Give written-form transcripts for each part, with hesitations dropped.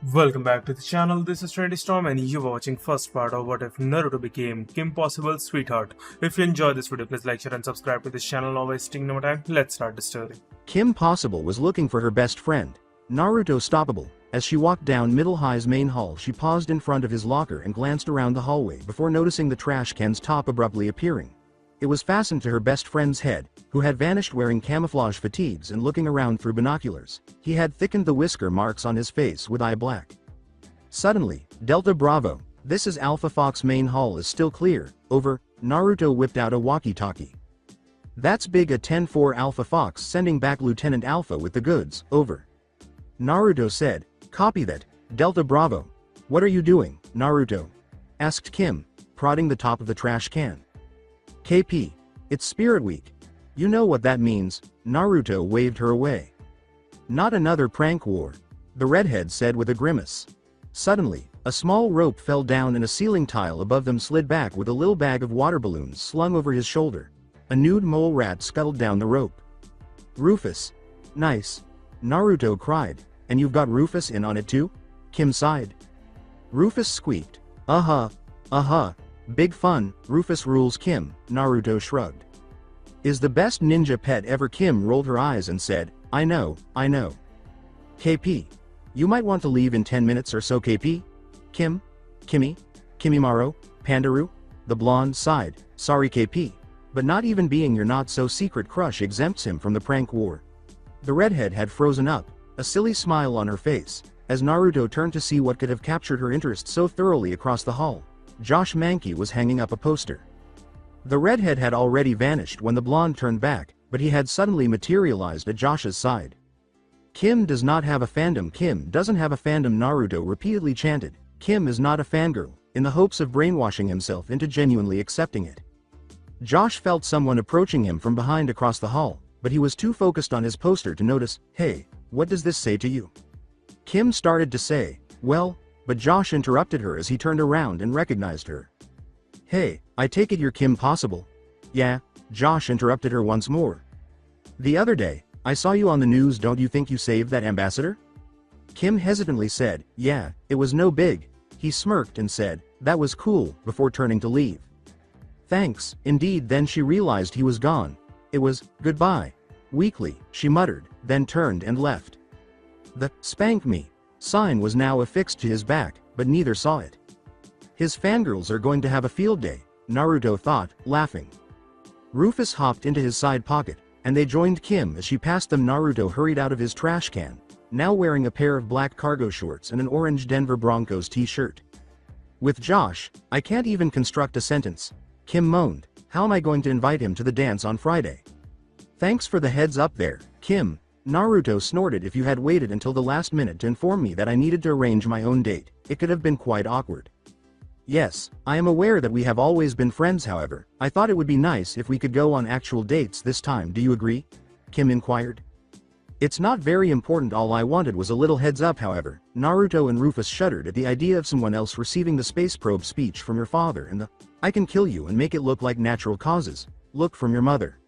Welcome back to the channel. This is Trendy Storm and you are watching first part of What If Naruto Became Kim Possible's Sweetheart. If you enjoyed this video, please like, share and subscribe to this channel. Not wasting no more time, let's start the story. Kim Possible was looking for her best friend, Naruto Stoppable. As she walked down Middle High's main hall, she paused in front of his locker and glanced around the hallway before noticing the trash can's top abruptly appearing. It was fastened to her best friend's head, who had vanished wearing camouflage fatigues and looking around through binoculars. He had thickened the whisker marks on his face with eye black. Suddenly, Delta Bravo, this is Alpha Fox main hall is still clear, over. Naruto whipped out a walkie-talkie. That's big a 10-4 Alpha Fox sending back Lieutenant Alpha with the goods, over. Naruto said, copy that, Delta Bravo. What are you doing, Naruto? Asked Kim, prodding the top of the trash can. KP, it's Spirit Week. You know what that means. Naruto waved her away. Not another prank war, the redhead said with a grimace. Suddenly, a small rope fell down and a ceiling tile above them slid back with a little bag of water balloons slung over his shoulder. A nude mole rat scuttled down the rope. Rufus. Nice. Naruto cried. And you've got Rufus in on it too? Kim sighed. Rufus squeaked. Uh-huh. Big fun, Rufus rules Kim, Naruto shrugged. Is the best ninja pet ever. Kim rolled her eyes and said, I know. KP. You might want to leave in 10 minutes or so. KP? Kim? Kimimaro? Pandaru? The blonde sighed, sorry KP. But not even being your not-so-secret crush exempts him from the prank war. The redhead had frozen up, a silly smile on her face, as Naruto turned to see what could have captured her interest so thoroughly across the hall. Josh Mankey was hanging up a poster. The redhead had already vanished when the blonde turned back, but he had suddenly materialized at Josh's side. Kim does not have a fandom. Kim doesn't have a fandom, Naruto repeatedly chanted. Kim is not a fangirl, in the hopes of brainwashing himself into genuinely accepting it. Josh felt someone approaching him from behind across the hall, but he was too focused on his poster to notice. Hey, what does this say to you? Kim started to say, well, but Josh interrupted her as he turned around and recognized her. Hey, I take it you're Kim Possible? Yeah, Josh interrupted her once more. The other day, I saw you on the news. Don't you think you saved that ambassador? Kim hesitantly said, yeah, it was no big. He smirked and said, that was cool, before turning to leave. Thanks, indeed. Then she realized he was gone. It was, goodbye. Weakly, she muttered, then turned and left. The spank me sign was now affixed to his back, but neither saw it. His fangirls are going to have a field day, Naruto thought, laughing. Rufus hopped into his side pocket, and they joined Kim as she passed them. Naruto hurried out of his trash can, now wearing a pair of black cargo shorts and an orange Denver Broncos t-shirt. With Josh, I can't even construct a sentence. Kim moaned, how am I going to invite him to the dance on Friday? Thanks for the heads up there, Kim. Naruto snorted. If you had waited until the last minute to inform me that I needed to arrange my own date, it could have been quite awkward. Yes, I am aware that we have always been friends. However, I thought it would be nice if we could go on actual dates this time. Do you agree? Kim inquired. It's not very important. All I wanted was a little heads up. However, Naruto and Rufus shuddered at the idea of someone else receiving the space probe speech from your father and the I can kill you and make it look like natural causes. Look from your mother.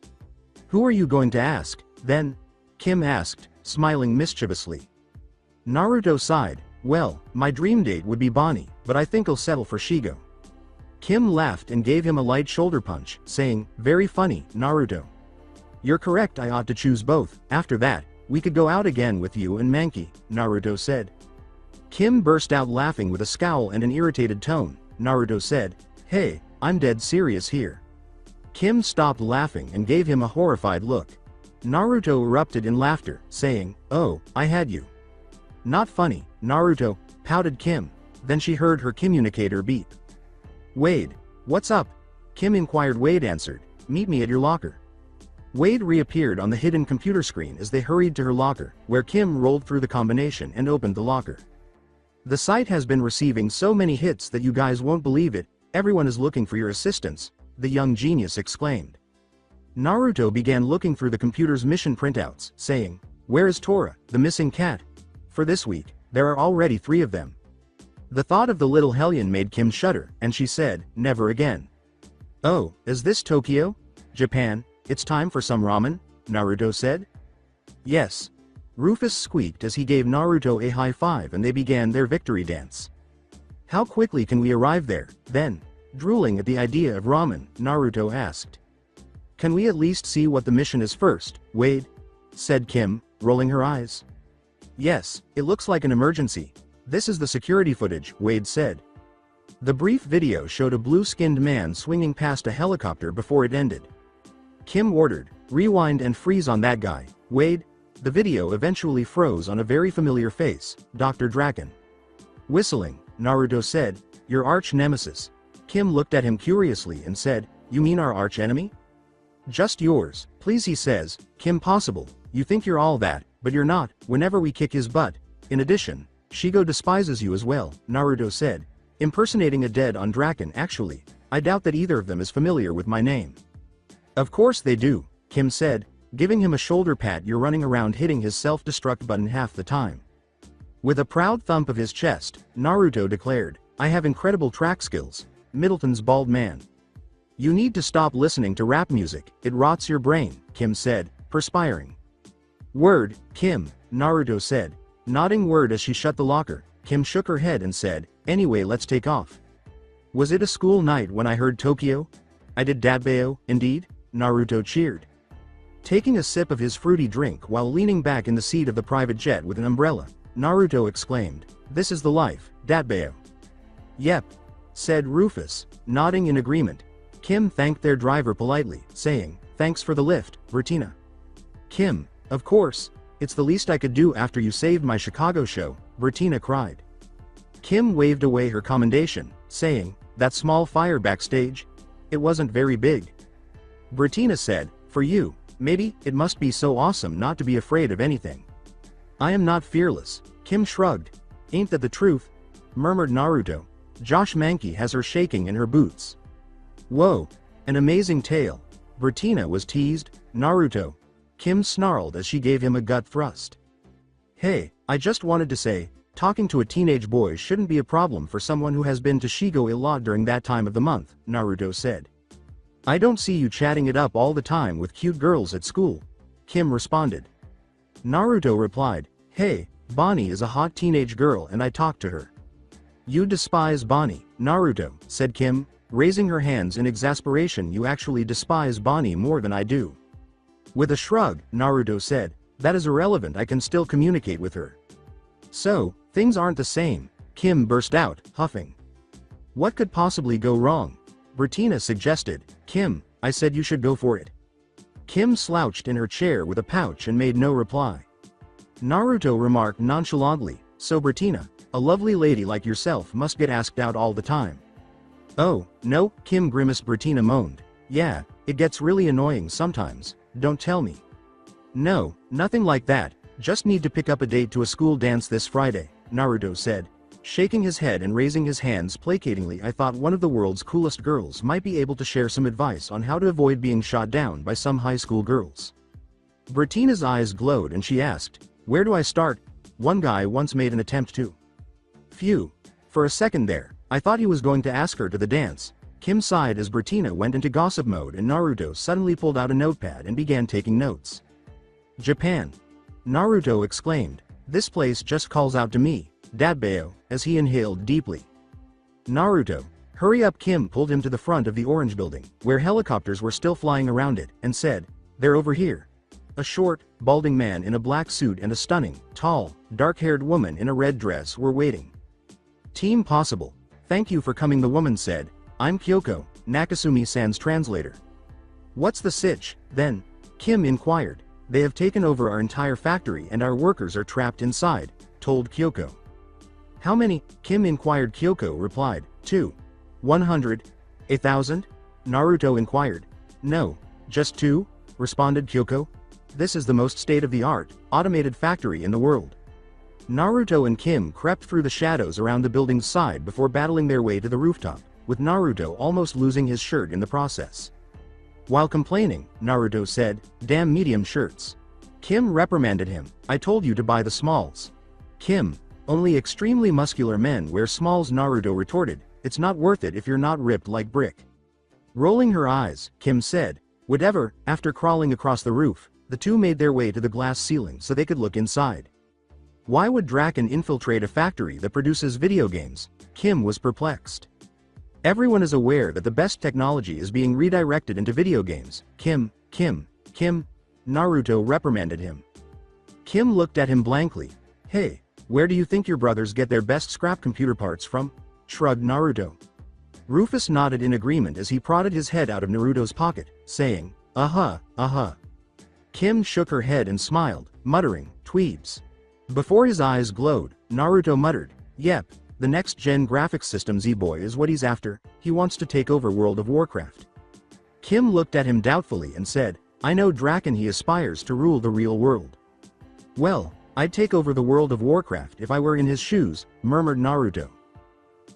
Who are you going to ask, then? Kim asked, smiling mischievously. Naruto sighed, well, my dream date would be Bonnie, but I think I'll settle for Shigo. Kim laughed and gave him a light shoulder punch, saying, very funny, Naruto. You're correct, I ought to choose both. After that, we could go out again with you and Mankey, Naruto said. Kim burst out laughing with a scowl and an irritated tone. Naruto said, hey, I'm dead serious here. Kim stopped laughing and gave him a horrified look. Naruto erupted in laughter, saying, oh, I had you. Not funny, Naruto, pouted Kim. Then she heard her communicator beep. Wade, what's up? Kim inquired. Wade answered, meet me at your locker. Wade reappeared on the hidden computer screen as they hurried to her locker, where Kim rolled through the combination and opened the locker. The site has been receiving so many hits that you guys won't believe it. Everyone is looking for your assistance, the young genius exclaimed. Naruto began looking through the computer's mission printouts, saying, where is Tora, the missing cat? For this week, there are already 3 of them. The thought of the little hellion made Kim shudder, and she said, never again. Oh, is this Tokyo? Japan, it's time for some ramen? Naruto said. Yes. Rufus squeaked as he gave Naruto a high five and they began their victory dance. How quickly can we arrive there, then? Drooling at the idea of ramen, Naruto asked. Can we at least see what the mission is first, Wade? Said Kim, rolling her eyes. Yes, it looks like an emergency. This is the security footage, Wade said. The brief video showed a blue-skinned man swinging past a helicopter before it ended. Kim ordered, rewind and freeze on that guy, Wade. The video eventually froze on a very familiar face, Dr. Drakken. Whistling, Naruto said, your arch-nemesis. Kim looked at him curiously and said, you mean our arch-enemy? Just yours, please, he says. Kim, possible, you think you're all that, but you're not, whenever we kick his butt. In addition, Shigo despises you as well, Naruto said, impersonating a dead on Drakken. Actually, I doubt that either of them is familiar with my name. Of course they do, Kim said, giving him a shoulder pat. You're running around hitting his self-destruct button half the time. With a proud thump of his chest, Naruto declared, I have incredible track skills, Middleton's bald man. You need to stop listening to rap music, it rots your brain, Kim said, perspiring. Word, Kim, Naruto said, nodding word as she shut the locker. Kim shook her head and said, anyway, let's take off. Was it a school night when I heard Tokyo? I did, Datbeo, indeed, Naruto cheered. Taking a sip of his fruity drink while leaning back in the seat of the private jet with an umbrella, Naruto exclaimed, this is the life, Datbeo. Yep, said Rufus, nodding in agreement. Kim thanked their driver politely, saying, thanks for the lift, Bertina. Kim, of course, it's the least I could do after you saved my Chicago show, Bertina cried. Kim waved away her commendation, saying, that small fire backstage? It wasn't very big. Bertina said, for you, maybe, it must be so awesome not to be afraid of anything. I am not fearless, Kim shrugged. Ain't that the truth? Murmured Naruto. Josh Mankey has her shaking in her boots. Whoa, an amazing tale. Bertina was teased. Naruto. Kim snarled as she gave him a gut thrust. Hey, I just wanted to say, talking to a teenage boy shouldn't be a problem for someone who has been to Shigo a lot during that time of the month, Naruto said. I don't see you chatting it up all the time with cute girls at school, Kim responded. Naruto replied, hey, Bonnie is a hot teenage girl and I talked to her. You despise Bonnie, Naruto, said Kim, raising her hands in exasperation. You actually despise Bonnie more than I do. With a shrug, Naruto said, that is irrelevant, I can still communicate with her. So, things aren't the same, Kim burst out, huffing. What could possibly go wrong? Bertina suggested. Kim, I said you should go for it. Kim slouched in her chair with a pouch and made no reply. Naruto remarked nonchalantly, so Bertina, a lovely lady like yourself must get asked out all the time. Oh, no, Kim grimaced. Bertina moaned. Yeah, it gets really annoying sometimes, don't tell me. No, nothing like that, just need to pick up a date to a school dance this Friday, Naruto said, shaking his head and raising his hands placatingly. I thought one of the world's coolest girls might be able to share some advice on how to avoid being shot down by some high school girls. Bertina's eyes glowed and she asked, where do I start? One guy once made an attempt to. Phew. For a second there, I thought he was going to ask her to the dance. Kim sighed as Bertina went into gossip mode and Naruto suddenly pulled out a notepad and began taking notes. Japan. Naruto exclaimed, this place just calls out to me, Datbeo, as he inhaled deeply. Naruto, hurry up. Kim pulled him to the front of the orange building, where helicopters were still flying around it, and said, they're over here. A short, balding man in a black suit and a stunning, tall, dark-haired woman in a red dress were waiting. Team Possible, thank you for coming, the woman said. I'm Kyoko, Nakasumi-san's translator. What's the sitch, then? Kim inquired. They have taken over our entire factory and our workers are trapped inside, told Kyoko. How many? Kim inquired. Kyoko replied, 2. 100? 1,000? Naruto inquired. No, just 2, responded Kyoko. This is the most state-of-the-art, automated factory in the world. Naruto and Kim crept through the shadows around the building's side before battling their way to the rooftop, with Naruto almost losing his shirt in the process. While complaining, Naruto said, damn medium shirts. Kim reprimanded him, I told you to buy the smalls. Kim, only extremely muscular men wear smalls, Naruto retorted, it's not worth it if you're not ripped like brick. Rolling her eyes, Kim said, whatever. After crawling across the roof, The two made their way to the glass ceiling so they could look inside. Why would Drakken infiltrate a factory that produces video games? Kim was perplexed. Everyone is aware that the best technology is being redirected into video games. Kim, Naruto reprimanded him. Kim looked at him blankly. Hey, where do you think your brothers get their best scrap computer parts from? Shrugged Naruto. Rufus nodded in agreement as he prodded his head out of Naruto's pocket, saying, uh-huh. Kim shook her head and smiled, muttering, tweebs. Before his eyes glowed, Naruto muttered, yep, the next-gen graphics system Z-Boy is what he's after. He wants to take over World of Warcraft. Kim looked at him doubtfully and said, I know Drakken, he aspires to rule the real world. Well, I'd take over the World of Warcraft if I were in his shoes, murmured Naruto.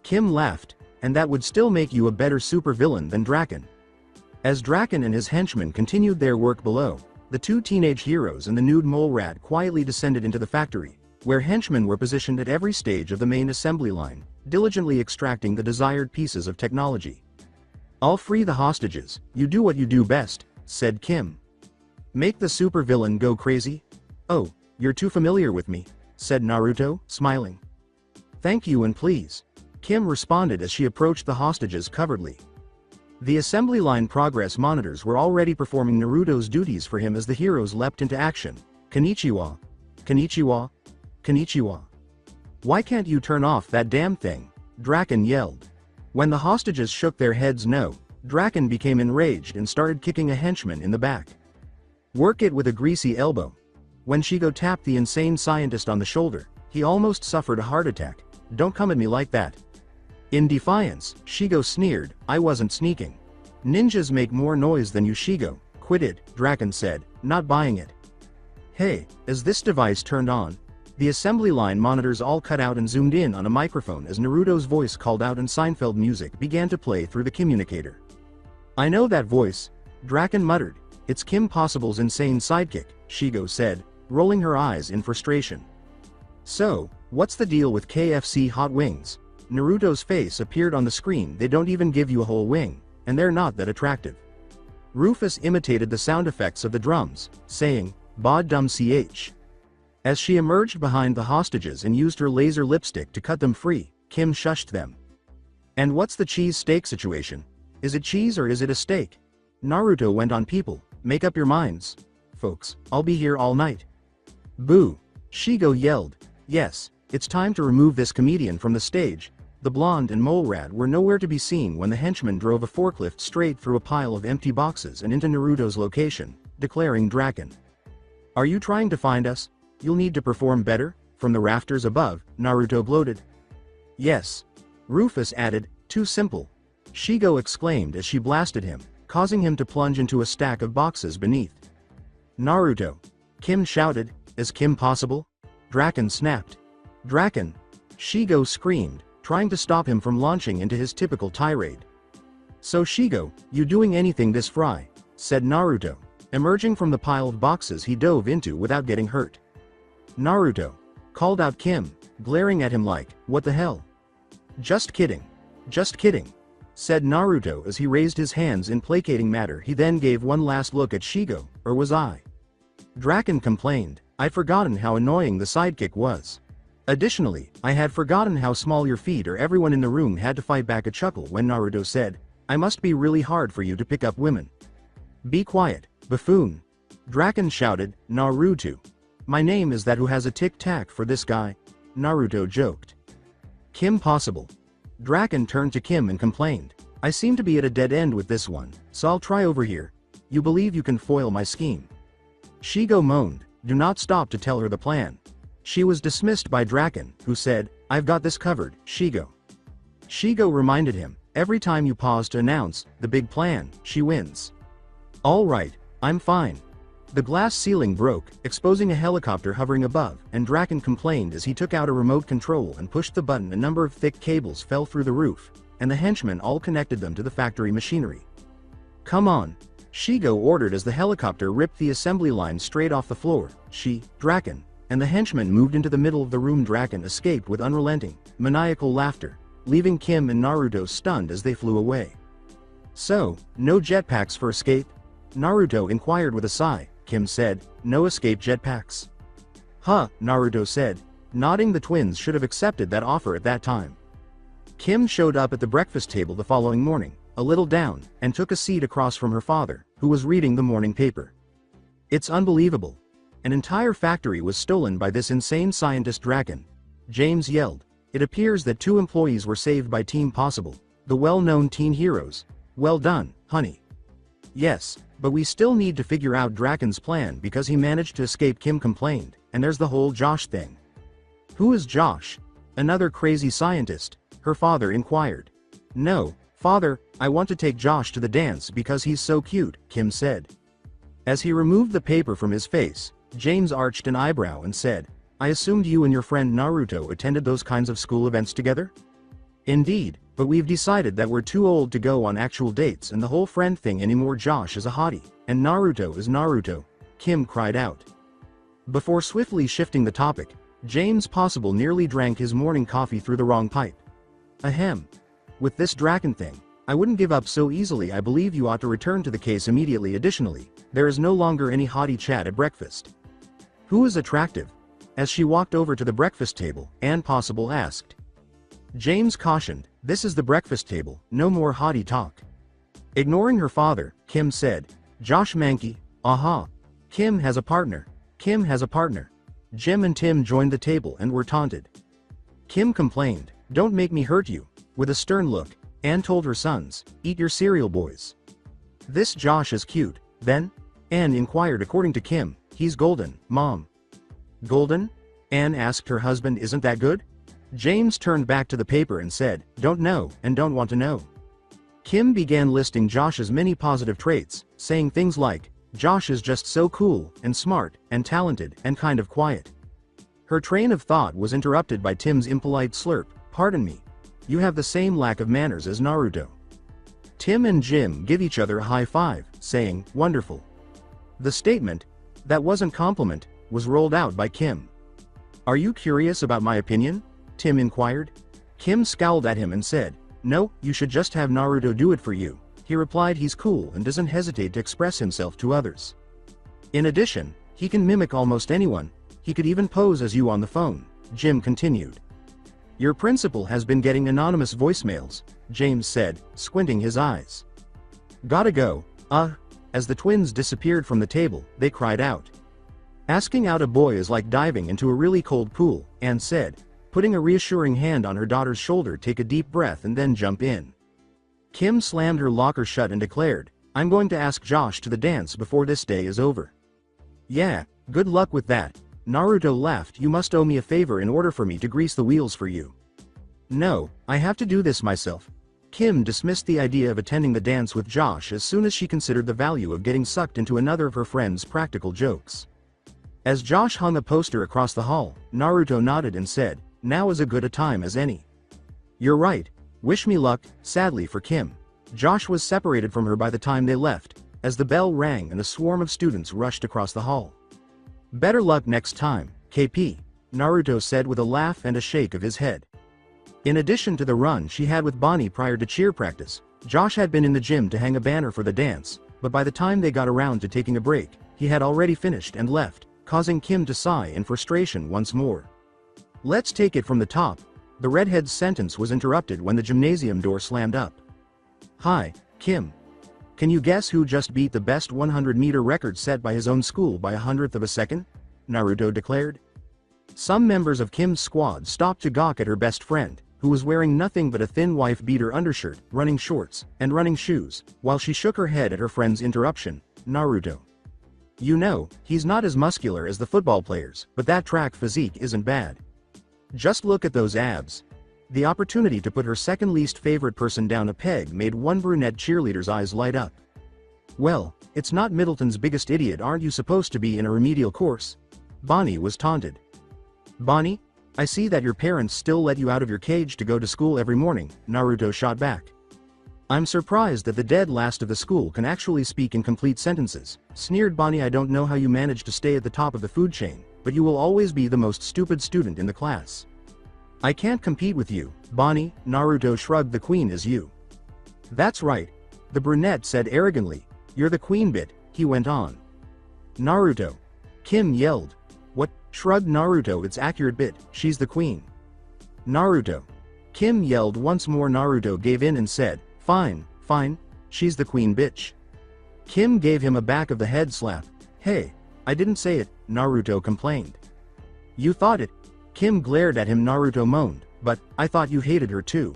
Kim laughed, and that would still make you a better supervillain than Drakken. As Drakken and his henchmen continued their work below, the two teenage heroes and the nude mole rat quietly descended into the factory, where henchmen were positioned at every stage of the main assembly line, diligently extracting the desired pieces of technology. I'll free the hostages, you do what you do best, said Kim. Make the supervillain go crazy? Oh, you're too familiar with me, said Naruto, smiling. Thank you and please, Kim responded as she approached the hostages covertly. The assembly line progress monitors were already performing Naruto's duties for him as the heroes leapt into action. Konnichiwa. Why can't you turn off that damn thing? Drakken yelled. When the hostages shook their heads no, Drakken became enraged and started kicking a henchman in the back. Work it with a greasy elbow. When Shigo tapped the insane scientist on the shoulder, he almost suffered a heart attack. Don't come at me like that. In defiance, Shigo sneered, I wasn't sneaking. Ninjas make more noise than you, Shigo. Quit it, Drakken said, not buying it. Hey, as this device turned on, the assembly line monitors all cut out and zoomed in on a microphone as Naruto's voice called out and Seinfeld music began to play through the communicator. I know that voice, Drakken muttered. It's Kim Possible's insane sidekick, Shigo said, rolling her eyes in frustration. So, what's the deal with KFC hot wings? Naruto's face appeared on the screen. They don't even give you a whole wing, and they're not that attractive. Rufus imitated the sound effects of the drums, saying, Bod dum ch. As she emerged behind the hostages and used her laser lipstick to cut them free, Kim shushed them. And what's the cheese steak situation? Is it cheese or is it a steak? Naruto went on. People, make up your minds. Folks, I'll be here all night. Boo! Shigo yelled. Yes, it's time to remove this comedian from the stage. The blonde and mole rat were nowhere to be seen when the henchman drove a forklift straight through a pile of empty boxes and into Naruto's location, declaring Drakken. Are you trying to find us? You'll need to perform better? From the rafters above, Naruto gloated. Yes. Rufus added, too simple. Shigo exclaimed as she blasted him, causing him to plunge into a stack of boxes beneath. Naruto! Kim shouted, is Kim Possible? Drakken snapped. Drakken! Shigo screamed, trying to stop him from launching into his typical tirade. So Shigo, you doing anything this fry? Said Naruto. Emerging from the pile of boxes he dove into without getting hurt. Naruto! Called out Kim, glaring at him like, what the hell? Just kidding, said Naruto as he raised his hands in placating manner. He then gave one last look at Shigo, or was I? Drakken complained, I'd forgotten how annoying the sidekick was. Additionally, I had forgotten how small your feet are. Everyone in the room had to fight back a chuckle when Naruto said, I must be really hard for you to pick up women. Be quiet, buffoon. Drakken shouted, Naruto. My name is that who has a tic-tac for this guy? Naruto joked. Kim Possible. Drakken turned to Kim and complained, I seem to be at a dead end with this one, so I'll try over here. You believe you can foil my scheme? Shigo moaned, do not stop to tell her the plan. She was dismissed by Drakken, who said, I've got this covered, Shigo. Shigo reminded him, every time you pause to announce the big plan, she wins. All right, I'm fine. The glass ceiling broke, exposing a helicopter hovering above, and Drakken complained as he took out a remote control and pushed the button. A number of thick cables fell through the roof, and the henchmen all connected them to the factory machinery. Come on, Shigo ordered as the helicopter ripped the assembly line straight off the floor. Drakken, and the henchmen moved into the middle of the room. Drakken escaped with unrelenting, maniacal laughter, leaving Kim and Naruto stunned as they flew away. So, no jetpacks for escape? Naruto inquired with a sigh, Kim said. No escape jetpacks? Huh, Naruto said, nodding. The twins should have accepted that offer at that time. Kim showed up at the breakfast table the following morning, a little down, and took a seat across from her father, who was reading the morning paper. It's unbelievable. An entire factory was stolen by this insane scientist Drakken. James yelled. It appears that 2 employees were saved by Team Possible, the well-known teen heroes. Well done, honey. Yes, but we still need to figure out Drakken's plan because he managed to escape, Kim complained, and there's the whole Josh thing. Who is Josh? Another crazy scientist? Her father inquired. No, father, I want to take Josh to the dance because he's so cute, Kim said. As he removed the paper from his face, James arched an eyebrow and said, I assumed you and your friend Naruto attended those kinds of school events together? Indeed, but we've decided that we're too old to go on actual dates and the whole friend thing anymore. Josh is a hottie, and Naruto is Naruto, Kim cried out. Before swiftly shifting the topic, James Possible nearly drank his morning coffee through the wrong pipe. Ahem. With this Drakken thing, I wouldn't give up so easily. I believe you ought to return to the case immediately. Additionally, there is no longer any hottie chat at breakfast. Who is attractive? As she walked over to the breakfast table, Ann Possible asked. James cautioned, this is the breakfast table, no more hottie talk. Ignoring her father, Kim said, Josh Mankey, aha. Kim has a partner. Kim has a partner. Jim and Tim joined the table and were taunted. Kim complained, don't make me hurt you. With a stern look, Ann told her sons, eat your cereal, boys. This Josh is cute, then? Ann inquired. According to Kim, he's golden, Mom. Golden? Ann asked her husband. Isn't that good? James turned back to the paper and said, don't know and don't want to know. Kim began listing Josh's many positive traits, saying things like, Josh is just so cool, and smart, and talented, and kind of quiet. Her train of thought was interrupted by Tim's impolite slurp. Pardon me. You have the same lack of manners as Naruto. Tim and Jim give each other a high five, saying, wonderful. The statement, that wasn't compliment, was rolled out by Kim. Are you curious about my opinion? Tim inquired. Kim scowled at him and said, no, you should just have Naruto do it for you. He replied. He's cool and doesn't hesitate to express himself to others. In addition, he can mimic almost anyone. He could even pose as you on the phone, Jim continued. Your principal has been getting anonymous voicemails, James said, squinting his eyes. Gotta go, as the twins disappeared from the table, they cried out. Asking out a boy is like diving into a really cold pool, Ann said, putting a reassuring hand on her daughter's shoulder. Take a deep breath and then jump in. Kim slammed her locker shut and declared, I'm going to ask Josh to the dance before this day is over. Yeah, good luck with that. Naruto laughed. You must owe me a favor in order for me to grease the wheels for you. No, I have to do this myself. Kim dismissed the idea of attending the dance with Josh as soon as she considered the value of getting sucked into another of her friend's practical jokes. As Josh hung a poster across the hall, Naruto nodded and said, now is as good a time as any. You're right. Wish me luck. Sadly for Kim, Josh was separated from her by the time they left, as the bell rang and a swarm of students rushed across the hall. Better luck next time, KP, Naruto said with a laugh and a shake of his head. In addition to the run she had with Bonnie prior to cheer practice, Josh had been in the gym to hang a banner for the dance, but by the time they got around to taking a break, he had already finished and left, causing Kim to sigh in frustration once more. Let's take it from the top. The redhead's sentence was interrupted when the gymnasium door slammed up. Hi, Kim. Can you guess who just beat the best 100-meter record set by his own school by 1/100 of a second? Naruto declared. Some members of Kim's squad stopped to gawk at her best friend, who was wearing nothing but a thin wife-beater undershirt, running shorts, and running shoes, while she shook her head at her friend's interruption. Naruto. You know, he's not as muscular as the football players, but that track physique isn't bad. Just look at those abs. The opportunity to put her second least favorite person down a peg made one brunette cheerleader's eyes light up. Well, it's not Middleton's biggest idiot. Aren't you supposed to be in a remedial course? Bonnie was taunted. Bonnie, I see that your parents still let you out of your cage to go to school every morning, Naruto shot back. I'm surprised that the dead last of the school can actually speak in complete sentences, sneered Bonnie. I don't know how you manage to stay at the top of the food chain, but you will always be the most stupid student in the class. I can't compete with you, Bonnie, Naruto shrugged. The queen is you. That's right, the brunette said arrogantly. You're the queen bit, he went on. Naruto! Kim yelled. What? Shrugged Naruto. It's accurate bit, she's the queen. Naruto! Kim yelled once more. Naruto gave in and said, fine, fine, she's the queen bitch. Kim gave him a back of the head slap. Hey, I didn't say it, Naruto complained. You thought it? Kim glared at him. Naruto moaned, but I thought you hated her too.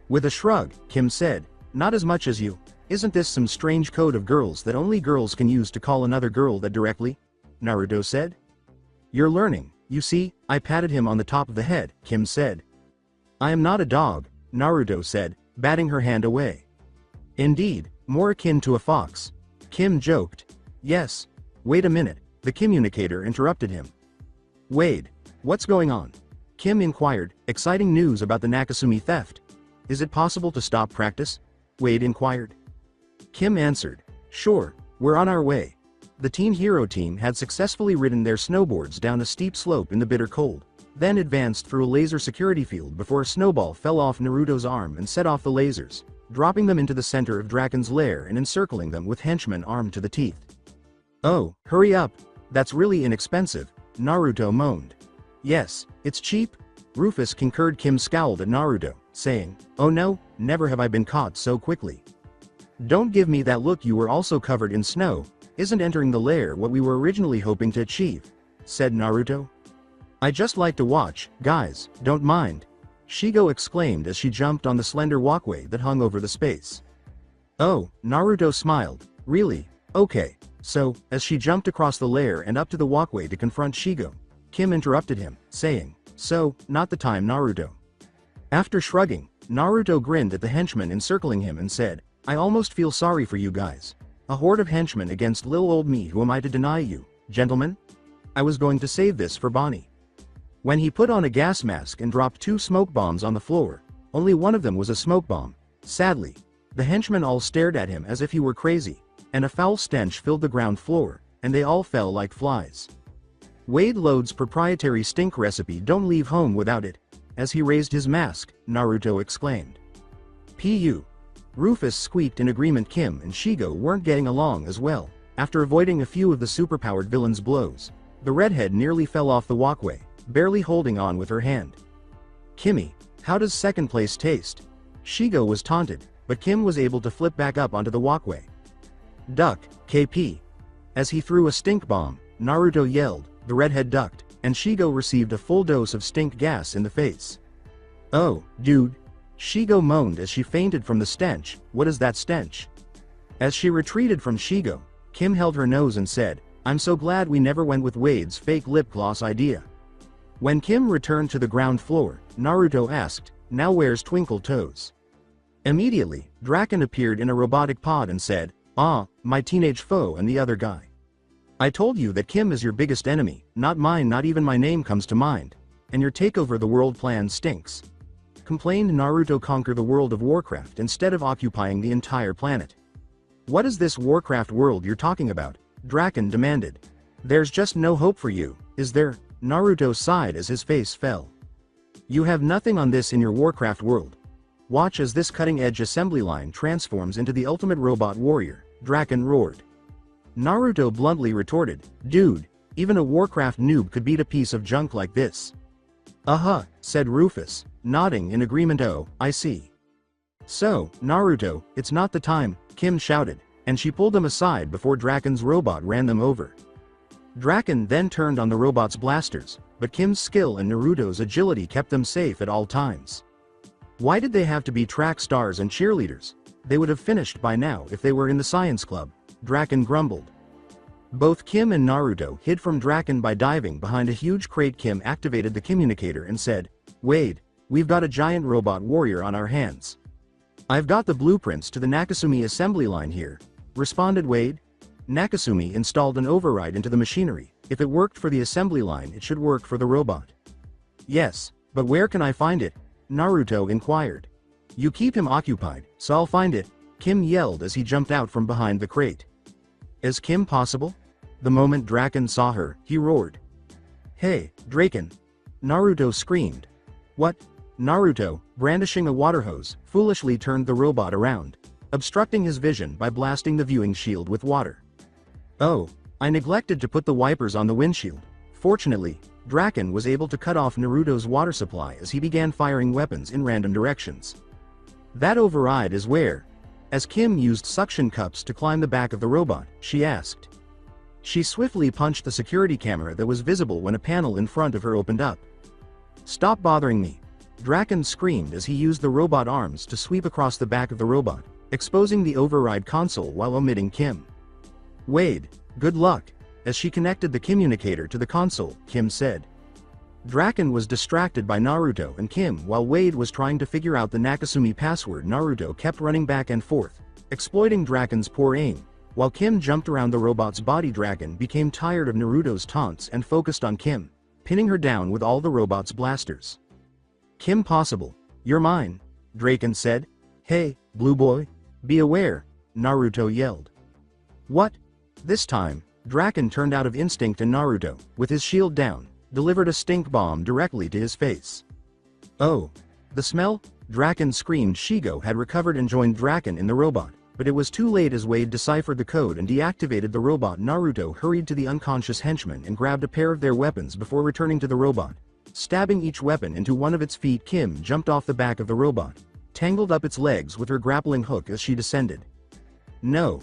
With a shrug, Kim said, not as much as you. Isn't this some strange code of girls that only girls can use to call another girl that directly? Naruto said. You're learning, you see. I patted him on the top of the head, Kim said. I am not a dog, Naruto said, batting her hand away. Indeed, more akin to a fox. Kim joked. Yes. Wait a minute, the communicator interrupted him. Wade, what's going on? Kim inquired. Exciting news about the Nakasumi theft. Is it possible to stop practice? Wade inquired. Kim answered. Sure, we're on our way. The Teen Hero team had successfully ridden their snowboards down a steep slope in the bitter cold, then advanced through a laser security field before a snowball fell off Naruto's arm and set off the lasers, dropping them into the center of Drakken's lair and encircling them with henchmen armed to the teeth. Oh, hurry up, that's really inexpensive, Naruto moaned. Yes, it's cheap, Rufus concurred. Kim scowled at Naruto, saying, oh no, never have I been caught so quickly. Don't give me that look. You were also covered in snow. Isn't entering the lair what we were originally hoping to achieve? Said Naruto. I just like to watch, guys, don't mind. Shigo exclaimed as she jumped on the slender walkway that hung over the space. Oh, Naruto smiled. Really? Okay. So, as she jumped across the lair and up to the walkway to confront Shigo, Kim interrupted him, saying, so, not the time, Naruto. After shrugging, Naruto grinned at the henchmen encircling him and said, I almost feel sorry for you guys. A horde of henchmen against little old me. Who am I to deny you, gentlemen? I was going to save this for Bonnie. When he put on a gas mask and dropped 2 smoke bombs on the floor, only one of them was a smoke bomb. Sadly, the henchmen all stared at him as if he were crazy, and a foul stench filled the ground floor, and they all fell like flies. Wade Lode's proprietary stink recipe. Don't leave home without it. As he raised his mask, Naruto exclaimed. Pu. Rufus squeaked in agreement. Kim and Shigo weren't getting along as well. After avoiding a few of the superpowered villain's blows, the redhead nearly fell off the walkway, barely holding on with her hand. Kimmy, how does second place taste? Shigo was taunted, but Kim was able to flip back up onto the walkway. Duck, KP. As he threw a stink bomb, Naruto yelled, the redhead ducked, and Shigo received a full dose of stink gas in the face. Oh, dude. Shigo moaned as she fainted from the stench. What is that stench? As she retreated from Shigo, Kim held her nose and said, I'm so glad we never went with Wade's fake lip gloss idea. When Kim returned to the ground floor, Naruto asked, now where's Twinkle Toes? Immediately, Drakken appeared in a robotic pod and said, ah, my teenage foe and the other guy. I told you that Kim is your biggest enemy, not mine. Not even my name comes to mind. And your takeover the world plan stinks. Complained Naruto. Conquer the world of Warcraft instead of occupying the entire planet. What is this Warcraft world you're talking about? Drakken demanded. There's just no hope for you, is there? Naruto sighed as his face fell. You have nothing on this in your Warcraft world. Watch as this cutting-edge assembly line transforms into the ultimate robot warrior, Drakken roared. Naruto bluntly retorted, dude, even a Warcraft noob could beat a piece of junk like this. Said Rufus, nodding in agreement. Oh, I see. So, Naruto, it's not the time, Kim shouted, and she pulled them aside before Drakken's robot ran them over. Drakken then turned on the robot's blasters, but Kim's skill and Naruto's agility kept them safe at all times. Why did they have to be track stars and cheerleaders? They would have finished by now if they were in the science club, Drakken grumbled. Both Kim and Naruto hid from Drakken by diving behind a huge crate. Kim activated the communicator and said, Wade, we've got a giant robot warrior on our hands. I've got the blueprints to the Nakasumi assembly line here, responded Wade. Nakasumi installed an override into the machinery. If it worked for the assembly line, it should work for the robot. Yes, but where can I find it? Naruto inquired. You keep him occupied, so I'll find it, Kim yelled as he jumped out from behind the crate. Is Kim possible? The moment Drakken saw her, he roared. Hey, Drakken! Naruto screamed. What? Naruto, brandishing a water hose, foolishly turned the robot around, obstructing his vision by blasting the viewing shield with water. Oh, I neglected to put the wipers on the windshield. Fortunately, Drakken was able to cut off Naruto's water supply as he began firing weapons in random directions. That override is where? As Kim used suction cups to climb the back of the robot, she asked. She swiftly punched the security camera that was visible when a panel in front of her opened up. Stop bothering me. Drakken screamed as he used the robot arms to sweep across the back of the robot, exposing the override console while omitting Kim. Wade, good luck. As she connected the communicator to the console, Kim said. Drakken was distracted by Naruto and Kim while Wade was trying to figure out the Nakasumi password. Naruto kept running back and forth, exploiting Drakken's poor aim, while Kim jumped around the robot's body. Drakken became tired of Naruto's taunts and focused on Kim, pinning her down with all the robot's blasters. Kim possible, you're mine, Drakken said. Hey, blue boy, be aware, Naruto yelled. What? This time, Drakken turned out of instinct and Naruto, with his shield down, delivered a stink bomb directly to his face. Oh. The smell? Drakken screamed. Shigo had recovered and joined Drakken in the robot, but it was too late as Wade deciphered the code and deactivated the robot. Naruto hurried to the unconscious henchman and grabbed a pair of their weapons before returning to the robot. Stabbing each weapon into one of its feet, Kim jumped off the back of the robot, tangled up its legs with her grappling hook as she descended. No.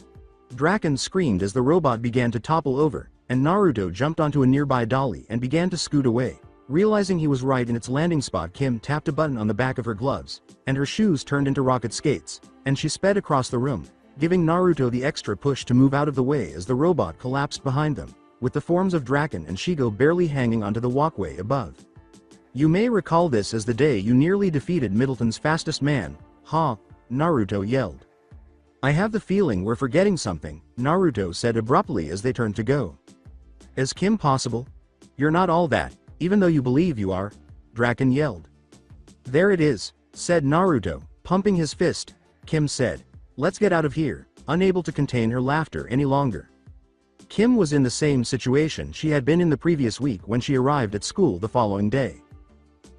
Drakken screamed as the robot began to topple over, and Naruto jumped onto a nearby dolly and began to scoot away. Realizing he was right in its landing spot, Kim tapped a button on the back of her gloves, and her shoes turned into rocket skates, and she sped across the room, giving Naruto the extra push to move out of the way as the robot collapsed behind them, with the forms of Drakken and Shigo barely hanging onto the walkway above. You may recall this as the day you nearly defeated Middleton's fastest man, ha, Naruto yelled. I have the feeling we're forgetting something, Naruto said abruptly as they turned to go. Is Kim possible? You're not all that, even though you believe you are, Drakken yelled. There it is, said Naruto, pumping his fist. Kim said, let's get out of here, unable to contain her laughter any longer. Kim was in the same situation she had been in the previous week when she arrived at school the following day.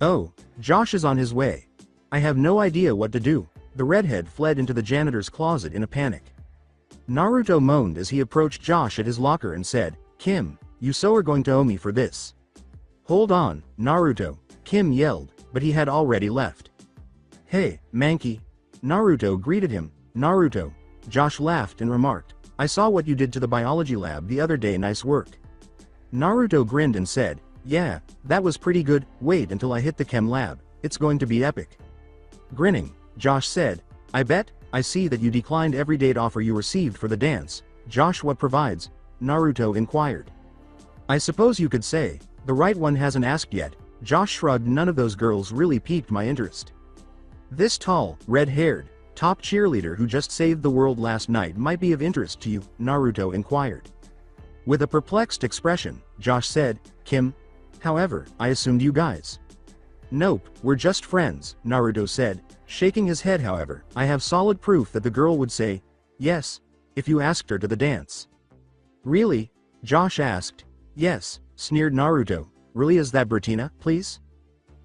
Oh, Josh is on his way. I have no idea what to do. The redhead fled into the janitor's closet in a panic. Naruto moaned as he approached Josh at his locker and said, Kim, you so are going to owe me for this. Hold on, Naruto, Kim yelled, but he had already left. Hey, Mankey. Naruto greeted him. Naruto, Josh laughed and remarked, I saw what you did to the biology lab the other day, nice work. Naruto grinned and said, yeah, that was pretty good, wait until I hit the chem lab, it's going to be epic. Grinning, Josh said, I bet. I see that you declined every date offer you received for the dance. Josh, what provides? Naruto inquired. I suppose you could say, the right one hasn't asked yet. Josh shrugged. None of those girls really piqued my interest. This tall, red-haired, top cheerleader who just saved the world last night might be of interest to you, Naruto inquired. With a perplexed expression, Josh said, Kim. However, I assumed you guys. Nope, we're just friends, Naruto said, shaking his head. However, I have solid proof that the girl would say, yes, if you asked her to the dance. Really? Josh asked. Yes, sneered Naruto. Really, is that Bertina, please?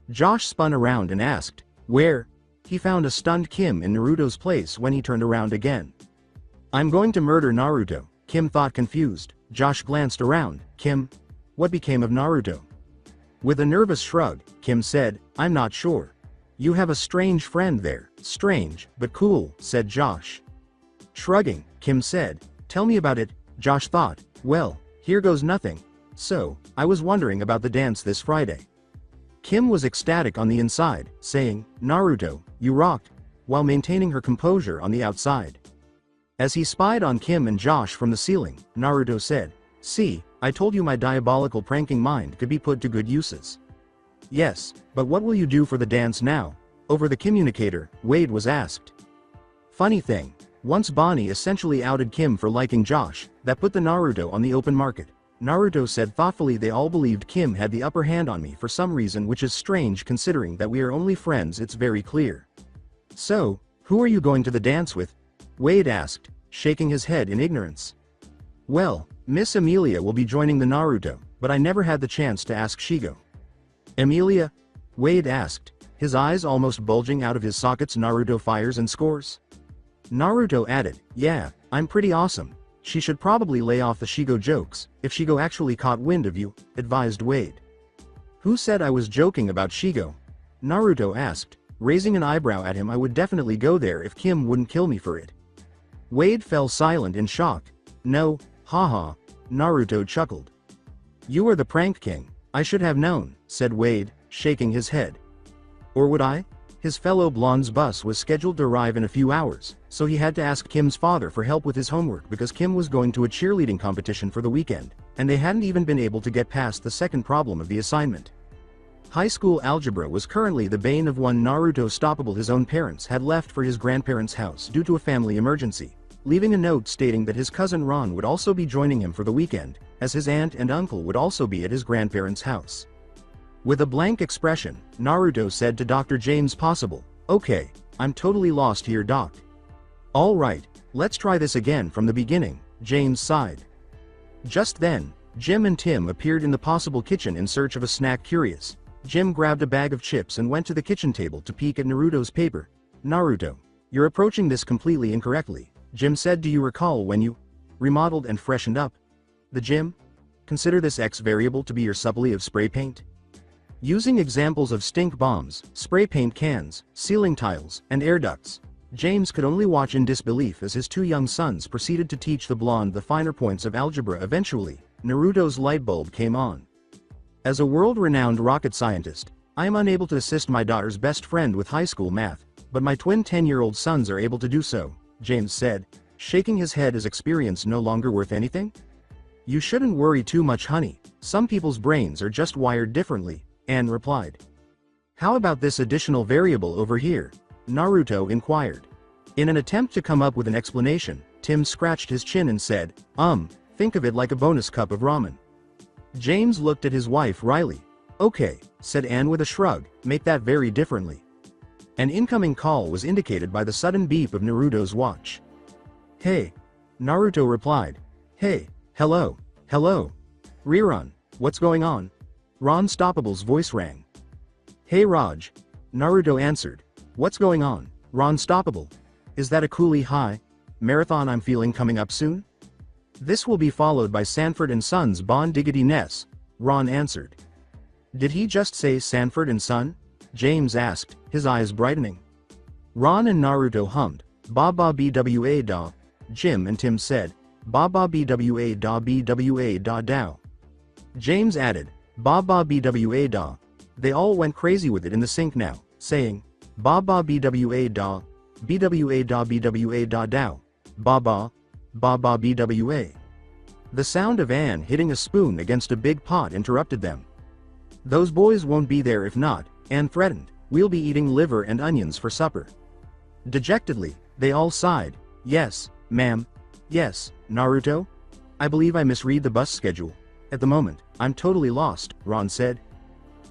Josh spun around and asked, where? He found a stunned Kim in Naruto's place when he turned around again. I'm going to murder Naruto, Kim thought, confused. Josh glanced around. Kim? What became of Naruto? With a nervous shrug, Kim said, I'm not sure. You have a strange friend there. Strange, but cool, said Josh. Shrugging, Kim said, tell me about it. Josh thought, well, here goes nothing. So, I was wondering about the dance this Friday. Kim was ecstatic on the inside, saying, Naruto, you rocked, while maintaining her composure on the outside. As he spied on Kim and Josh from the ceiling, Naruto said, see, I told you my diabolical pranking mind could be put to good uses. Yes, but what will you do for the dance now? Over the communicator, Wade was asked. Funny thing, once Bonnie essentially outed Kim for liking Josh, that put the Naruto on the open market. Naruto said thoughtfully, they all believed Kim had the upper hand on me for some reason, which is strange considering that we are only friends, it's very clear. So, who are you going to the dance with? Wade asked, shaking his head in ignorance. Well, Miss Emilia will be joining the Naruto, but I never had the chance to ask Shigo. Emilia? Wade asked, his eyes almost bulging out of his sockets. Naruto fires and scores. Naruto added, yeah, I'm pretty awesome. She should probably lay off the Shigo jokes, if Shigo actually caught wind of you, advised Wade. Who said I was joking about Shigo? Naruto asked, raising an eyebrow at him. I would definitely go there if Kim wouldn't kill me for it. Wade fell silent in shock. No, haha, Naruto chuckled. You are the prank king, I should have known, said Wade, shaking his head. Or would I? His fellow blonde's bus was scheduled to arrive in a few hours, so he had to ask Kim's father for help with his homework because Kim was going to a cheerleading competition for the weekend, and they hadn't even been able to get past the second problem of the assignment. High school algebra was currently the bane of one Naruto stoppable. His own parents had left for his grandparents' house due to a family emergency, leaving a note stating that his cousin Ron would also be joining him for the weekend, as his aunt and uncle would also be at his grandparents' house. With a blank expression, Naruto said to Dr. James Possible, "Okay, I'm totally lost here, Doc." "Alright, let's try this again from the beginning," James sighed. Just then, Jim and Tim appeared in the Possible kitchen in search of a snack. Curious, Jim grabbed a bag of chips and went to the kitchen table to peek at Naruto's paper. "Naruto, you're approaching this completely incorrectly," Jim said. "Do you recall when you remodeled and freshened up the gym? Consider this X variable to be your supply of spray paint. Using examples of stink bombs, spray paint cans, ceiling tiles, and air ducts." James could only watch in disbelief as his two young sons proceeded to teach the blonde the finer points of algebra. Eventually, Naruto's light bulb came on. "As a world-renowned rocket scientist, I am unable to assist my daughter's best friend with high school math, but my twin 10-year-old sons are able to do so," James said, shaking his head. "Is experience no longer worth anything? You shouldn't worry too much, honey. Some people's brains are just wired differently," Anne replied. "How about this additional variable over here?" Naruto inquired. In an attempt to come up with an explanation, Tim scratched his chin and said, Think of it like a bonus cup of ramen." James looked at his wife Riley. "Okay," said Anne with a shrug, "make that very differently." An incoming call was indicated by the sudden beep of Naruto's watch. "Hey," Naruto replied. "Hey, hello, hello. Riran, what's going on?" Ron Stoppable's voice rang. "Hey Raj," Naruto answered. "What's going on, Ron Stoppable? Is that a coolie high marathon I'm feeling coming up soon?" "This will be followed by Sanford and Son's Bon Diggity Ness," Ron answered. "Did he just say Sanford and Son?" James asked, his eyes brightening. Ron and Naruto hummed, "Ba ba bwa da." Jim and Tim said, "Ba ba bwa da dow." James added, "Ba ba bwa da." They all went crazy with it in the sink now, saying, "Ba ba bwa da, bwa da dow, ba ba bwa." The sound of Anne hitting a spoon against a big pot interrupted them. "Those boys won't be there if not," Anne threatened. "We'll be eating liver and onions for supper." Dejectedly, they all sighed. "Yes, ma'am. Yes, Naruto? I believe I misread the bus schedule. At the moment, I'm totally lost," Ron said.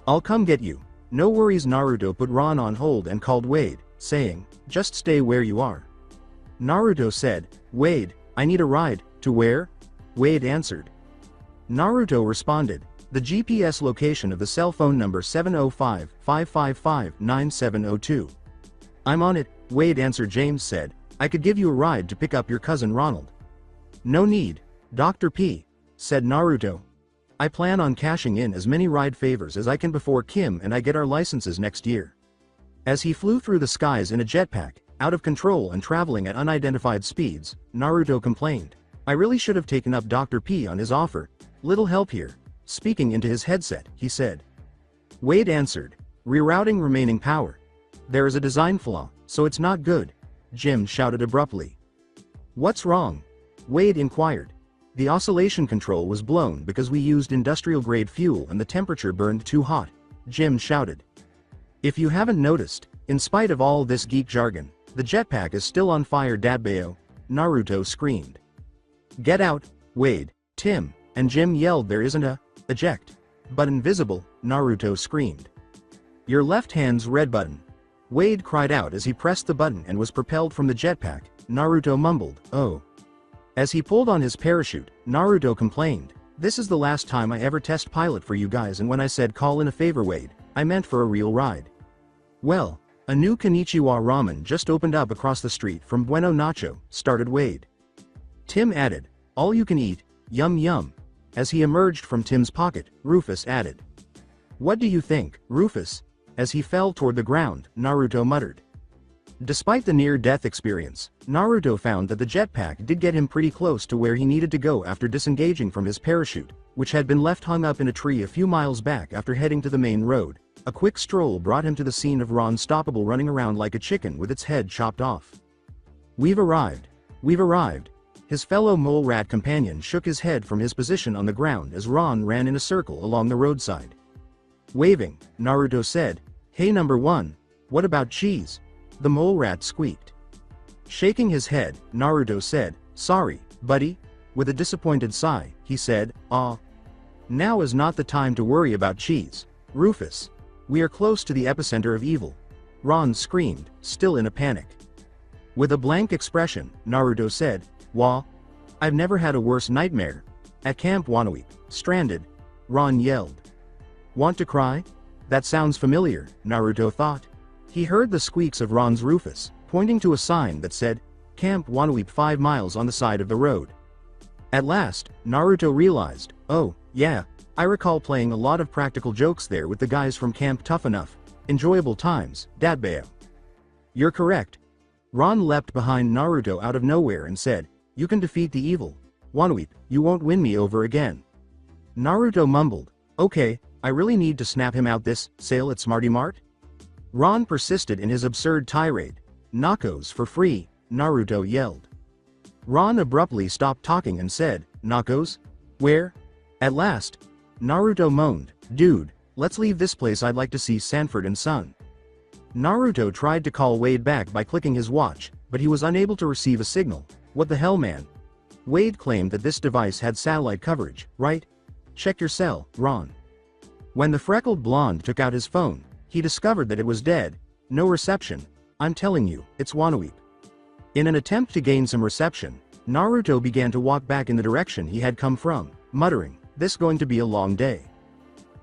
"I'll come get you." "No worries." Naruto put Ron on hold and called Wade, saying, "Just stay where you are." Naruto said, "Wade, I need a ride." "To where?" Wade answered. Naruto responded, "The GPS location of the cell phone number 705-555-9702. "I'm on it," Wade answered. James said, "I could give you a ride to pick up your cousin Ronald." "No need, Dr. P," said Naruto. "I plan on cashing in as many ride favors as I can before Kim and I get our licenses next year." As he flew through the skies in a jetpack, out of control and traveling at unidentified speeds, Naruto complained, "I really should have taken up Dr. P on his offer. Little help here." Speaking into his headset, he said. Wade answered, "Rerouting remaining power. There is a design flaw, so it's not good," Jim shouted abruptly. "What's wrong?" Wade inquired. "The oscillation control was blown because we used industrial-grade fuel and the temperature burned too hot," Jim shouted. "If you haven't noticed, in spite of all this geek jargon, the jetpack is still on fire." "Dadbayo," Naruto screamed. "Get out," Wade, Tim, and Jim yelled. "There isn't a eject button visible," Naruto screamed. "Your left hand's red button," Wade cried out as he pressed the button and was propelled from the jetpack. Naruto mumbled, "Oh." As he pulled on his parachute, Naruto complained, "This is the last time I ever test pilot for you guys, and when I said call in a favor, Wade, I meant for a real ride." "Well, a new Konnichiwa ramen just opened up across the street from Bueno Nacho," started Wade. Tim added, All you can eat, yum yum. As he emerged from Tim's pocket, Rufus added. What do you think, Rufus? As he fell toward the ground, Naruto muttered. Despite the near-death experience, Naruto found that the jetpack did get him pretty close to where he needed to go after disengaging from his parachute, which had been left hung up in a tree a few miles back after heading to the main road. A quick stroll brought him to the scene of Ron Stoppable running around like a chicken with its head chopped off. We've arrived. We've arrived. His fellow mole rat companion shook his head from his position on the ground as Ron ran in a circle along the roadside. Waving, Naruto said, Hey number 1, what about cheese? The mole rat squeaked. Shaking his head, Naruto said, Sorry, buddy. With a disappointed sigh, he said, Now is not the time to worry about cheese, Rufus. We are close to the epicenter of evil. Ron screamed, still in a panic. With a blank expression, Naruto said, Wah. I've never had a worse nightmare. At Camp Waniweep, stranded. Ron yelled. Want to cry? That sounds familiar, Naruto thought. He heard the squeaks of Ron's Rufus, pointing to a sign that said, Camp Waniweep 5 miles on the side of the road. At last, Naruto realized, oh, yeah, I recall playing a lot of practical jokes there with the guys from Camp Tough Enough. Enjoyable times, Dadbao. You're correct. Ron leapt behind Naruto out of nowhere and said, You can defeat the evil. Waniweep, you won't win me over again. Naruto mumbled, Okay, I really need to snap him out this sale at Smarty Mart? Ron persisted in his absurd tirade. Knockos for free, Naruto yelled. Ron abruptly stopped talking and said, Knockos? Where? At last, Naruto moaned, Dude, let's leave this place, I'd like to see Sanford and Son. Naruto tried to call Wade back by clicking his watch, but he was unable to receive a signal. What the hell, man? Wade claimed that this device had satellite coverage, right? Check your cell, Ron. When the freckled blonde took out his phone, he discovered that it was dead. No reception. I'm telling you, it's Waniweep. In an attempt to gain some reception, Naruto began to walk back in the direction he had come from, muttering, This going to be a long day.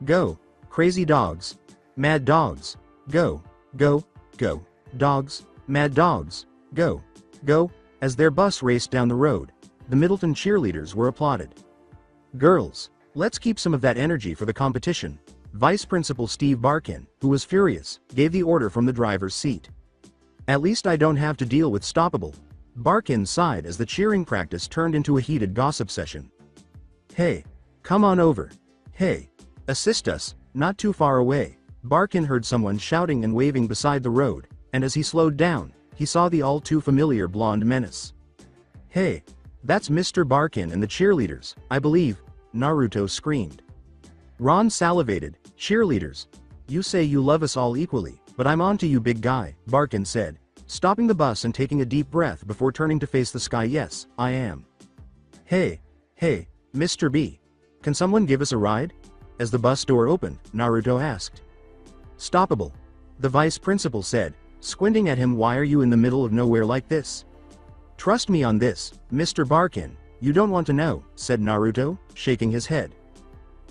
Go, crazy dogs. Mad dogs. Go, go, go. Dogs, mad dogs. Go, go. As their bus raced down the road, the Middleton cheerleaders were applauded. Girls, let's keep some of that energy for the competition. Vice Principal Steve Barkin, who was furious, gave the order from the driver's seat. At least I don't have to deal with Stoppable. Barkin sighed as the cheering practice turned into a heated gossip session. Hey, come on over. Hey, assist us, not too far away. Barkin heard someone shouting and waving beside the road, and as he slowed down, he saw the all-too-familiar blonde menace. Hey, that's Mr. Barkin and the cheerleaders, I believe, Naruto screamed. Ron salivated. Cheerleaders. You say you love us all equally, but I'm on to you, big guy, Barkin said, stopping the bus and taking a deep breath before turning to face the sky. Yes, I am. Hey, Mr. B. Can someone give us a ride? As the bus door opened, Naruto asked. Stoppable. The vice principal said, squinting at him. Why are you in the middle of nowhere like this? Trust me on this, Mr. Barkin. You don't want to know, said Naruto, shaking his head.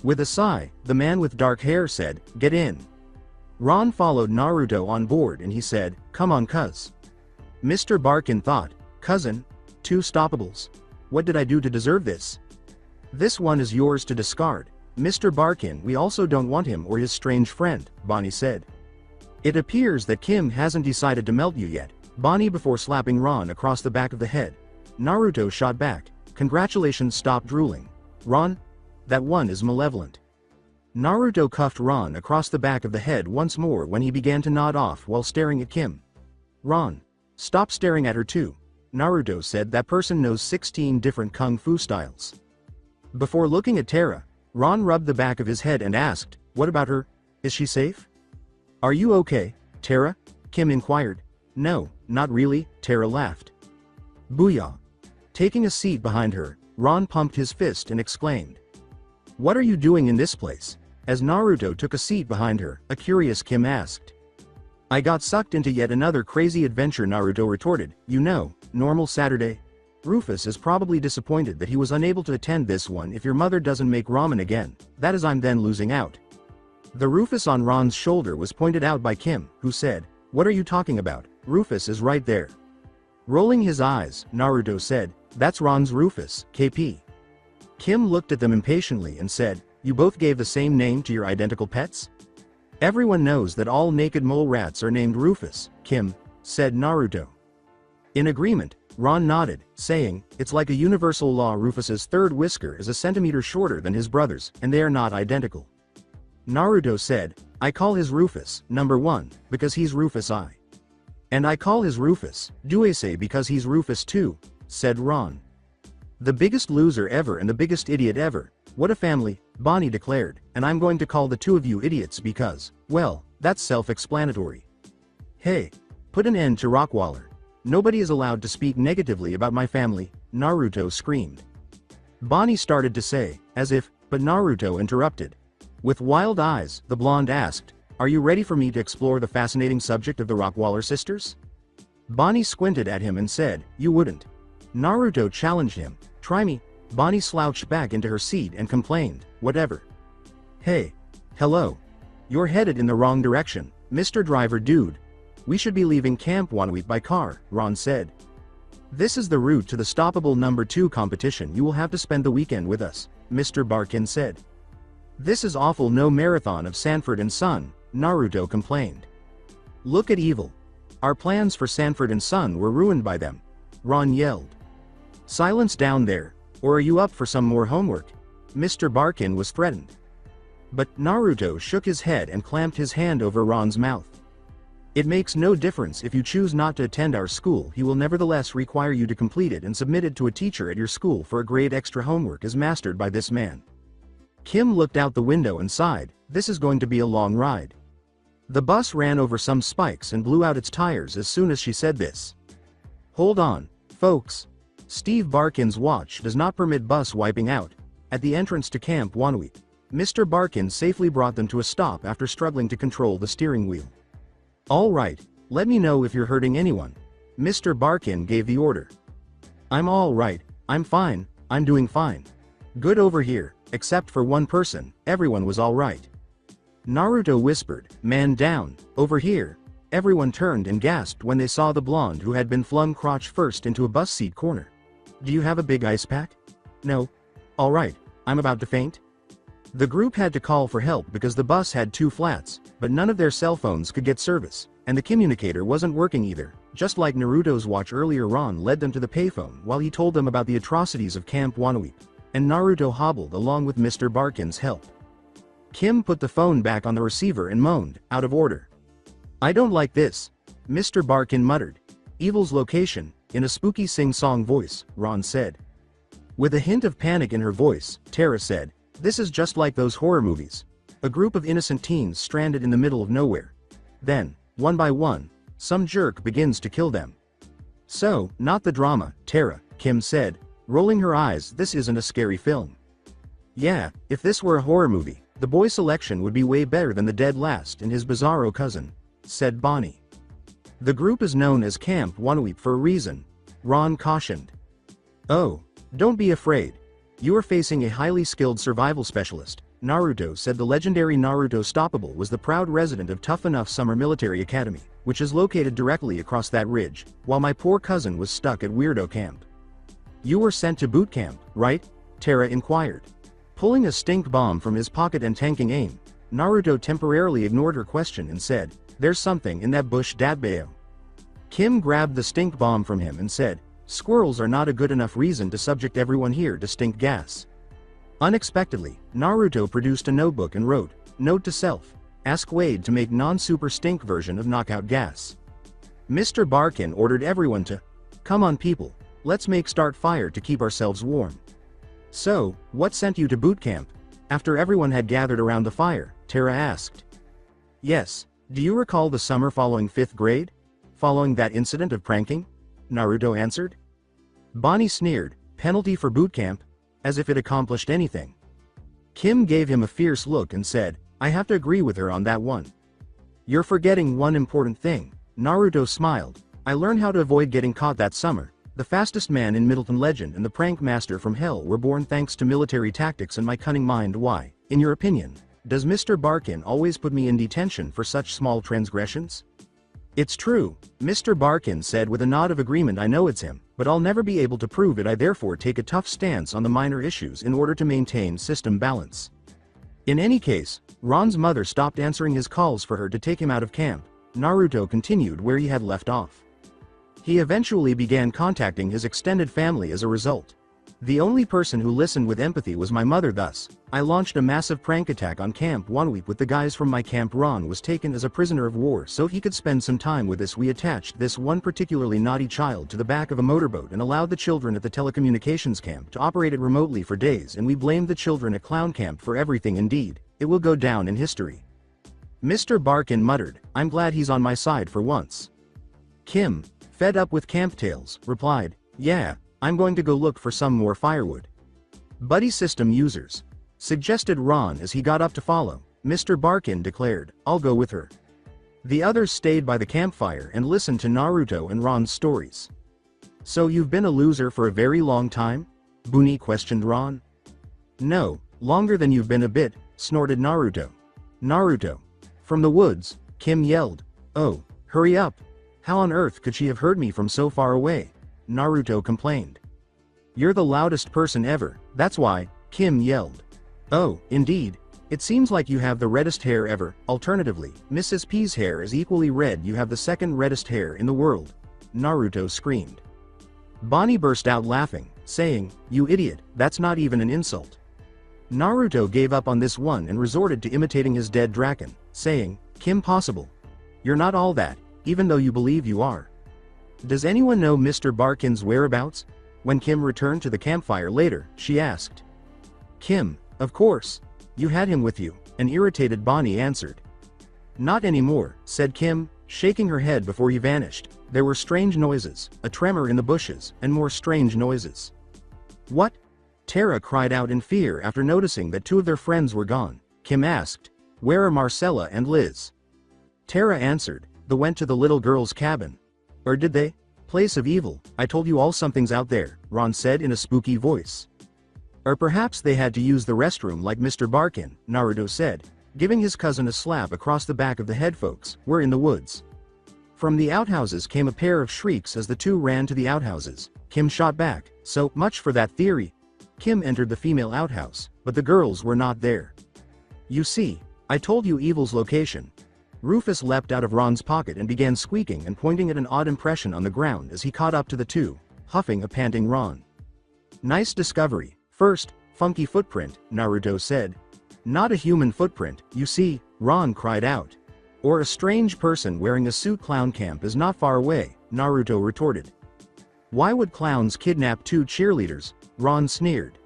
With a sigh, the man with dark hair said, Get in. Ron followed Naruto on board and he said, Come on cuz. Mr. Barkin thought, Cousin? 2 stoppables. What did I do to deserve this? This one is yours to discard. Mr. Barkin, we also don't want him or his strange friend, Bonnie said. It appears that Kim hasn't decided to melt you yet, Bonnie before slapping Ron across the back of the head. Naruto shot back, Congratulations, stop drooling. Ron? That one is malevolent. Naruto cuffed Ron across the back of the head once more when he began to nod off while staring at Kim. Ron, stop staring at her too. Naruto said that person knows 16 different kung fu styles. Before looking at Terra, Ron rubbed the back of his head and asked, What about her? Is she safe? Are you okay, Terra? Kim inquired. No, not really, Terra laughed. Booyah. Taking a seat behind her, Ron pumped his fist and exclaimed. What are you doing in this place? As Naruto took a seat behind her, a curious Kim asked. I got sucked into yet another crazy adventure, Naruto retorted. You know, normal Saturday. Rufus is probably disappointed that he was unable to attend this one. If your mother doesn't make ramen again, that is I'm then losing out. The Rufus on Ron's shoulder was pointed out by Kim, who said, What are you talking about? Rufus is right there. Rolling his eyes, Naruto said, That's Ron's Rufus, KP. Kim looked at them impatiently and said, you both gave the same name to your identical pets? Everyone knows that all naked mole rats are named Rufus, Kim, said Naruto. In agreement, Ron nodded, saying, it's like a universal law. Rufus's third whisker is a centimeter shorter than his brother's, and they are not identical. Naruto said, I call his Rufus, number 1, because he's Rufus I. And I call his Rufus, Duese, because he's Rufus 2, said Ron. The biggest loser ever and the biggest idiot ever, what a family, Bonnie declared, and I'm going to call the two of you idiots because, well, that's self-explanatory. Hey, put an end to Rockwaller. Nobody is allowed to speak negatively about my family, Naruto screamed. Bonnie started to say, as if, but Naruto interrupted. With wild eyes, the blonde asked, are you ready for me to explore the fascinating subject of the Rockwaller sisters? Bonnie squinted at him and said, you wouldn't. Naruto challenged him, try me. Bonnie slouched back into her seat and complained, whatever. Hey. Hello. You're headed in the wrong direction, Mr. Driver dude. We should be leaving Camp Waniweep by car, Ron said. This is the route to the stoppable number 2 competition. You will have to spend the weekend with us, Mr. Barkin said. This is awful, no marathon of Sanford and Son, Naruto complained. Look at evil. Our plans for Sanford and Son were ruined by them, Ron yelled. Silence down there, or are you up for some more homework? Mr. Barkin was threatened. But Naruto shook his head and clamped his hand over Ron's mouth. It makes no difference if you choose not to attend our school. He will nevertheless require you to complete it and submit it to a teacher at your school for a grade. Extra homework is mastered by this man. Kim looked out the window and sighed, this is going to be a long ride. The bus ran over some spikes and blew out its tires as soon as she said this. Hold on, folks. Steve Barkin's watch does not permit bus wiping out. At the entrance to Camp Waniweep, Mr. Barkin safely brought them to a stop after struggling to control the steering wheel. All right, let me know if you're hurting anyone. Mr. Barkin gave the order. I'm all right, I'm fine, I'm doing fine. Good over here, except for one person, everyone was all right. Naruto whispered, man down, over here. Everyone turned and gasped when they saw the blonde who had been flung crotch first into a bus seat corner. Do you have a big ice pack? No. All right, I'm about to faint. The group had to call for help because the bus had 2 flats, but none of their cell phones could get service, and the communicator wasn't working either. Just like Naruto's watch earlier, Ron led them to the payphone while he told them about the atrocities of Camp Waniweep, and Naruto hobbled along with Mr. Barkin's help. Kim put the phone back on the receiver and moaned, out of order. I don't like this, Mr. Barkin muttered. Evil's location, in a spooky sing-song voice, Ron said. With a hint of panic in her voice, Tara said, this is just like those horror movies. A group of innocent teens stranded in the middle of nowhere. Then, one by one, some jerk begins to kill them. So, not the drama, Tara, Kim said, rolling her eyes. This isn't a scary film. Yeah, if this were a horror movie, the boy selection would be way better than the dead last and his bizarro cousin, said Bonnie. The group is known as Camp Waniweep for a reason, Ron cautioned. Oh, don't be afraid. You are facing a highly skilled survival specialist, Naruto said. The legendary Naruto Stoppable was the proud resident of Tough Enough Summer Military Academy, which is located directly across that ridge, while my poor cousin was stuck at Weirdo Camp. You were sent to boot camp, right? Tara inquired. Pulling a stink bomb from his pocket and tanking aim, Naruto temporarily ignored her question and said, there's something in that bush, Datbayo. Kim grabbed the stink bomb from him and said, squirrels are not a good enough reason to subject everyone here to stink gas. Unexpectedly, Naruto produced a notebook and wrote, note to self, ask Wade to make non-super stink version of knockout gas. Mr. Barkin ordered everyone to, come on people, let's make start fire to keep ourselves warm. So, what sent you to boot camp? After everyone had gathered around the fire, Tara asked. Yes, do you recall the summer following 5th grade? Following that incident of pranking? Naruto answered. Bonnie sneered, penalty for boot camp, as if it accomplished anything. Kim gave him a fierce look and said, I have to agree with her on that one. You're forgetting one important thing. Naruto smiled. I learned how to avoid getting caught that summer. The fastest man in Middleton legend and the prank master from hell were born thanks to military tactics and my cunning mind. Why, in your opinion, does Mr. Barkin always put me in detention for such small transgressions? It's true, Mr. Barkin said with a nod of agreement. I know it's him, but I'll never be able to prove it. I therefore take a tough stance on the minor issues in order to maintain system balance. In any case, Ron's mother stopped answering his calls for her to take him out of camp. Naruto continued where he had left off. He eventually began contacting his extended family as a result. The only person who listened with empathy was my mother. Thus, I launched a massive prank attack on Camp Waniweep with the guys from my camp. Ron was taken as a prisoner of war so he could spend some time with us. We attached this one particularly naughty child to the back of a motorboat and allowed the children at the telecommunications camp to operate it remotely for days, and we blamed the children at Clown Camp for everything. Indeed, it will go down in history. Mr. Barkin muttered, I'm glad he's on my side for once. Kim, fed up with camp tales, replied, yeah, I'm going to go look for some more firewood. Buddy system users, suggested Ron as he got up to follow. Mr. Barkin declared, I'll go with her. The others stayed by the campfire and listened to Naruto and Ron's stories. So you've been a loser for a very long time? Buni questioned Ron. No, longer than you've been a bit, snorted Naruto. Naruto. From the woods, Kim yelled. Oh, hurry up. How on earth could she have heard me from so far away? Naruto complained. You're the loudest person ever, that's why, Kim yelled. Oh, indeed. It seems like you have the reddest hair ever. Alternatively, Mrs. P's hair is equally red. You have the second reddest hair in the world. Naruto screamed. Bonnie burst out laughing, saying, you idiot, that's not even an insult. Naruto gave up on this one and resorted to imitating his dead Drakken, saying, Kim possible. You're not all that, even though you believe you are. Does anyone know Mr. Barkin's whereabouts? When Kim returned to the campfire later, she asked. Kim, of course. You had him with you, an irritated Bonnie answered. Not anymore, said Kim, shaking her head before he vanished. There were strange noises, a tremor in the bushes, and more strange noises. What? Tara cried out in fear after noticing that two of their friends were gone. Kim asked, where are Marcella and Liz? Tara answered, they went to the little girl's cabin. Or did they? Place of evil, I told you all something's out there, Ron said in a spooky voice. Or perhaps they had to use the restroom like Mr. Barkin, Naruto said, giving his cousin a slap across the back of the head. Folks, we're in the woods. From the outhouses came a pair of shrieks as the two ran to the outhouses. Kim shot back, so much for that theory. Kim entered the female outhouse, but the girls were not there. You see, I told you evil's location. Rufus leapt out of Ron's pocket and began squeaking and pointing at an odd impression on the ground as he caught up to the two, huffing a panting Ron. Nice discovery. First, funky footprint, Naruto said. Not a human footprint, you see, Ron cried out. Or a strange person wearing a suit. Clown camp is not far away, Naruto retorted. Why would clowns kidnap two cheerleaders? Ron sneered.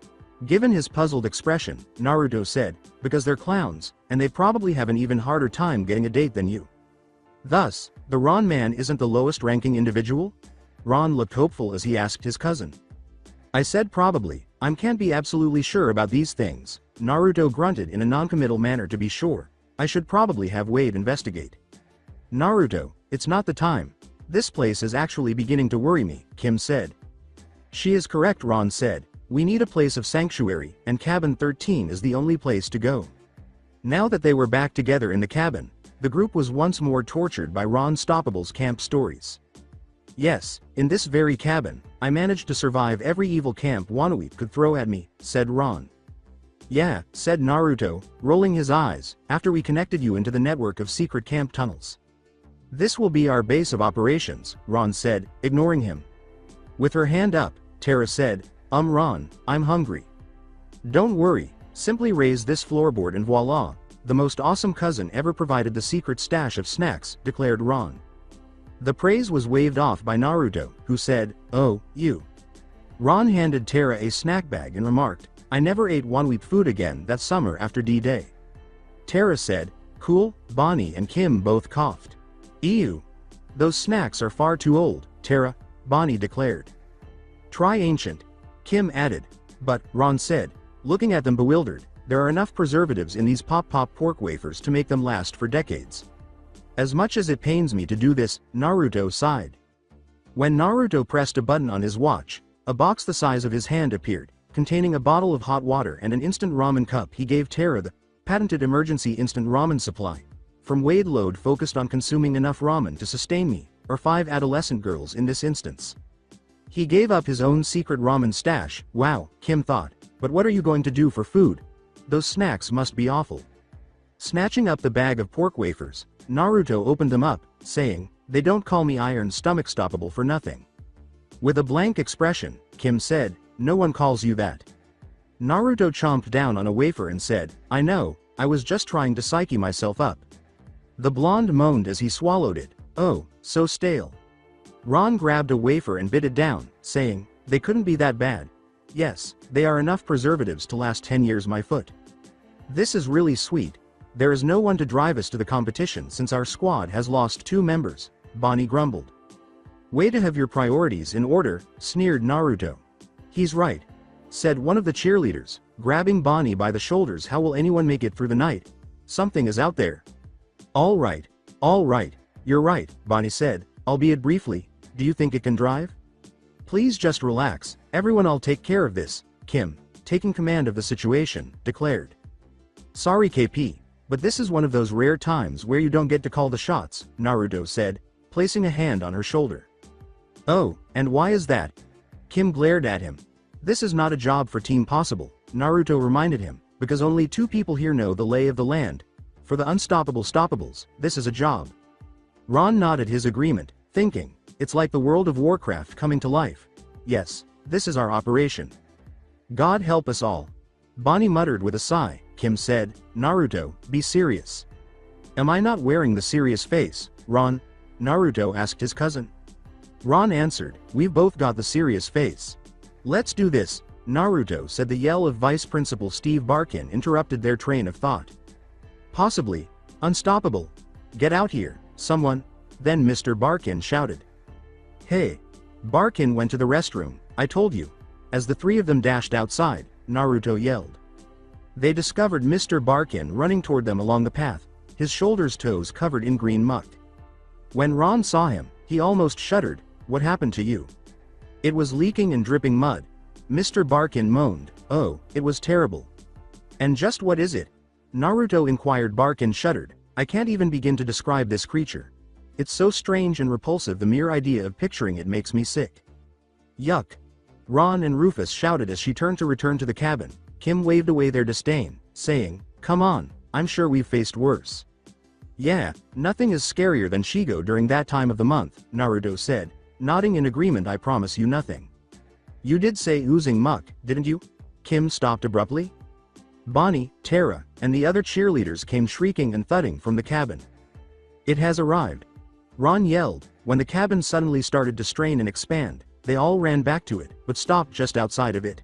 Given his puzzled expression, Naruto said, because they're clowns, and they probably have an even harder time getting a date than you. Thus, the Ron man isn't the lowest ranking individual? Ron looked hopeful as he asked his cousin. I said probably, I can't be absolutely sure about these things. Naruto grunted in a noncommittal manner. To be sure, I should probably have Wade investigate. Naruto, it's not the time. This place is actually beginning to worry me, Kim said. She is correct, Ron said. We need a place of sanctuary, and cabin 13 is the only place to go. Now that they were back together in the cabin, the group was once more tortured by Ron Stoppable's camp stories. Yes, in this very cabin, I managed to survive every evil Camp Waniweep could throw at me, said Ron. Yeah, said Naruto, rolling his eyes, after we connected you into the network of secret camp tunnels. This will be our base of operations, Ron said, ignoring him. With her hand up, Tara said, Ron, I'm hungry. Don't worry, simply raise this floorboard and voila, the most awesome cousin ever provided the secret stash of snacks, declared Ron. The praise was waved off by Naruto, who said, oh, you. Ron handed Tara a snack bag and remarked, I never ate Waniweep food again that summer after D-Day. Tara said, cool, Bonnie and Kim both coughed. Ew. Those snacks are far too old, Tara, Bonnie declared. Try ancient, Kim added. But, Ron said, looking at them bewildered, there are enough preservatives in these pop-pop pork wafers to make them last for decades. As much as it pains me to do this, Naruto sighed. When Naruto pressed a button on his watch, a box the size of his hand appeared, containing a bottle of hot water and an instant ramen cup. He gave Tara the patented emergency instant ramen supply. from Wade load focused on consuming enough ramen to sustain me, or 5 adolescent girls in this instance. He gave up his own secret ramen stash. Wow, Kim thought, but what are you going to do for food? Those snacks must be awful. Snatching up the bag of pork wafers, Naruto opened them up, saying, "They don't call me Iron Stomach Stoppable for nothing." With a blank expression, Kim said, "No one calls you that." Naruto chomped down on a wafer and said, "I know, I was just trying to psyche myself up." The blonde moaned as he swallowed it. "Oh, so stale." Ron grabbed a wafer and bit it down, saying, "They couldn't be that bad. Yes, they are enough preservatives to last 10 years my foot. This is really sweet. There is no one to drive us to the competition since our squad has lost 2 members, Bonnie grumbled. "Way to have your priorities in order," sneered Naruto. "He's right," said one of the cheerleaders, grabbing Bonnie by the shoulders. "How will anyone make it through the night? Something is out there." All right, you're right," Bonnie said, albeit briefly. "Do you think it can drive?" "Please just relax, everyone, I'll take care of this," Kim, taking command of the situation, declared. "Sorry KP, but this is one of those rare times where you don't get to call the shots," Naruto said, placing a hand on her shoulder. "Oh, and why is that?" Kim glared at him. "This is not a job for Team Possible," Naruto reminded him, "because only 2 people here know the lay of the land. For the unstoppable stoppables, this is a job." Ron nodded his agreement, thinking, it's like the World of Warcraft coming to life. "Yes, this is our operation." "God help us all." Bonnie muttered with a sigh. Kim said, "Naruto, be serious." "Am I not wearing the serious face, Ron?" Naruto asked his cousin. Ron answered, "We've both got the serious face." "Let's do this," Naruto said. The yell of Vice Principal Steve Barkin interrupted their train of thought. "Possibly. Unstoppable. Get out here, someone." Then Mr. Barkin shouted. "Hey." Barkin went to the restroom, "I told you." As the 3 of them dashed outside, Naruto yelled. They discovered Mr. Barkin running toward them along the path, his shoulders toes covered in green muck. When Ron saw him, he almost shuddered. "What happened to you?" "It was leaking and dripping mud." Mr. Barkin moaned. "Oh, it was terrible." "And just what is it?" Naruto inquired. Barkin shuddered. "I can't even begin to describe this creature. It's so strange and repulsive, the mere idea of picturing it makes me sick." "Yuck." Ron and Rufus shouted as she turned to return to the cabin. Kim waved away their disdain, saying, "Come on, I'm sure we've faced worse." "Yeah, nothing is scarier than Shigo during that time of the month," Naruto said, nodding in agreement. "I promise you nothing." "You did say oozing muck, didn't you?" Kim stopped abruptly. Bonnie, Tara, and the other cheerleaders came shrieking and thudding from the cabin. "It has arrived," Ron yelled. When the cabin suddenly started to strain and expand, they all ran back to it, but stopped just outside of it.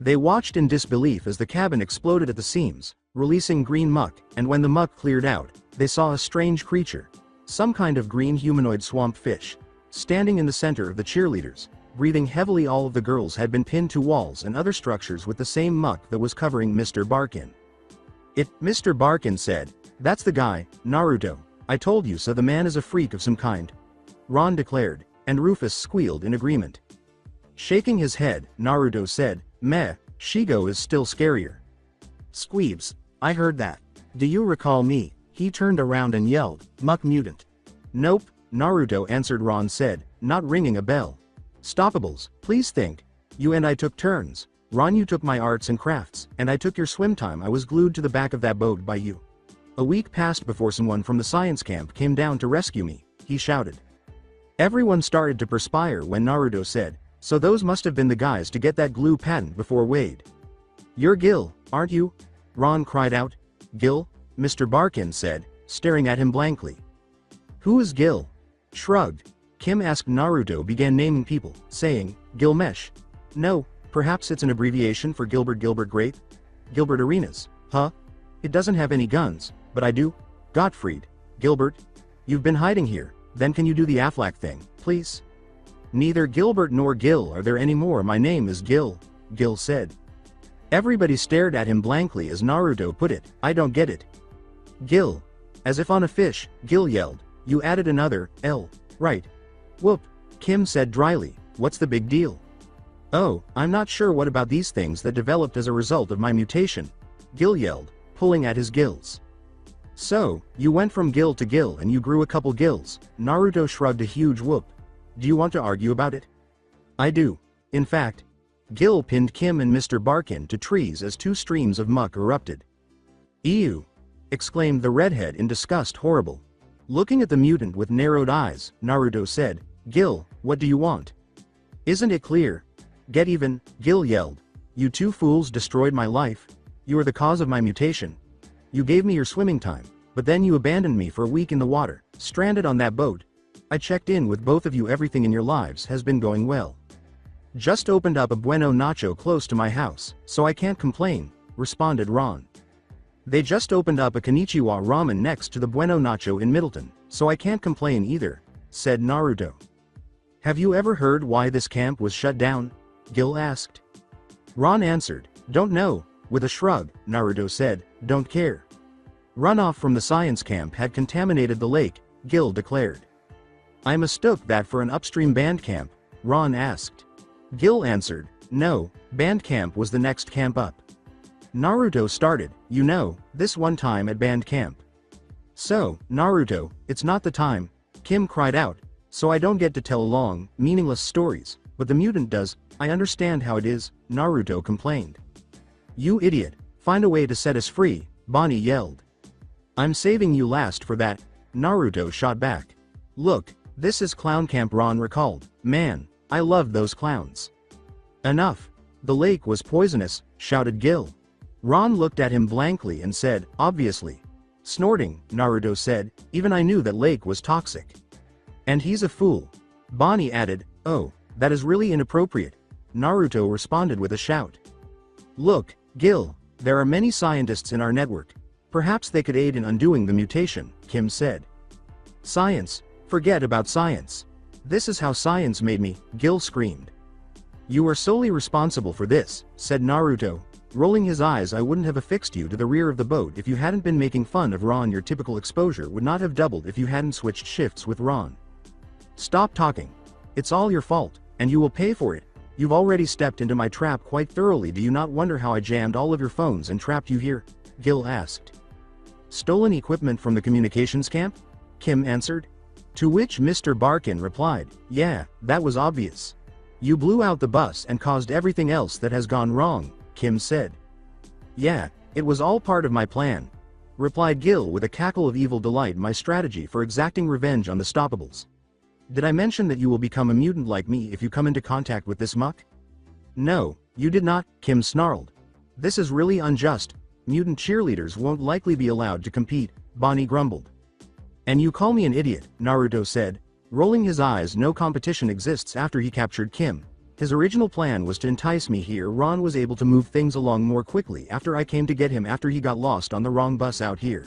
They watched in disbelief as the cabin exploded at the seams, releasing green muck, and when the muck cleared out, they saw a strange creature, some kind of green humanoid swamp fish, standing in the center of the cheerleaders, breathing heavily. All of the girls had been pinned to walls and other structures with the same muck that was covering Mr. Barkin. Mr. Barkin said, "That's the guy, Naruto. I told you so. The man is a freak of some kind," Ron declared, and Rufus squealed in agreement. Shaking his head, Naruto said, "Meh, Shigo is still scarier." "Squeebs, I heard that. Do you recall me?" He turned around and yelled, "Muck mutant." "Nope," Naruto answered. Ron said, not ringing a bell. "Stoppables, please think. You and I took turns. Ron, you took my arts and crafts, and I took your swim time. I was glued to the back of that boat by you. A week passed before someone from the science camp came down to rescue me," he shouted. Everyone started to perspire when Naruto said, "So those must have been the guys to get that glue patent before Wade." "You're Gil, aren't you?" Ron cried out. "Gil?" Mr. Barkin said, staring at him blankly. "Who is Gil?" Shrugged. Kim asked. Naruto began naming people, saying, "Gilmesh. No, perhaps it's an abbreviation for Gilbert Great? Gilbert Arenas, huh? It doesn't have any guns, but I do. Gottfried. Gilbert. You've been hiding here, then can you do the Aflac thing, please?" "Neither Gilbert nor Gil are there anymore. My name is Gil," Gil said. Everybody stared at him blankly as Naruto put it, "I don't get it." "Gil." As if on a fish, Gil yelled, "You added another L, right?" "Whoop," Kim said dryly, "what's the big deal?" "Oh, I'm not sure. What about these things that developed as a result of my mutation?" Gil yelled, pulling at his gills. So, you went from gill to gill and you grew a couple gills. Naruto shrugged a huge whoop. Do you want to argue about it? I do. In fact, Gil pinned Kim and Mr. Barkin to trees as two streams of muck erupted. Ew! Exclaimed the redhead in disgust. Horrible. Looking at the mutant with narrowed eyes, Naruto said, Gil, what do you want? Isn't it clear? Get even, Gil yelled. You two fools destroyed my life. You are the cause of my mutation. You gave me your swimming time, but then you abandoned me for a week in the water, stranded on that boat. I checked in with both of you. Everything in your lives has been going well. Just opened up a bueno nacho close to my house, so I can't complain, responded Ron. They just opened up a konnichiwa ramen next to the bueno nacho in Middleton, so I can't complain either, said Naruto. Have you ever heard why this camp was shut down? Gil asked. Ron answered, don't know, with a shrug. Naruto said, don't care. Runoff from the science camp had contaminated the lake, Gil declared. I mistook that for an upstream band camp, Ron asked. Gil answered, no, band camp was the next camp up. Naruto started, you know, this one time at band camp. So, Naruto, it's not the time, Kim cried out, so I don't get to tell long, meaningless stories, but the mutant does. I understand how it is, Naruto complained. You idiot, find a way to set us free, Bonnie yelled. I'm saving you last for that, Naruto shot back. Look, this is clown camp, Ron recalled. Man, I loved those clowns. Enough. The lake was poisonous, shouted Gil. Ron looked at him blankly and said, obviously. Snorting, Naruto said, even I knew that lake was toxic. And he's a fool. Bonnie added, oh, that is really inappropriate. Naruto responded with a shout. Look, Gil, there are many scientists in our network. Perhaps they could aid in undoing the mutation, Kim said. Science? Forget about science. This is how science made me, Gil screamed. You are solely responsible for this, said Naruto, rolling his eyes. I wouldn't have affixed you to the rear of the boat if you hadn't been making fun of Ron. Your typical exposure would not have doubled if you hadn't switched shifts with Ron. Stop talking. It's all your fault, and you will pay for it. You've already stepped into my trap quite thoroughly. Do you not wonder how I jammed all of your phones and trapped you here? Gil asked. Stolen equipment from the communications camp? Kim answered. To which Mr. Barkin replied, yeah, that was obvious. You blew out the bus and caused everything else that has gone wrong, Kim said. Yeah, it was all part of my plan, replied Gil with a cackle of evil delight. My strategy for exacting revenge on the Stoppables. Did I mention that you will become a mutant like me if you come into contact with this muck? No, you did not, Kim snarled. This is really unjust. Mutant cheerleaders won't likely be allowed to compete, Bonnie grumbled. And you call me an idiot, Naruto said, rolling his eyes. No competition exists after he captured Kim. His original plan was to entice me here. Ron was able to move things along more quickly after I came to get him after he got lost on the wrong bus out here.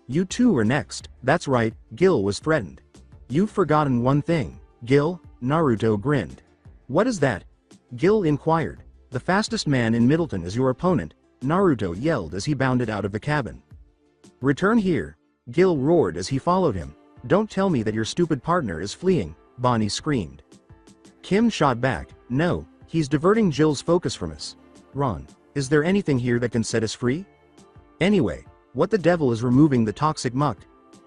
You two are next. That's right, Gil was threatened. You've forgotten one thing, Gil, Naruto grinned. What is that? Gil inquired. The fastest man in Middleton is your opponent, Naruto yelled as he bounded out of the cabin. Return here, Gil roared as he followed him. Don't tell me that your stupid partner is fleeing, Bonnie screamed. Kim shot back, no, he's diverting Jill's focus from us. Ron, is there anything here that can set us free? Anyway, what the devil is removing the toxic muck?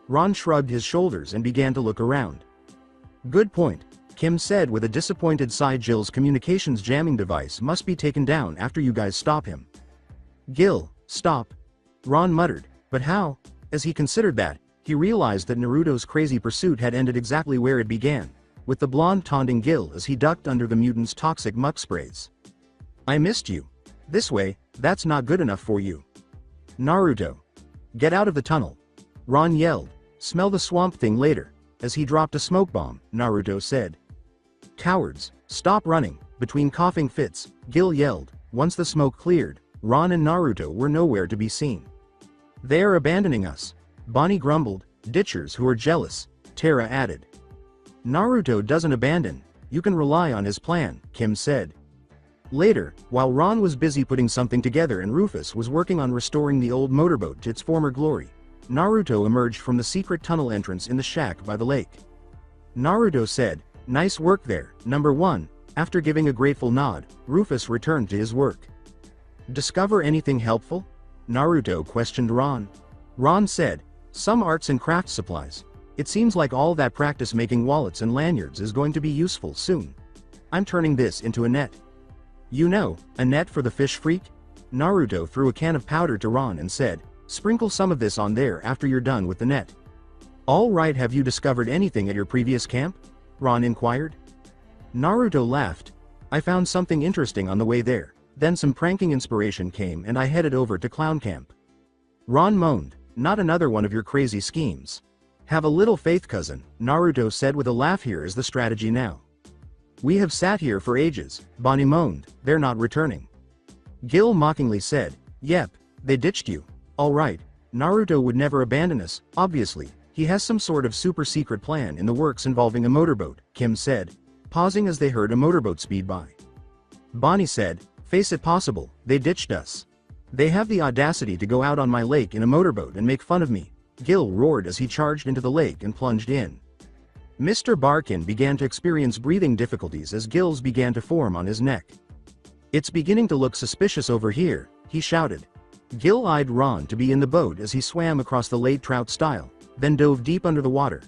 Ron shrugged his shoulders and began to look around. Good point, Kim said with a disappointed sigh. Jill's communications jamming device must be taken down after you guys stop him. Gil, stop. Ron muttered, but how? As he considered that, he realized that Naruto's crazy pursuit had ended exactly where it began, with the blonde taunting Gil as he ducked under the mutant's toxic muck sprays. I missed you. This way, that's not good enough for you. Naruto. Get out of the tunnel. Ron yelled. Smell the swamp thing later, as he dropped a smoke bomb, Naruto said. Cowards, stop running. Between coughing fits, Gil yelled. Once the smoke cleared, Ron and Naruto were nowhere to be seen. They are abandoning us, Bonnie grumbled. Ditchers who are jealous, Terra added. Naruto doesn't abandon, you can rely on his plan, Kim said. Later, while Ron was busy putting something together and Rufus was working on restoring the old motorboat to its former glory, Naruto emerged from the secret tunnel entrance in the shack by the lake. Naruto said, nice work there, number one. After giving a grateful nod, Rufus returned to his work. Discover anything helpful? Naruto questioned Ron. Ron said, some arts and crafts supplies. It seems like all that practice making wallets and lanyards is going to be useful soon. I'm turning this into a net. You know, a net for the fish freak? Naruto threw a can of powder to Ron and said, sprinkle some of this on there after you're done with the net. All right, have you discovered anything at your previous camp? Ron inquired. Naruto laughed. I found something interesting on the way there, then some pranking inspiration came and I headed over to clown camp. Ron moaned, not another one of your crazy schemes. Have a little faith, cousin, Naruto said with a laugh. Here is the strategy now. We have sat here for ages, Bonnie moaned, they're not returning. Gil mockingly said, yep, they ditched you. Alright, Naruto would never abandon us, obviously, he has some sort of super secret plan in the works involving a motorboat, Kim said, pausing as they heard a motorboat speed by. Bonnie said, face it possible, they ditched us. They have the audacity to go out on my lake in a motorboat and make fun of me, Gil roared as he charged into the lake and plunged in. Mr. Barkin began to experience breathing difficulties as gills began to form on his neck. It's beginning to look suspicious over here, he shouted. Gil eyed Ron to be in the boat as he swam across the lake trout style, then dove deep under the water.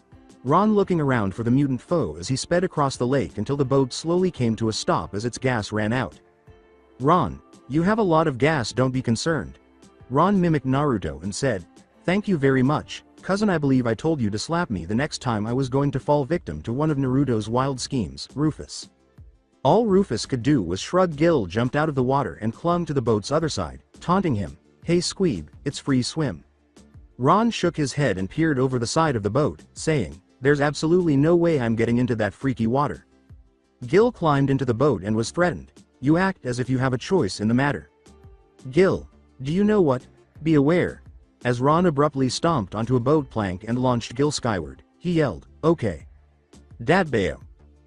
Ron looking around for the mutant foe as he sped across the lake until the boat slowly came to a stop as its gas ran out. Ron, you have a lot of gas, don't be concerned. Ron mimicked Naruto and said, thank you very much, cousin. I believe I told you to slap me the next time I was going to fall victim to one of Naruto's wild schemes, Rufus. All Rufus could do was shrug. Gil jumped out of the water and clung to the boat's other side, taunting him, hey Squeeb, it's free swim. Ron shook his head and peered over the side of the boat, saying, there's absolutely no way I'm getting into that freaky water. Gil climbed into the boat and was threatened, you act as if you have a choice in the matter. Gil, do you know what? Be aware. As Ron abruptly stomped onto a boat plank and launched Gil skyward, he yelled, okay. Datbayo.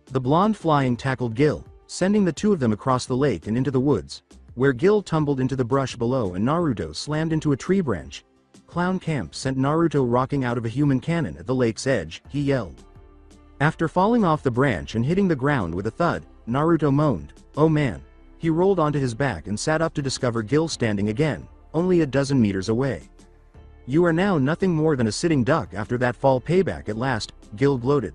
The blonde flying tackled Gil, sending the two of them across the lake and into the woods, where Gil tumbled into the brush below and Naruto slammed into a tree branch. Clown Camp sent Naruto rocking out of a human cannon at the lake's edge, he yelled. After falling off the branch and hitting the ground with a thud, Naruto moaned, oh man. He rolled onto his back and sat up to discover Gil standing again, only a dozen meters away. You are now nothing more than a sitting duck after that fall. Payback at last, Gil gloated.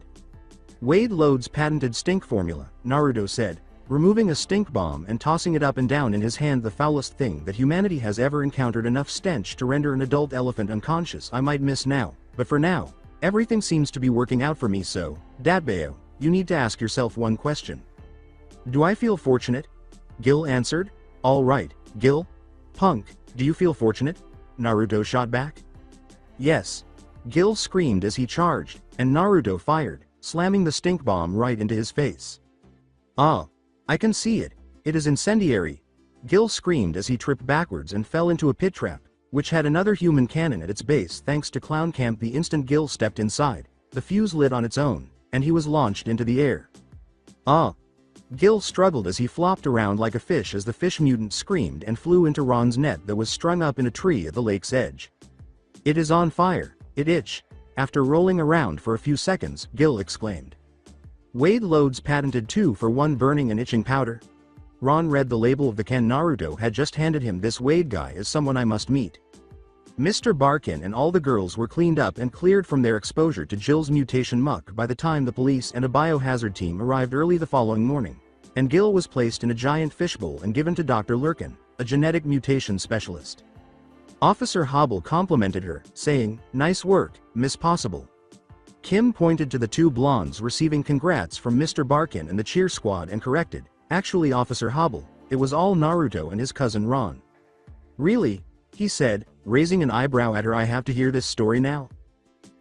Wade Lode's patented stink formula, Naruto said, removing a stink bomb and tossing it up and down in his hand. The foulest thing that humanity has ever encountered, enough stench to render an adult elephant unconscious. I might miss now, but for now, everything seems to be working out for me. So, Datbayo, you need to ask yourself one question. Do I feel fortunate? Gil answered. All right, Gil. Punk, do you feel fortunate? Naruto shot back. Yes. Gil screamed as he charged, and Naruto fired, slamming the stink bomb right into his face. Ah. I can see it. It is incendiary. Gil screamed as he tripped backwards and fell into a pit trap, which had another human cannon at its base. Thanks to Clown Camp, the instant Gil stepped inside, the fuse lit on its own, and he was launched into the air. Ah. Gil struggled as he flopped around like a fish as the fish mutant screamed and flew into Ron's net that was strung up in a tree at the lake's edge. It is on fire, it itch. After rolling around for a few seconds, Gil exclaimed. Wade Lode's patented 2-for-1 burning and itching powder. Ron read the label of the can Naruto had just handed him. This Wade guy is someone I must meet. Mr. Barkin and all the girls were cleaned up and cleared from their exposure to Jill's mutation muck by the time the police and a biohazard team arrived early the following morning, and Gil was placed in a giant fishbowl and given to Dr. Lurkin, a genetic mutation specialist. Officer Hobble complimented her, saying, nice work, Miss Possible. Kim pointed to the two blondes receiving congrats from Mr. Barkin and the cheer squad and corrected, actually Officer Hobble, it was all Naruto and his cousin Ron. Really? He said, raising an eyebrow at her. I have to hear this story now?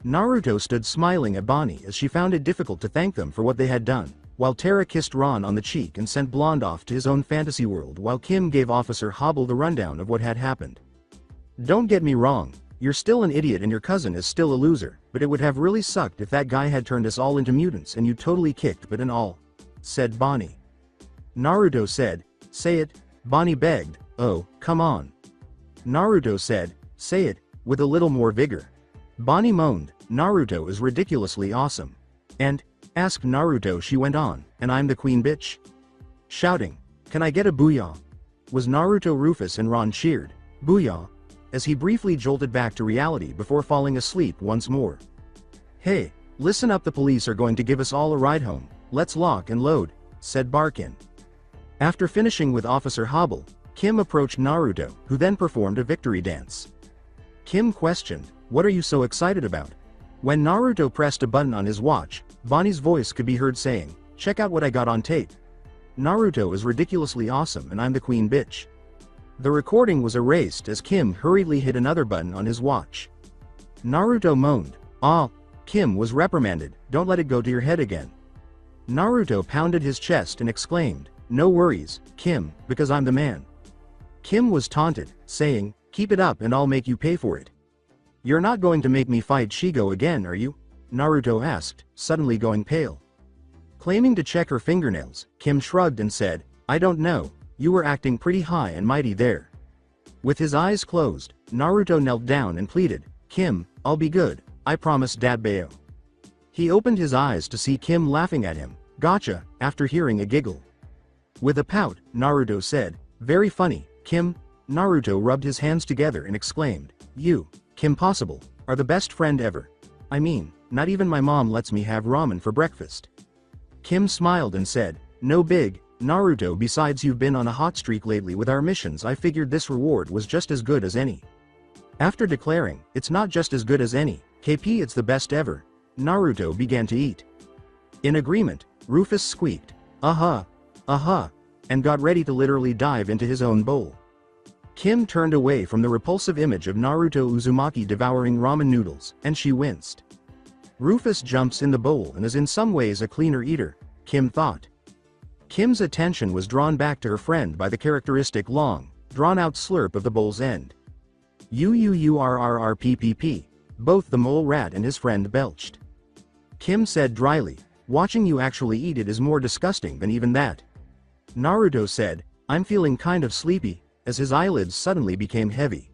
Naruto stood smiling at Bonnie as she found it difficult to thank them for what they had done, while Terra kissed Ron on the cheek and sent Blonde off to his own fantasy world while Kim gave Officer Hobble the rundown of what had happened. Don't get me wrong, you're still an idiot and your cousin is still a loser, but it would have really sucked if that guy had turned us all into mutants and you totally kicked butt and all, said Bonnie. Naruto said, say it, Bonnie begged, oh, come on. Naruto said, say it, with a little more vigor. Bonnie moaned, Naruto is ridiculously awesome. And, ask Naruto, she went on, and I'm the queen bitch. Shouting, can I get a booyah? Was Naruto. Rufus and Ron cheered, booyah. as he briefly jolted back to reality before falling asleep once more. "Hey, listen up, the police are going to give us all a ride home, let's lock and load," said Barkin. After finishing with Officer Hobble, Kim approached Naruto, who then performed a victory dance. Kim questioned, "What are you so excited about?" When Naruto pressed a button on his watch, Bonnie's voice could be heard saying, "Check out what I got on tape. Naruto is ridiculously awesome and I'm the queen bitch." The recording was erased as Kim hurriedly hit another button on his watch. Naruto moaned, "Ah." Kim was reprimanded, "Don't let it go to your head again." Naruto pounded his chest and exclaimed, "No worries, Kim, because I'm the man." Kim was taunted, saying, "Keep it up and I'll make you pay for it." "You're not going to make me fight Shigo again, are you?" Naruto asked, suddenly going pale. Claiming to check her fingernails, Kim shrugged and said, "I don't know, you were acting pretty high and mighty there." With his eyes closed, Naruto knelt down and pleaded, "Kim, I'll be good, I promise Dad Bayo." He opened his eyes to see Kim laughing at him, "Gotcha," after hearing a giggle. With a pout, Naruto said, "Very funny, Kim." Naruto rubbed his hands together and exclaimed, "You, Kim Possible, are the best friend ever. I mean, not even my mom lets me have ramen for breakfast." Kim smiled and said, "No big, Naruto, besides you've been on a hot streak lately with our missions, I figured this reward was just as good as any." After declaring, "It's not just as good as any, KP, it's the best ever," Naruto began to eat. In agreement, Rufus squeaked, "Uh-huh, uh-huh," and got ready to literally dive into his own bowl. Kim turned away from the repulsive image of Naruto Uzumaki devouring ramen noodles, and she winced. Rufus jumps in the bowl and is in some ways a cleaner eater, Kim thought. Kim's attention was drawn back to her friend by the characteristic long, drawn-out slurp of the bowl's end. "UUURRRPPP," both the mole rat and his friend belched. Kim said dryly, "Watching you actually eat it is more disgusting than even that." Naruto said, "I'm feeling kind of sleepy," as his eyelids suddenly became heavy.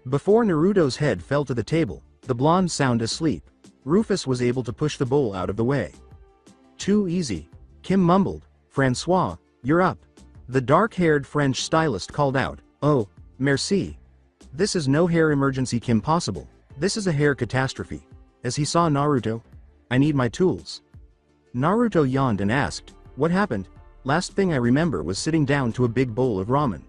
Before Naruto's head fell to the table, the blonde sound asleep, Rufus was able to push the bowl out of the way. "Too easy," Kim mumbled. "Francois, you're up." The dark-haired French stylist called out, "Oh, merci. This is no hair emergency, Kim Possible, this is a hair catastrophe." As he saw Naruto, "I need my tools." Naruto yawned and asked, "What happened?" "Last thing I remember was sitting down to a big bowl of ramen."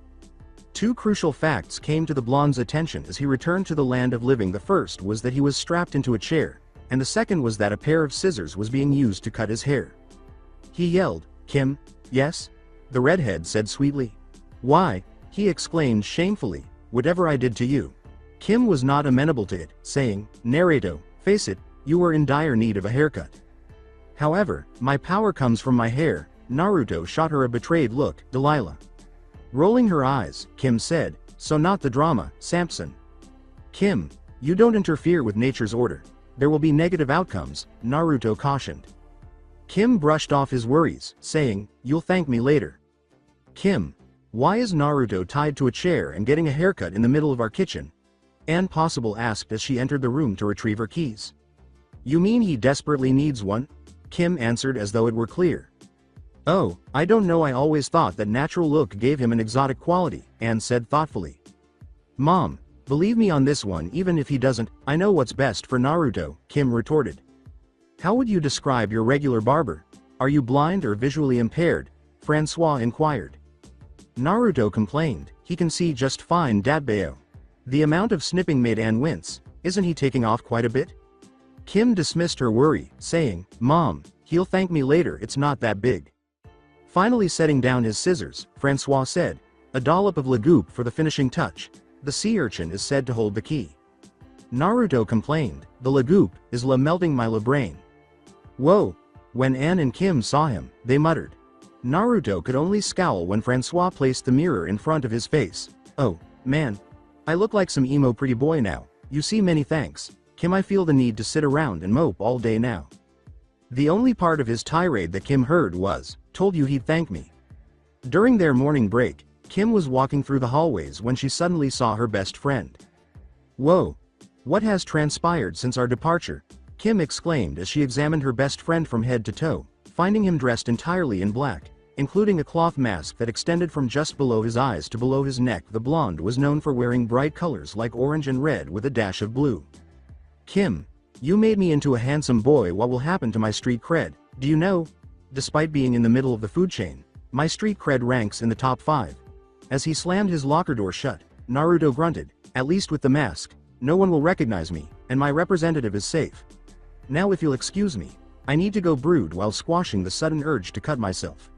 Two crucial facts came to the blonde's attention as he returned to the land of living. The first was that he was strapped into a chair, and the second was that a pair of scissors was being used to cut his hair. He yelled, "Kim?" "Yes?" the redhead said sweetly. "Why?" he exclaimed shamefully, "Whatever I did to you." Kim was not amenable to it, saying, "Naruto, face it, you were in dire need of a haircut." "However, my power comes from my hair." Naruto shot her a betrayed look, "Delilah." Rolling her eyes, Kim said, "So not the drama, Samson." "Kim, you don't interfere with nature's order. There will be negative outcomes," Naruto cautioned. Kim brushed off his worries, saying, "You'll thank me later." "Kim, why is Naruto tied to a chair and getting a haircut in the middle of our kitchen?" Anne Possible asked as she entered the room to retrieve her keys. "You mean he desperately needs one?" Kim answered as though it were clear. "Oh, I don't know, I always thought that natural look gave him an exotic quality," Anne said thoughtfully. "Mom, believe me on this one, even if he doesn't, I know what's best for Naruto," Kim retorted. "How would you describe your regular barber? Are you blind or visually impaired?" Francois inquired. Naruto complained, "He can see just fine, Dadbayo." The amount of snipping made Anne wince. "Isn't he taking off quite a bit?" Kim dismissed her worry, saying, "Mom, he'll thank me later, it's not that big." Finally setting down his scissors, Francois said, "A dollop of lagoop for the finishing touch. The sea urchin is said to hold the key." Naruto complained, "The lagoop is melting my brain." "Whoa." When Anne and Kim saw him, they muttered. Naruto could only scowl when Francois placed the mirror in front of his face. "Oh, man. I look like some emo pretty boy now. You see, many thanks, Kim. I feel the need to sit around and mope all day now." The only part of his tirade that Kim heard was, "Told you he'd thank me." During their morning break, Kim was walking through the hallways when she suddenly saw her best friend. "Whoa. What has transpired since our departure?" Kim exclaimed as she examined her best friend from head to toe, finding him dressed entirely in black, including a cloth mask that extended from just below his eyes to below his neck. The blonde was known for wearing bright colors like orange and red with a dash of blue. Kim, you made me into a handsome boy. What will happen to my street cred? Do you know? Despite being in the middle of the food chain, my street cred ranks in the top 5. As he slammed his locker door shut, Naruto grunted, at least with the mask, no one will recognize me, and my representative is safe. Now if you'll excuse me, I need to go brood while squashing the sudden urge to cut myself.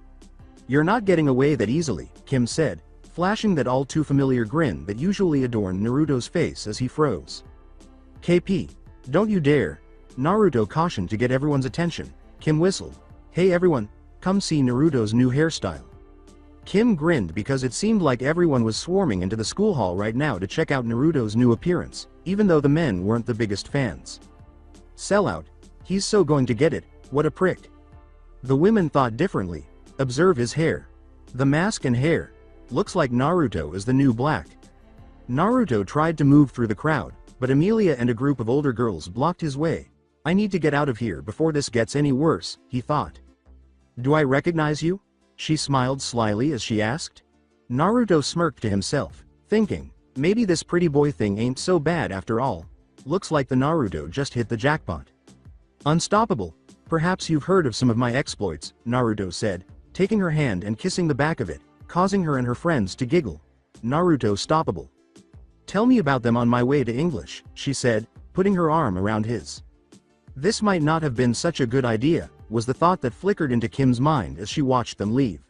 You're not getting away that easily, Kim said, flashing that all too familiar grin that usually adorned Naruto's face as he froze. KP, don't you dare, Naruto cautioned to get everyone's attention. Kim whistled. Hey everyone, come see Naruto's new hairstyle. Kim grinned because it seemed like everyone was swarming into the school hall right now to check out Naruto's new appearance, even though the men weren't the biggest fans. Sellout, he's so going to get it, what a prick. The women thought differently. Observe his hair. The mask and hair. Looks like Naruto is the new Black. Naruto tried to move through the crowd, but Emilia and a group of older girls blocked his way. I need to get out of here before this gets any worse, he thought. Do I recognize you? She smiled slyly as she asked. Naruto smirked to himself, thinking, maybe this pretty boy thing ain't so bad after all. Looks like the Naruto just hit the jackpot. Unstoppable. Perhaps you've heard of some of my exploits, Naruto said, taking her hand and kissing the back of it, causing her and her friends to giggle. Naruto stoppable. Tell me about them on my way to English, she said, putting her arm around his. This might not have been such a good idea, was the thought that flickered into Kim's mind as she watched them leave.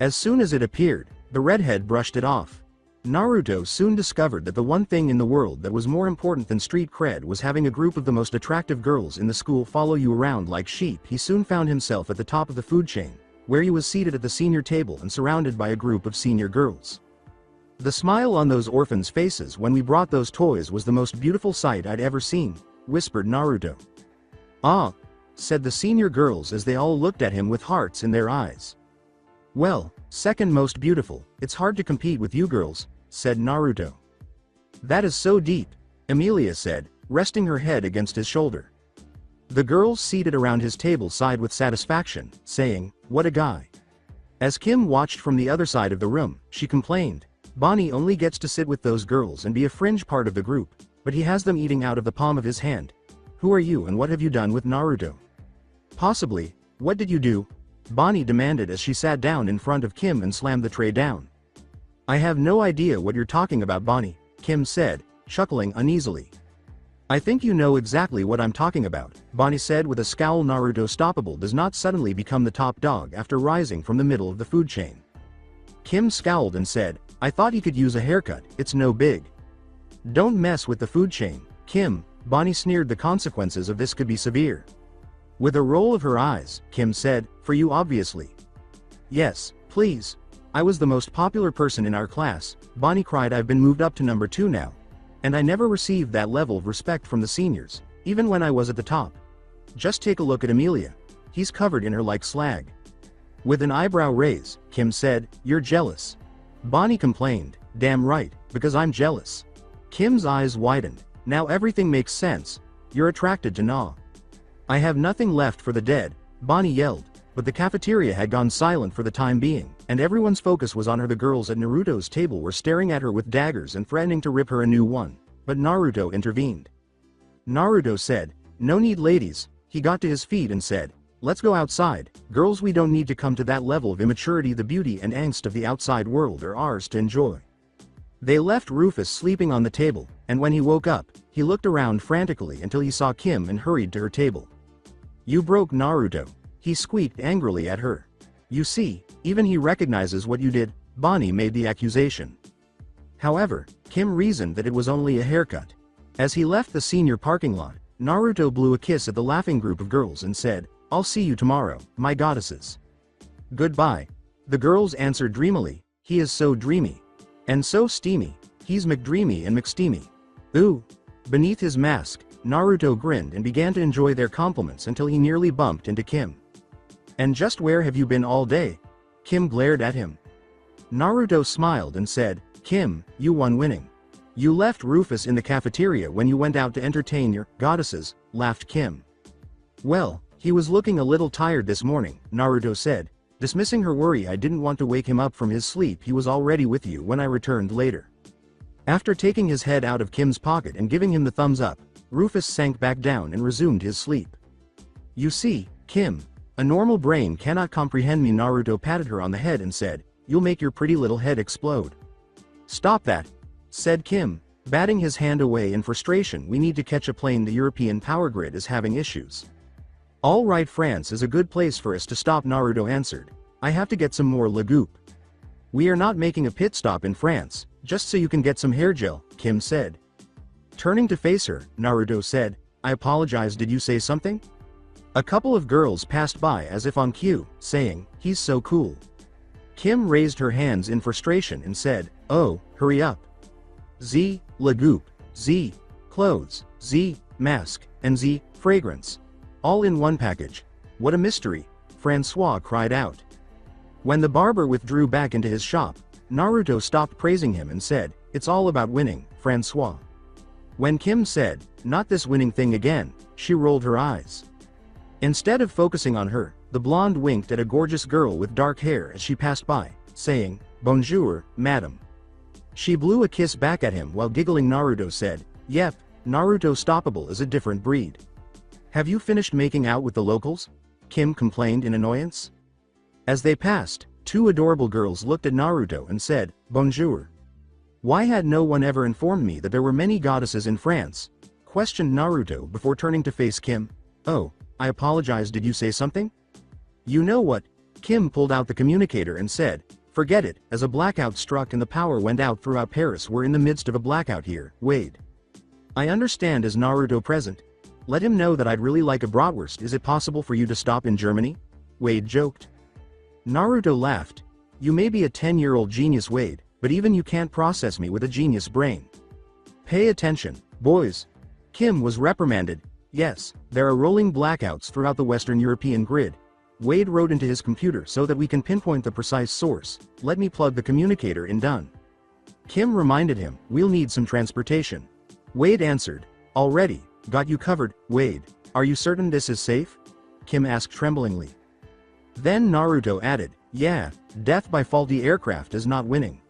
As soon as it appeared, the redhead brushed it off. Naruto soon discovered that the one thing in the world that was more important than street cred was having a group of the most attractive girls in the school follow you around like sheep. He soon found himself at the top of the food chain, where he was seated at the senior table and surrounded by a group of senior girls. The smile on those orphans' faces when we brought those toys was the most beautiful sight I'd ever seen, whispered Naruto. Ah, said the senior girls as they all looked at him with hearts in their eyes. Well, second most beautiful, it's hard to compete with you girls, said Naruto. That is so deep, Emilia said, resting her head against his shoulder. The girls seated around his table sighed with satisfaction, saying, what a guy. As Kim watched from the other side of the room, she complained, Bonnie only gets to sit with those girls and be a fringe part of the group, but he has them eating out of the palm of his hand. Who are you and what have you done with Naruto? Possibly, what did you do? Bonnie demanded as she sat down in front of Kim and slammed the tray down. I have no idea what you're talking about, Bonnie, Kim said, chuckling uneasily. I think you know exactly what I'm talking about, Bonnie said with a scowl. Naruto stoppable does not suddenly become the top dog after rising from the middle of the food chain. Kim scowled and said, I thought he could use a haircut, it's no big. Don't mess with the food chain, Kim, Bonnie sneered. The consequences of this could be severe. With a roll of her eyes, Kim said, for you obviously. Yes, please. I was the most popular person in our class, Bonnie cried. I've been moved up to number 2 now. And I never received that level of respect from the seniors, even when I was at the top. Just take a look at Emilia. He's covered in her like slag. With an eyebrow raise, Kim said, you're jealous. Bonnie complained, damn right, because I'm jealous. Kim's eyes widened. Now everything makes sense. You're attracted to Na. I have nothing left for the dead, Bonnie yelled, but the cafeteria had gone silent for the time being, and everyone's focus was on her. The girls at Naruto's table were staring at her with daggers and threatening to rip her a new one, but Naruto intervened. Naruto said, no need ladies. He got to his feet and said, let's go outside, girls, we don't need to come to that level of immaturity. The beauty and angst of the outside world are ours to enjoy. They left Rufus sleeping on the table, and when he woke up, he looked around frantically until he saw Kim and hurried to her table. You broke Naruto, he squeaked angrily at her. You see, even he recognizes what you did, Bonnie made the accusation. However, Kim reasoned that it was only a haircut. As he left the senior parking lot, Naruto blew a kiss at the laughing group of girls and said, I'll see you tomorrow, my goddesses. Goodbye. The girls answered dreamily, he is so dreamy. And so steamy, he's McDreamy and McSteamy. Ooh. Beneath his mask, Naruto grinned and began to enjoy their compliments until he nearly bumped into Kim. And just where have you been all day? Kim glared at him. Naruto smiled and said, Kim, you won winning. You left Rufus in the cafeteria when you went out to entertain your goddesses, laughed Kim. Well, he was looking a little tired this morning, Naruto said. Dismissing her worry, I didn't want to wake him up from his sleep. He was already with you when I returned later. After taking his head out of Kim's pocket and giving him the thumbs up, Rufus sank back down and resumed his sleep. You see, Kim, a normal brain cannot comprehend me. Naruto patted her on the head and said, you'll make your pretty little head explode. Stop that, said Kim, batting his hand away in frustration. We need to catch a plane. The European power grid is having issues. All right, France is a good place for us to stop, Naruto answered. I have to get some more lagoop. We are not making a pit stop in France, just so you can get some hair gel, Kim said. Turning to face her, Naruto said, I apologize, did you say something? A couple of girls passed by as if on cue, saying, he's so cool. Kim raised her hands in frustration and said, oh, hurry up. Z, lagoop, Z, clothes, Z, mask, and Z, fragrance. All in one package. What a mystery, Francois cried out. When the barber withdrew back into his shop, Naruto stopped praising him and said, it's all about winning, Francois. When Kim said, not this winning thing again, she rolled her eyes. Instead of focusing on her, the blonde winked at a gorgeous girl with dark hair as she passed by, saying, bonjour, madam. She blew a kiss back at him while giggling. Naruto said, yep, Naruto Stoppable is a different breed. Have you finished making out with the locals? Kim complained in annoyance. As they passed, two adorable girls looked at Naruto and said, bonjour. Why had no one ever informed me that there were many goddesses in France? Questioned Naruto before turning to face Kim. Oh, I apologize, did you say something? You know what? Kim pulled out the communicator and said, forget it, as a blackout struck and the power went out throughout Paris. We're in the midst of a blackout here, Wade. I understand. As Naruto present, let him know that I'd really like a bratwurst. Is it possible for you to stop in Germany? Wade joked. Naruto laughed. You may be a 10-year-old genius, Wade, but even you can't process me with a genius brain. Pay attention, boys. Kim was reprimanded. Yes, there are rolling blackouts throughout the Western European grid. Wade wrote into his computer so that we can pinpoint the precise source. Let me plug the communicator in. Done. Kim reminded him, we'll need some transportation. Wade answered, already, got you covered. Wade, are you certain this is safe? Kim asked tremblingly. Then Naruto added, yeah, death by faulty aircraft is not winning.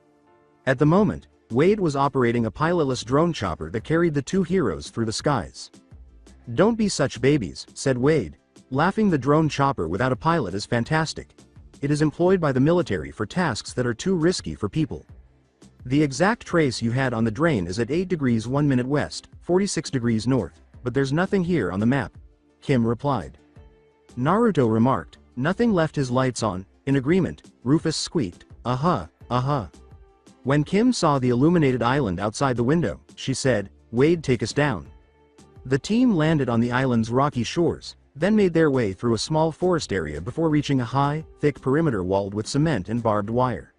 At the moment, Wade was operating a pilotless drone chopper that carried the two heroes through the skies. Don't be such babies, said Wade, laughing. The drone chopper without a pilot is fantastic. It is employed by the military for tasks that are too risky for people. The exact trace you had on the drain is at 8 degrees 1 minute west, 46 degrees north, but there's nothing here on the map. Kim replied. Naruto remarked, nothing left his lights on. In agreement, Rufus squeaked, uh-huh. When Kim saw the illuminated island outside the window, she said, Wade, take us down. The team landed on the island's rocky shores, then made their way through a small forest area before reaching a high, thick perimeter walled with cement and barbed wire.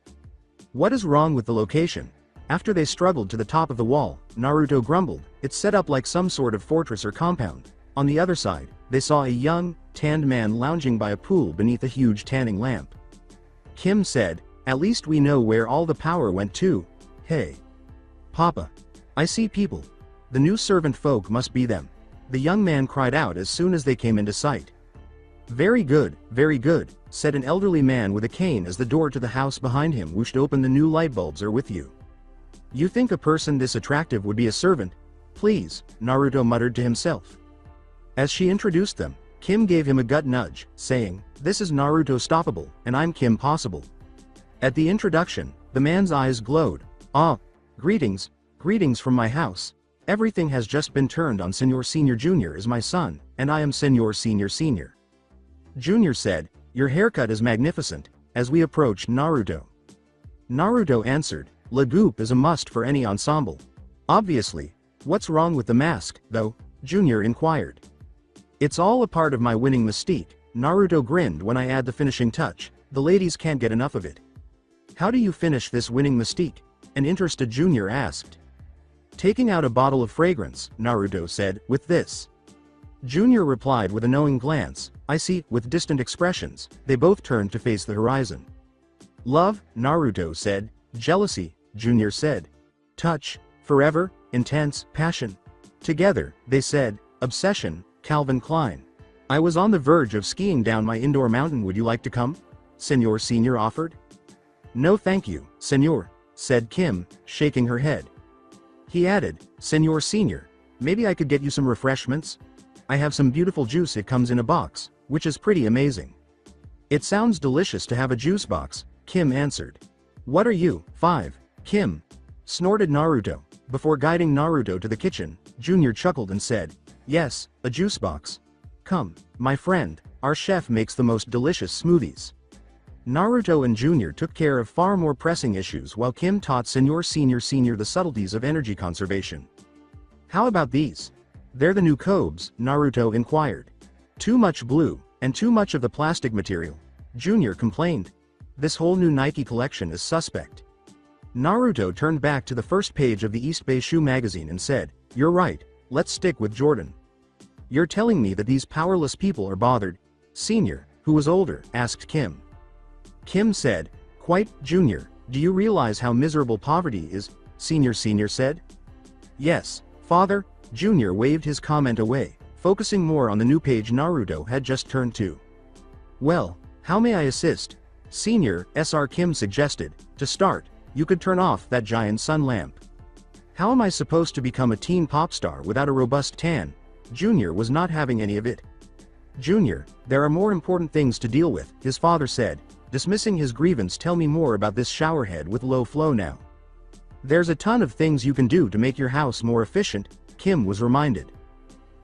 What is wrong with the location? After they struggled to the top of the wall, Naruto grumbled, it's set up like some sort of fortress or compound. On the other side, they saw a young, tanned man lounging by a pool beneath a huge tanning lamp. Kim said, at least we know where all the power went to. Hey. Papa. I see people. The new servant folk must be them. The young man cried out as soon as they came into sight. Very good, said an elderly man with a cane as the door to the house behind him whooshed open. The new light bulbs are with you. You think a person this attractive would be a servant? Please, Naruto muttered to himself. As she introduced them, Kim gave him a gut nudge, saying, this is Naruto Stoppable, and I'm Kim Possible. At the introduction, the man's eyes glowed. Ah, greetings from my house. Everything has just been turned on. Senor Senior Jr. is my son, and I am Senor Senior Senior. Junior said, your haircut is magnificent, as we approached Naruto. Naruto answered, Lagoop is a must for any ensemble. Obviously. What's wrong with the mask, though? Junior inquired. It's all a part of my winning mystique, Naruto grinned. When I add the finishing touch, the ladies can't get enough of it. How do you finish this winning mystique? An interested Junior asked. Taking out a bottle of fragrance, Naruto said, with this. Junior replied with a knowing glance, I see. With distant expressions, they both turned to face the horizon. Love, Naruto said. Jealousy, Junior said. Touch, forever, intense, passion. Together, they said, obsession, Calvin Klein. I was on the verge of skiing down my indoor mountain. Would you like to come? Senor Senior offered. No thank you, Senor, said Kim, shaking her head. He added, Senor Senior, maybe I could get you some refreshments? I have some beautiful juice, it comes in a box, which is pretty amazing. It sounds delicious to have a juice box, Kim answered. What are you, 5, Kim? Snorted Naruto. Before guiding Naruto to the kitchen, Junior chuckled and said, yes, a juice box. Come, my friend, our chef makes the most delicious smoothies. Naruto and Junior took care of far more pressing issues while Kim taught Senor Senior the subtleties of energy conservation. How about these? They're the new cobes, Naruto inquired. Too much blue, and too much of the plastic material, Junior complained. This whole new Nike collection is suspect. Naruto turned back to the first page of the East Bay Shoe magazine and said, you're right, let's stick with Jordan. You're telling me that these powerless people are bothered? Senior, who was older, asked Kim. Kim said, quite, Junior, do you realize how miserable poverty is? Senior said. Yes, father, Junior waved his comment away, focusing more on the new page Naruto had just turned to. Well, how may I assist? Senior, Sr. Kim suggested. To start, you could turn off that giant sun lamp. How am I supposed to become a teen pop star without a robust tan? Junior was not having any of it. Junior, there are more important things to deal with, his father said, dismissing his grievance. Tell me more about this showerhead with low flow now. There's a ton of things you can do to make your house more efficient, Kim was reminded.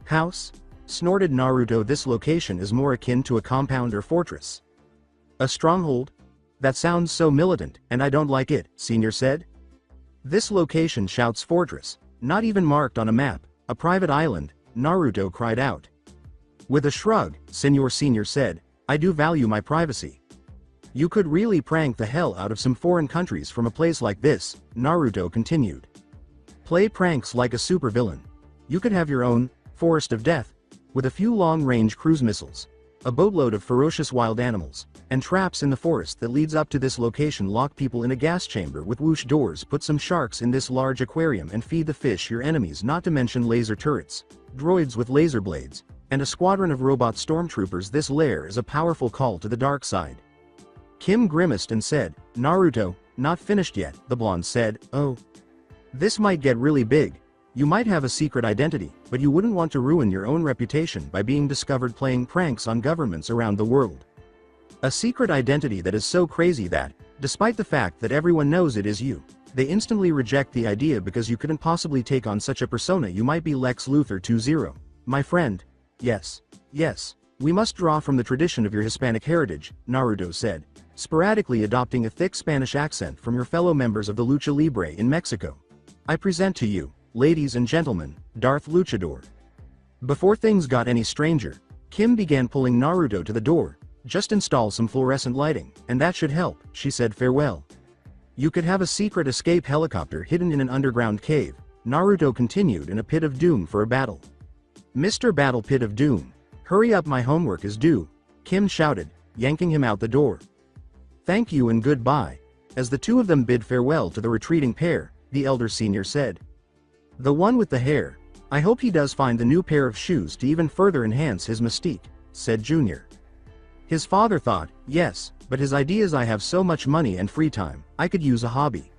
House? Snorted Naruto. This location is more akin to a compound or fortress. A stronghold? That sounds so militant, and I don't like it, Senior said. This location shouts fortress, not even marked on a map, a private island, Naruto cried out. With a shrug, Senior said, I do value my privacy. You could really prank the hell out of some foreign countries from a place like this, Naruto continued. Play pranks like a supervillain. You could have your own forest of death, with a few long-range cruise missiles, a boatload of ferocious wild animals, and traps in the forest that leads up to this location. Lock people in a gas chamber with whoosh doors, put some sharks in this large aquarium and feed the fish your enemies, not to mention laser turrets, droids with laser blades, and a squadron of robot stormtroopers. This lair is a powerful call to the dark side. Kim grimaced and said, Naruto, not finished yet, the blonde said, oh. This might get really big. You might have a secret identity, but you wouldn't want to ruin your own reputation by being discovered playing pranks on governments around the world. A secret identity that is so crazy that, despite the fact that everyone knows it is you, they instantly reject the idea because you couldn't possibly take on such a persona. You might be Lex Luthor 2.0. My friend. Yes. We must draw from the tradition of your Hispanic heritage, Naruto said, sporadically adopting a thick Spanish accent from your fellow members of the Lucha Libre in Mexico. I present to you, ladies and gentlemen, Darth Luchador. Before things got any stranger, Kim began pulling Naruto to the door. Just install some fluorescent lighting, and that should help, she said. Farewell. You could have a secret escape helicopter hidden in an underground cave, Naruto continued. In a pit of doom for a battle. Mr. Battle Pit of Doom. Hurry up, my homework is due, Kim shouted, yanking him out the door. Thank you and goodbye. As the two of them bid farewell to the retreating pair, the elder Senior said. The one with the hair. I hope he does find the new pair of shoes to even further enhance his mystique, said Junior. His father thought, yes, but his ideas. I have so much money and free time, I could use a hobby.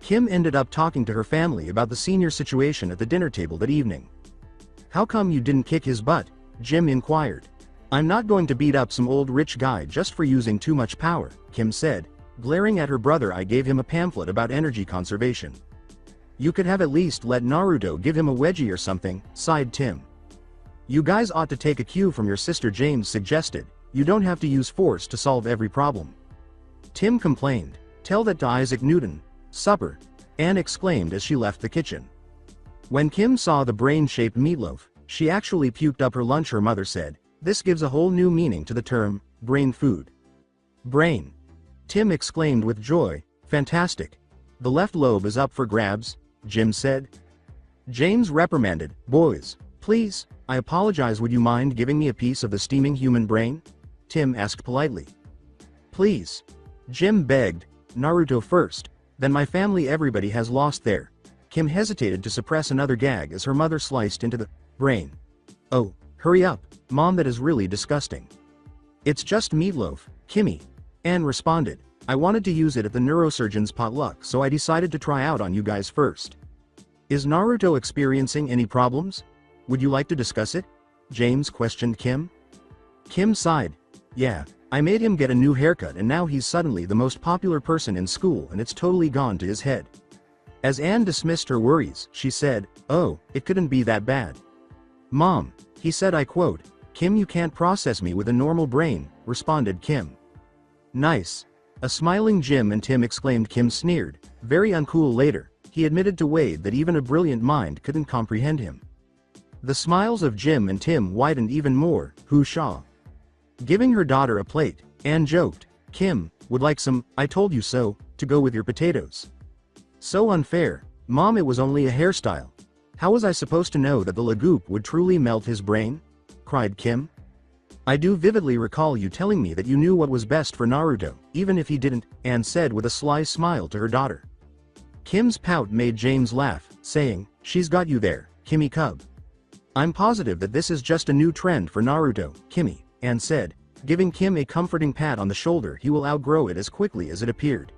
Kim ended up talking to her family about the Senior situation at the dinner table that evening. How come you didn't kick his butt? Jim inquired. I'm not going to beat up some old rich guy just for using too much power, Kim said, glaring at her brother. I gave him a pamphlet about energy conservation. You could have at least let Naruto give him a wedgie or something, sighed Tim. You guys ought to take a cue from your sister, James suggested. You don't have to use force to solve every problem. Tim complained. Tell that to Isaac Newton. Supper, Anne exclaimed as she left the kitchen. When Kim saw the brain-shaped meatloaf, she actually puked up her lunch. Her mother said, this gives a whole new meaning to the term, brain food. Brain. Tim exclaimed with joy, fantastic. The left lobe is up for grabs, Jim said. James reprimanded, boys, please, I apologize, would you mind giving me a piece of the steaming human brain? Tim asked politely. Please. Jim begged, Naruto first, then my family. Everybody has lost their. Kim hesitated to suppress another gag as her mother sliced into the brain. Oh, hurry up, Mom, that is really disgusting. It's just meatloaf, Kimmy. Anne responded, I wanted to use it at the neurosurgeon's potluck, so I decided to try out on you guys first. Is Naruto experiencing any problems? Would you like to discuss it? James questioned Kim. Kim sighed. Yeah, I made him get a new haircut and now he's suddenly the most popular person in school and it's totally gone to his head. As Anne dismissed her worries, she said, oh, it couldn't be that bad. Mom, he said, I quote, Kim, you can't process me with a normal brain, responded Kim. Nice. A smiling Jim and Tim exclaimed. Kim sneered. Very uncool. Later, he admitted to Wade that even a brilliant mind couldn't comprehend him. The smiles of Jim and Tim widened even more. Who-shaw. Giving her daughter a plate, Anne joked, Kim, would like some, I told you so, to go with your potatoes. So unfair. Mom, it was only a hairstyle. How was I supposed to know that the lagoop would truly melt his brain? Cried Kim. I do vividly recall you telling me that you knew what was best for Naruto, even if he didn't, Anne said with a sly smile to her daughter. Kim's pout made James laugh, saying, she's got you there, Kimmy Cub. I'm positive that this is just a new trend for Naruto, Kimmy, Anne said, giving Kim a comforting pat on the shoulder. He will outgrow it as quickly as it appeared.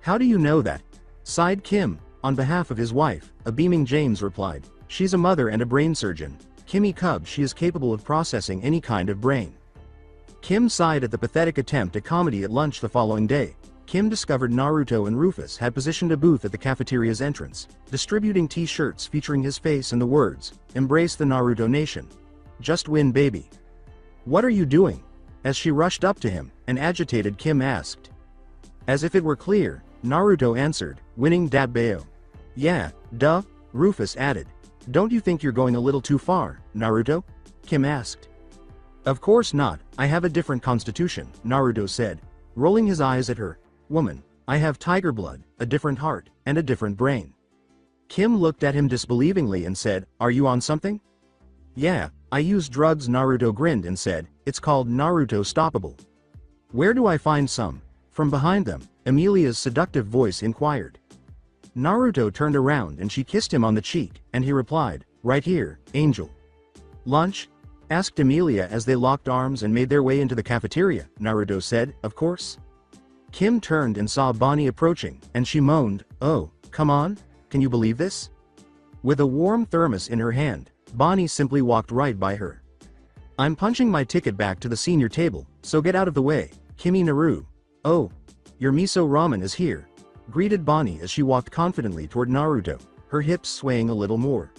How do you know that? Sighed Kim. On behalf of his wife, a beaming James replied, she's a mother and a brain surgeon. Kimmy Cub, she is capable of processing any kind of brain. Kim sighed at the pathetic attempt at comedy. At lunch the following day, Kim discovered Naruto and Rufus had positioned a booth at the cafeteria's entrance, distributing t-shirts featuring his face and the words, Embrace the Naruto Nation. Just win, baby. What are you doing? As she rushed up to him, an agitated Kim asked. As if it were clear, Naruto answered, winning Dabbao. Yeah, duh, Rufus added. Don't you think you're going a little too far, Naruto? Kim asked. Of course not, I have a different constitution, Naruto said, rolling his eyes at her. Woman, I have tiger blood, a different heart, and a different brain. Kim looked at him disbelievingly and said, are you on something? Yeah, I use drugs. Naruto grinned and said, it's called Naruto Stoppable. Where do I find some? From behind them, Emilia's seductive voice inquired. Naruto turned around and she kissed him on the cheek, and he replied, right here, Angel. Lunch? Asked Emilia as they locked arms and made their way into the cafeteria. Naruto said, of course. Kim turned and saw Bonnie approaching, and she moaned, oh, come on, can you believe this? With a warm thermos in her hand, Bonnie simply walked right by her. I'm punching my ticket back to the senior table, so get out of the way, Kimi Naru. Oh, your miso ramen is here, greeted Bonnie as she walked confidently toward Naruto, her hips swaying a little more.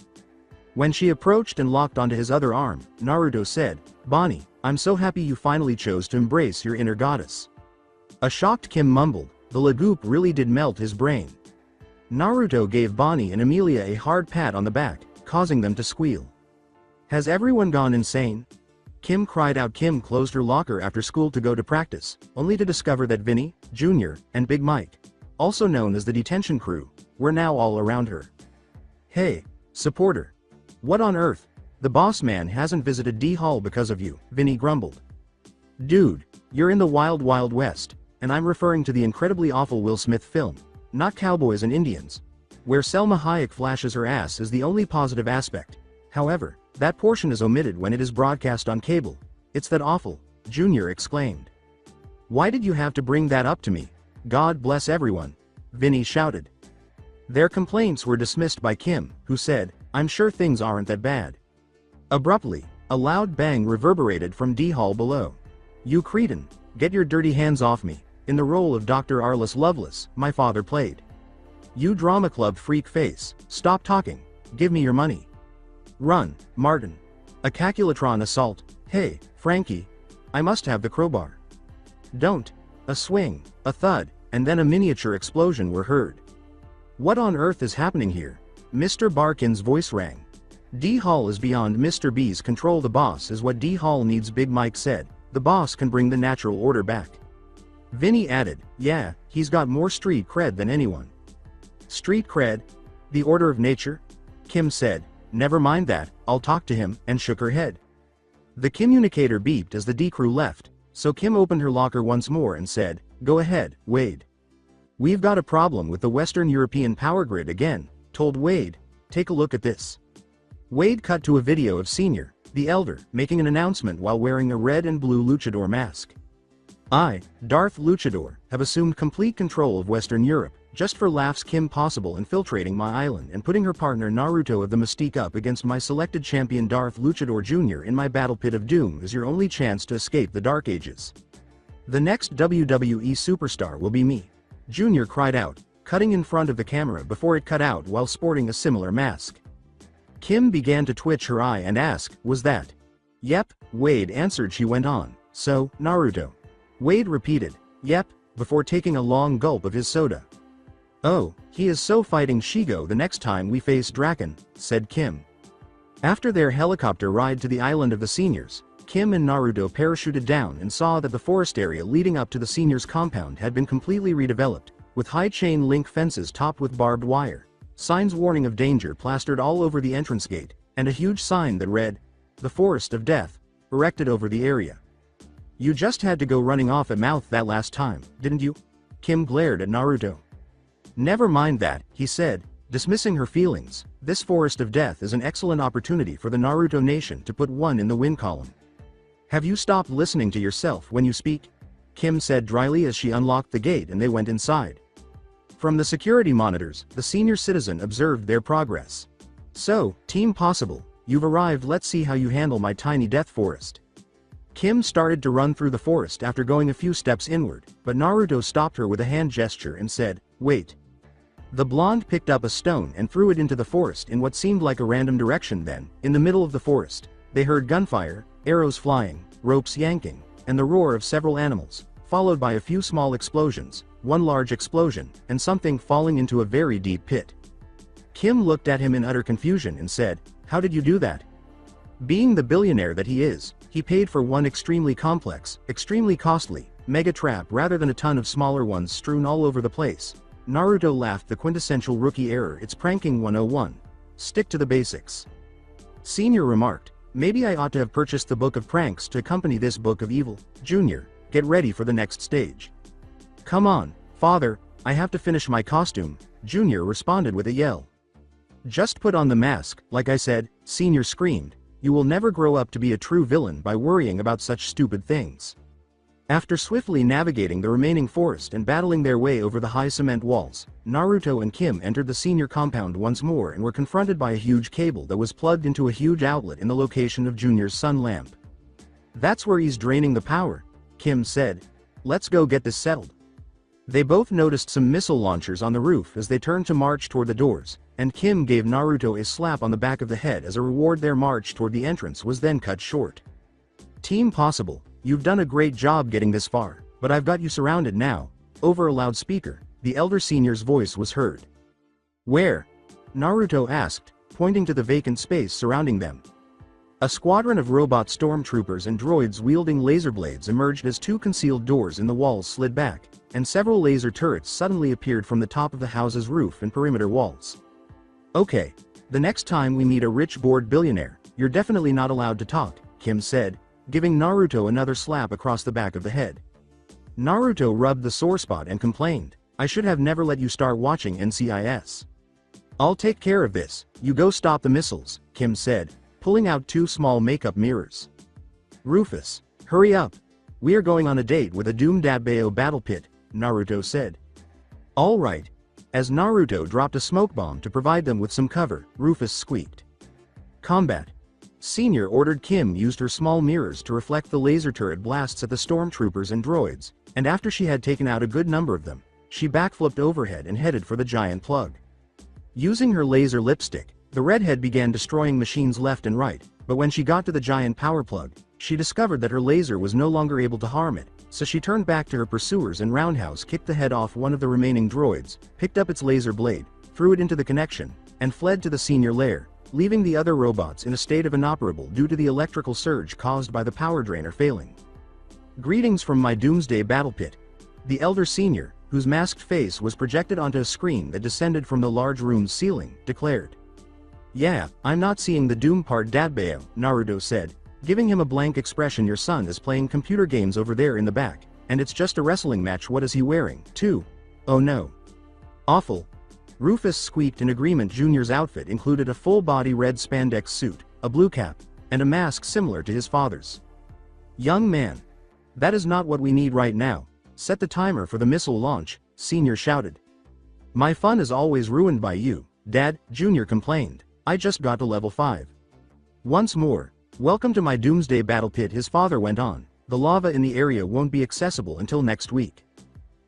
When she approached and locked onto his other arm, Naruto said, Bonnie, I'm so happy you finally chose to embrace your inner goddess. A shocked Kim mumbled, the lagoop really did melt his brain. Naruto gave Bonnie and Emilia a hard pat on the back, causing them to squeal. Has everyone gone insane? Kim cried out. Kim closed her locker after school to go to practice, only to discover that Vinny, Jr., and Big Mike, also known as the Detention crew, were now all around her. Hey, supporter. What on earth? The boss man hasn't visited D Hall because of you, Vinny grumbled. Dude, you're in the wild wild west, and I'm referring to the incredibly awful Will Smith film, not Cowboys and Indians, where Selma Hayek flashes her ass is the only positive aspect. However, that portion is omitted when it is broadcast on cable. It's that awful, Junior exclaimed. Why did you have to bring that up to me? God bless everyone, Vinny shouted. Their complaints were dismissed by Kim, who said, I'm sure things aren't that bad. Abruptly, a loud bang reverberated from D Hall below. You cretin, get your dirty hands off me. In the role of Dr. Arliss Lovelace, my father played. You drama club freak face, stop talking, give me your money. Run, Martin. A calculatron assault. Hey, Frankie. I must have the crowbar. Don't. A swing, a thud, and then a miniature explosion were heard. What on earth is happening here? Mr. Barkin's voice rang. D Hall is beyond Mr. B's control. The boss is what D Hall needs, Big Mike said. The boss can bring the natural order back. Vinny added, yeah, he's got more street cred than anyone. Street cred? The order of nature? Kim said, never mind that, I'll talk to him, and shook her head. The communicator beeped as the D crew left, so Kim opened her locker once more and said, go ahead, Wade. We've got a problem with the Western European power grid again, told Wade. Take a look at this. Wade cut to a video of Senior, the elder, making an announcement while wearing a red and blue luchador mask. I, Darth Luchador, have assumed complete control of Western Europe. Just for laughs, Kim Possible infiltrating my island and putting her partner Naruto of the Mystique up against my selected champion Darth Luchador Jr. in my battle pit of doom is your only chance to escape the Dark Ages. The next WWE superstar will be me. Junior cried out, cutting in front of the camera before it cut out while sporting a similar mask. Kim began to twitch her eye and ask, was that? Yep, Wade answered. She went on, so, Naruto. Wade repeated, yep, before taking a long gulp of his soda. Oh, he is so fighting Shigo the next time we face Drakken, said Kim. After their helicopter ride to the island of the seniors, Kim and Naruto parachuted down and saw that the forest area leading up to the seniors' compound had been completely redeveloped, with high chain link fences topped with barbed wire, signs warning of danger plastered all over the entrance gate, and a huge sign that read, "The Forest of Death," erected over the area. You just had to go running off at mouth that last time, didn't you? Kim glared at Naruto. Never mind that, he said, dismissing her feelings. This Forest of Death is an excellent opportunity for the Naruto Nation to put one in the win column. Have you stopped listening to yourself when you speak? Kim said dryly as she unlocked the gate and they went inside. From the security monitors, the senior citizen observed their progress. So, Team Possible, you've arrived. Let's see how you handle my tiny death forest. Kim started to run through the forest after going a few steps inward, but Naruto stopped her with a hand gesture and said, wait. The blonde picked up a stone and threw it into the forest in what seemed like a random direction. Then, in the middle of the forest, they heard gunfire, arrows flying, ropes yanking, and the roar of several animals, followed by a few small explosions, one large explosion, and something falling into a very deep pit. Kim looked at him in utter confusion and said, how did you do that? Being the billionaire that he is, he paid for one extremely complex, extremely costly, mega trap rather than a ton of smaller ones strewn all over the place. Naruto laughed, the quintessential rookie error. It's pranking 101. Stick to the basics. Senior remarked, maybe I ought to have purchased the book of pranks to accompany this book of evil. Junior, get ready for the next stage. Come on, father, I have to finish my costume, Junior responded with a yell. Just put on the mask, like I said, Senior screamed. You will never grow up to be a true villain by worrying about such stupid things. After swiftly navigating the remaining forest and battling their way over the high cement walls, Naruto and Kim entered the senior compound once more and were confronted by a huge cable that was plugged into a huge outlet in the location of Junior's sun lamp. That's where he's draining the power, Kim said. Let's go get this settled. They both noticed some missile launchers on the roof as they turned to march toward the doors, and Kim gave Naruto a slap on the back of the head as a reward. Their march toward the entrance was then cut short. Team Possible, you've done a great job getting this far, but I've got you surrounded now. Over a loudspeaker, the elder senior's voice was heard. Where? Naruto asked, pointing to the vacant space surrounding them. A squadron of robot stormtroopers and droids wielding laser blades emerged as two concealed doors in the walls slid back, and several laser turrets suddenly appeared from the top of the house's roof and perimeter walls. Okay, the next time we meet a rich bored billionaire, you're definitely not allowed to talk, Kim said, giving Naruto another slap across the back of the head. Naruto rubbed the sore spot and complained, I should have never let you start watching NCIS. I'll take care of this, you go stop the missiles, Kim said, pulling out two small makeup mirrors. Rufus, hurry up. We are going on a date with a doomed Dabayo battle pit, Naruto said. All right. As Naruto dropped a smoke bomb to provide them with some cover, Rufus squeaked. Combat. Senior ordered. Kim used her small mirrors to reflect the laser turret blasts at the stormtroopers and droids, and after she had taken out a good number of them, she backflipped overhead and headed for the giant plug. Using her laser lipstick, the redhead began destroying machines left and right, but when she got to the giant power plug, she discovered that her laser was no longer able to harm it, so she turned back to her pursuers and roundhouse kicked the head off one of the remaining droids, picked up its laser blade, threw it into the connection, and fled to the senior lair, leaving the other robots in a state of inoperable due to the electrical surge caused by the power drainer failing. Greetings from my doomsday battle pit. The elder senior, whose masked face was projected onto a screen that descended from the large room's ceiling, declared. Yeah, I'm not seeing the doom part, Dabayo, Naruto said, giving him a blank expression. Your son is playing computer games over there in the back, and it's just a wrestling match. What is he wearing, too? Oh no. Awful. Rufus squeaked in agreement. Junior's outfit included a full-body red spandex suit, a blue cap, and a mask similar to his father's. Young man. That is not what we need right now. Set the timer for the missile launch, Senior shouted. My fun is always ruined by you, Dad, Junior complained. I just got to level 5. Once more, welcome to my doomsday battle pit, his father went on. The lava in the area won't be accessible until next week.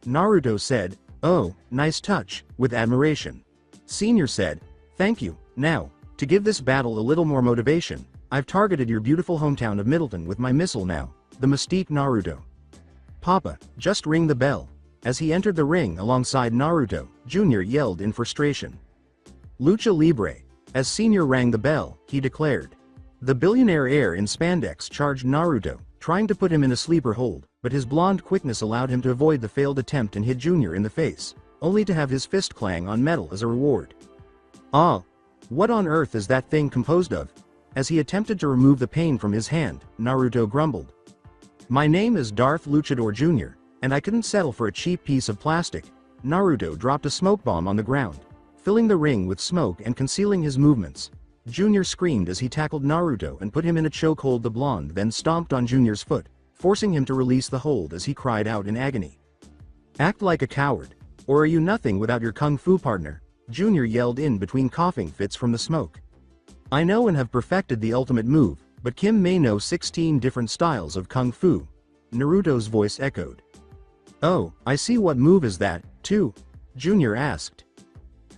Naruto said, oh, nice touch, with admiration. Senior said, thank you. Now, to give this battle a little more motivation, I've targeted your beautiful hometown of Middleton with my missile now, the Mystique Naruto. Papa, just ring the bell. As he entered the ring alongside Naruto, Junior yelled in frustration. Lucha Libre. As Senior rang the bell, he declared. The billionaire heir in spandex charged Naruto, trying to put him in a sleeper hold, but his blonde quickness allowed him to avoid the failed attempt and hit Junior in the face, only to have his fist clang on metal as a reward. Ah! What on earth is that thing composed of? As he attempted to remove the pain from his hand, Naruto grumbled. My name is Darth Luchador Jr., and I couldn't settle for a cheap piece of plastic. Naruto dropped a smoke bomb on the ground, filling the ring with smoke and concealing his movements. Junior screamed as he tackled Naruto and put him in a chokehold. The blonde then stomped on Junior's foot, forcing him to release the hold as he cried out in agony. Act like a coward, or are you nothing without your kung fu partner? Junior yelled in between coughing fits from the smoke. I know and have perfected the ultimate move, but Kim may know 16 different styles of kung fu. Naruto's voice echoed. Oh, I see. What move is that, too? Junior asked.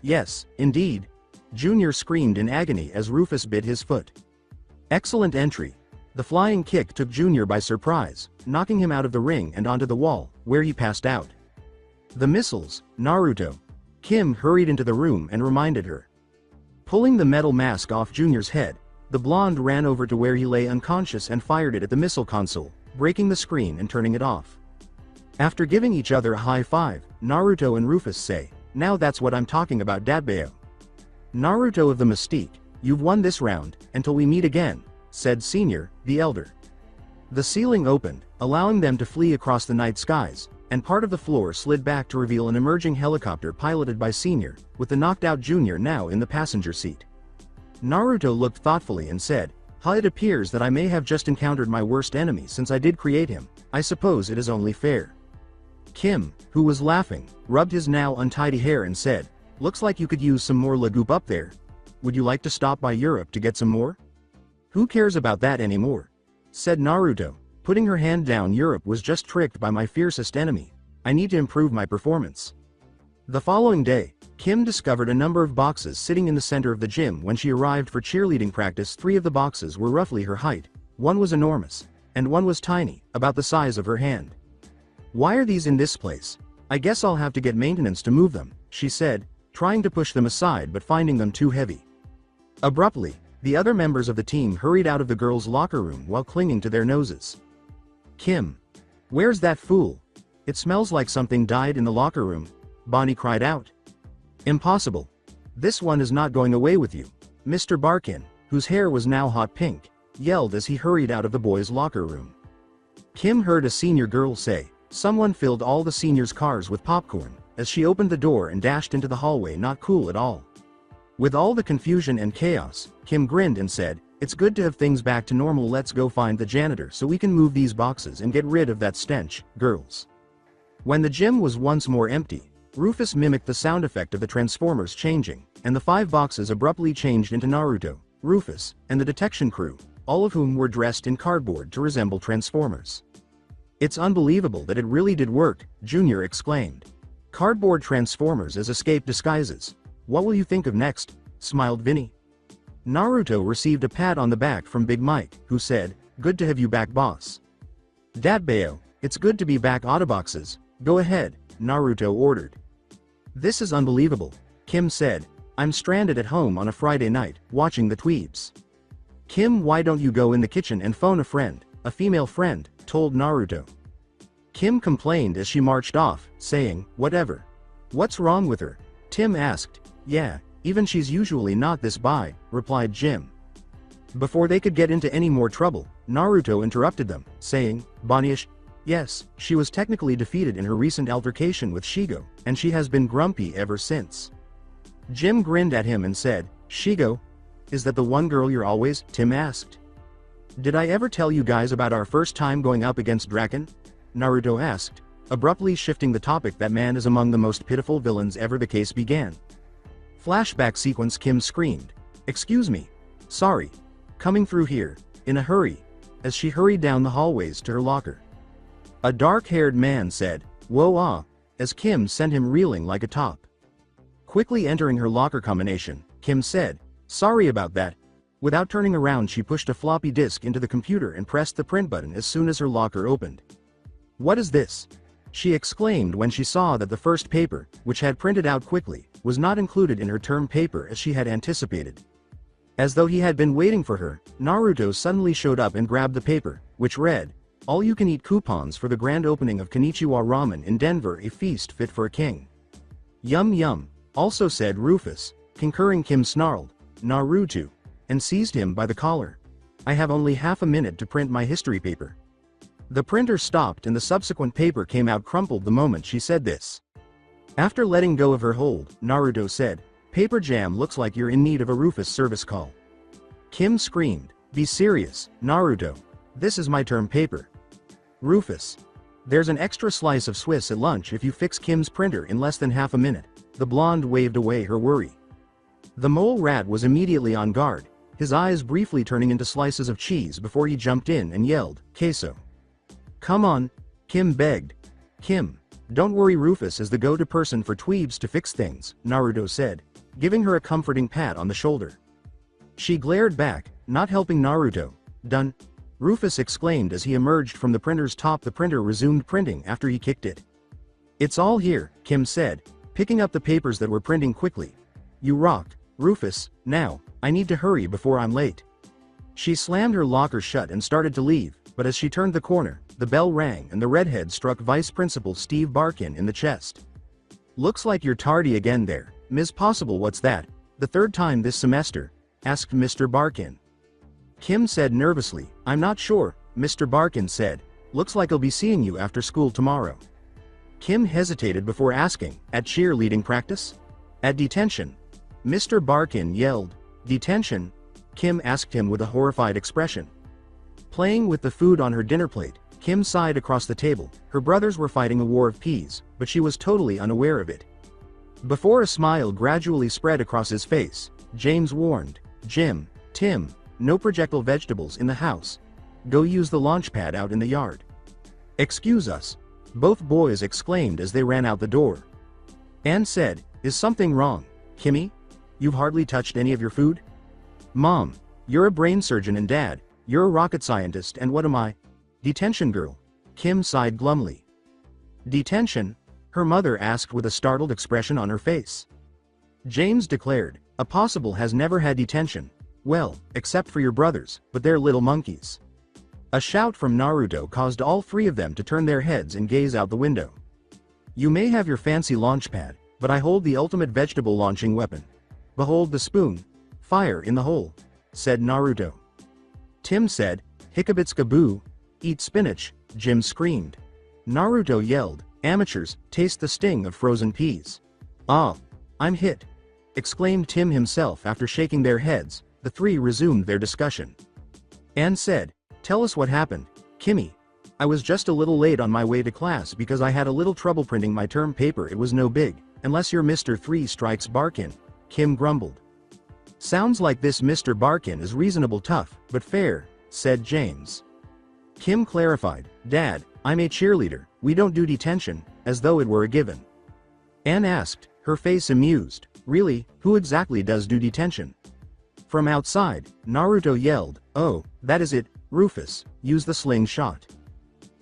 Yes, indeed. Junior screamed in agony as Rufus bit his foot. Excellent entry. The flying kick took Junior by surprise, knocking him out of the ring and onto the wall, where he passed out. The missiles, Naruto. Kim hurried into the room and reminded her. Pulling the metal mask off Junior's head, the blonde ran over to where he lay unconscious and fired it at the missile console, breaking the screen and turning it off. After giving each other a high five, Naruto and Rufus say, now that's what I'm talking about, Dadbeo. Naruto of the Mystique, you've won this round, until we meet again, said Senior, the elder. The ceiling opened, allowing them to flee across the night skies, and part of the floor slid back to reveal an emerging helicopter piloted by Senior, with the knocked-out Junior now in the passenger seat. Naruto looked thoughtfully and said, it appears that I may have just encountered my worst enemy since I did create him. I suppose it is only fair. Kim, who was laughing, rubbed his now untidy hair and said, looks like you could use some more lagoop up there. Would you like to stop by Europe to get some more? Who cares about that anymore? Said Naruto, putting her hand down. Europe was just tricked by my fiercest enemy. I need to improve my performance. The following day, Kim discovered a number of boxes sitting in the center of the gym. When she arrived for cheerleading practice, 3 of the boxes were roughly her height, one was enormous, and one was tiny, about the size of her hand. Why are these in this place? I guess I'll have to get maintenance to move them, she said, trying to push them aside but finding them too heavy. Abruptly, the other members of the team hurried out of the girls' locker room while clinging to their noses. Kim. Where's that fool? It smells like something died in the locker room, Bonnie cried out. Impossible. This one is not going away with you. Mr. Barkin, whose hair was now hot pink, yelled as he hurried out of the boys' locker room. Kim heard a senior girl say, someone filled all the seniors' cars with popcorn, as she opened the door and dashed into the hallway. Not cool at all. With all the confusion and chaos, Kim grinned and said, it's good to have things back to normal. Let's go find the janitor so we can move these boxes and get rid of that stench, girls. When the gym was once more empty, Rufus mimicked the sound effect of the Transformers changing, and the 5 boxes abruptly changed into Naruto, Rufus, and the detection crew, all of whom were dressed in cardboard to resemble Transformers. It's unbelievable that it really did work, Junior exclaimed. Cardboard Transformers as escape disguises. What will you think of next? Smiled Vinny. Naruto received a pat on the back from Big Mike, who said, good to have you back, boss. Dadbeo, it's good to be back. Autoboxes, go ahead, Naruto ordered. This is unbelievable, Kim said. I'm stranded at home on a Friday night, watching the Tweebs. Kim, why don't you go in the kitchen and phone a friend? A female friend told Naruto. Kim complained as she marched off, saying, whatever. What's wrong with her? Tim asked. Yeah, even she's usually not this bi, replied Jim. Before they could get into any more trouble, Naruto interrupted them, saying, Bonnie-ish, yes, she was technically defeated in her recent altercation with Shigo, and she has been grumpy ever since. Jim grinned at him and said, Shigo? Is that the one girl you're always? Tim asked. Did I ever tell you guys about our first time going up against Drakken? Naruto asked, abruptly shifting the topic that man is among the most pitiful villains ever. The case began. Flashback sequence. Kim screamed, "Excuse me. Sorry. Coming through here, in a hurry," as she hurried down the hallways to her locker. A dark-haired man said, "Whoa ah," as Kim sent him reeling like a top. Quickly entering her locker combination, Kim said, "Sorry about that." Without turning around, she pushed a floppy disk into the computer and pressed the print button as soon as her locker opened. "What is this?" she exclaimed when she saw that the first paper, which had printed out quickly, was not included in her term paper as she had anticipated. As though he had been waiting for her, Naruto suddenly showed up and grabbed the paper, which read, "All-you-can-eat coupons for the grand opening of Konnichiwa Ramen in Denver, a feast fit for a king." "Yum yum," also said Rufus, concurring. Kim snarled, "Naruto," and seized him by the collar. "I have only half a minute to print my history paper." The printer stopped and the subsequent paper came out crumpled the moment she said this. After letting go of her hold, Naruto said, "Paper Jam, looks like you're in need of a Rufus service call." Kim screamed, "Be serious, Naruto. This is my term paper." Rufus. "There's an extra slice of Swiss at lunch if you fix Kim's printer in less than half a minute." The blonde waved away her worry. The mole rat was immediately on guard, his eyes briefly turning into slices of cheese before he jumped in and yelled, "Queso." "Come on," Kim begged. "Kim, don't worry, Rufus is the go-to person for dweebs to fix things," Naruto said, giving her a comforting pat on the shoulder. She glared back, not helping Naruto. "Done?" Rufus exclaimed as he emerged from the printer's top. The printer resumed printing after he kicked it. "It's all here," Kim said, picking up the papers that were printing quickly. "You rock, Rufus. Now, I need to hurry before I'm late." She slammed her locker shut and started to leave, but as she turned the corner, the bell rang and the redhead struck Vice Principal Steve Barkin in the chest. "Looks like you're tardy again there, Ms. Possible." "What's that? The third time this semester?" asked Mr. Barkin. Kim said nervously, "I'm not sure," Mr. Barkin said. "Looks like I'll be seeing you after school tomorrow." Kim hesitated before asking, "At cheerleading practice?" "At detention." Mr. Barkin yelled. "Detention?" Kim asked him with a horrified expression. Playing with the food on her dinner plate, Kim sighed across the table. Her brothers were fighting a war of peas, but she was totally unaware of it. Before a smile gradually spread across his face, James warned, "Jim, Tim, no projectile vegetables in the house. Go use the launch pad out in the yard." "Excuse us," both boys exclaimed as they ran out the door. Anne said, "Is something wrong, Kimmy? You've hardly touched any of your food?" "Mom, you're a brain surgeon and Dad, you're a rocket scientist, and what am I?" "Detention girl." Kim sighed glumly. "Detention?" her mother asked with a startled expression on her face. James declared, "A Possible has never had detention. Well, except for your brothers, but they're little monkeys." A shout from Naruto caused all three of them to turn their heads and gaze out the window. "You may have your fancy launch pad, but I hold the ultimate vegetable launching weapon. Behold the spoon. Fire in the hole," said Naruto. Tim said, "Hickabitskaboo, eat spinach." Jim screamed. Naruto yelled, "Amateurs, taste the sting of frozen peas." "Ah, I'm hit," exclaimed Tim himself after shaking their heads. The three resumed their discussion. Anne said, "Tell us what happened, Kimmy." "I was just a little late on my way to class because I had a little trouble printing my term paper. It was no big, unless you're Mr. Three Strikes Barkin," Kim grumbled. "Sounds like this Mr. Barkin is reasonable tough, but fair," said James. Kim clarified, "Dad, I'm a cheerleader, we don't do detention," as though it were a given. Anne asked, her face amused, "Really, who exactly does do detention?" From outside, Naruto yelled, "Oh, that is it, Rufus, use the slingshot."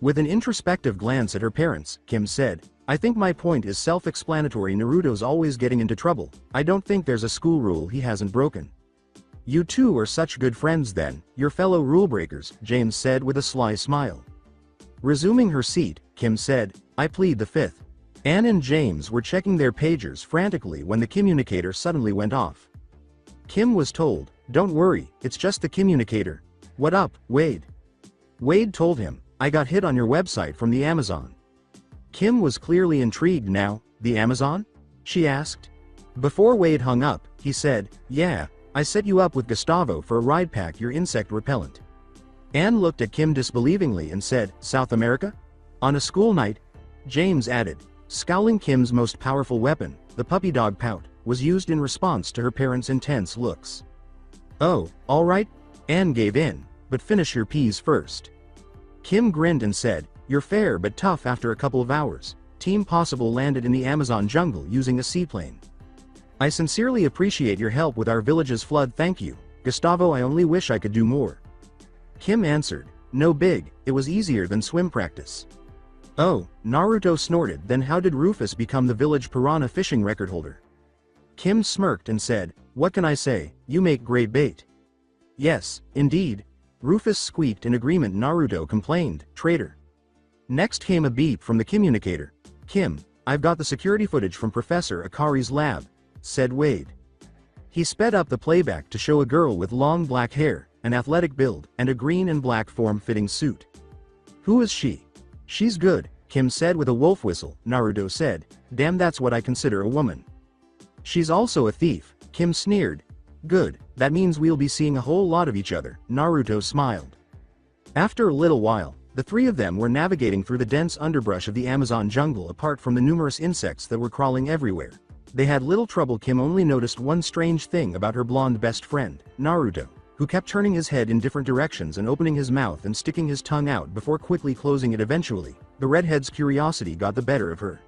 With an introspective glance at her parents, Kim said, "I think my point is self-explanatory. Naruto's always getting into trouble. I don't think there's a school rule he hasn't broken." "You two are such good friends then, your fellow rule breakers," James said with a sly smile. Resuming her seat, Kim said, "I plead the fifth." Anne and James were checking their pagers frantically when the communicator suddenly went off. Kim was told, "Don't worry, it's just the communicator." "What up, Wade?" Wade told him, "I got hit on your website from the Amazon." Kim was clearly intrigued now. "The Amazon?" she asked. Before Wade hung up, he said, "Yeah, I set you up with Gustavo for a ride. Pack your insect repellent." Anne looked at Kim disbelievingly and said, "South America?" On a school night, James added, scowling Kim's most powerful weapon, the puppy dog pout, was used in response to her parents' intense looks. Oh, alright, Anne gave in, but finish your peas first. Kim grinned and said, you're fair but tough. After a couple of hours, Team Possible landed in the Amazon jungle using a seaplane. I sincerely appreciate your help with our village's flood. Thank you, Gustavo. I only wish I could do more. Kim answered, no big, it was easier than swim practice. Oh, Naruto snorted. Then how did Rufus become the village piranha fishing record holder? Kim smirked and said, what can I say, you make great bait. Yes, indeed. Rufus squeaked in agreement. Naruto complained, traitor. Next came a beep from the communicator. Kim, I've got the security footage from Professor Akari's lab, said Wade. He sped up the playback to show a girl with long black hair, an athletic build, and a green and black form-fitting suit. Who is she? She's good, Kim said with a wolf whistle. Naruto said, damn, that's what I consider a woman. She's also a thief, Kim sneered. Good, that means we'll be seeing a whole lot of each other, Naruto smiled. After a little while, the three of them were navigating through the dense underbrush of the Amazon jungle. Apart from the numerous insects that were crawling everywhere, they had little trouble. Kim only noticed one strange thing about her blonde best friend, Naruto, who kept turning his head in different directions and opening his mouth and sticking his tongue out before quickly closing it. Eventually, the redhead's curiosity got the better of her.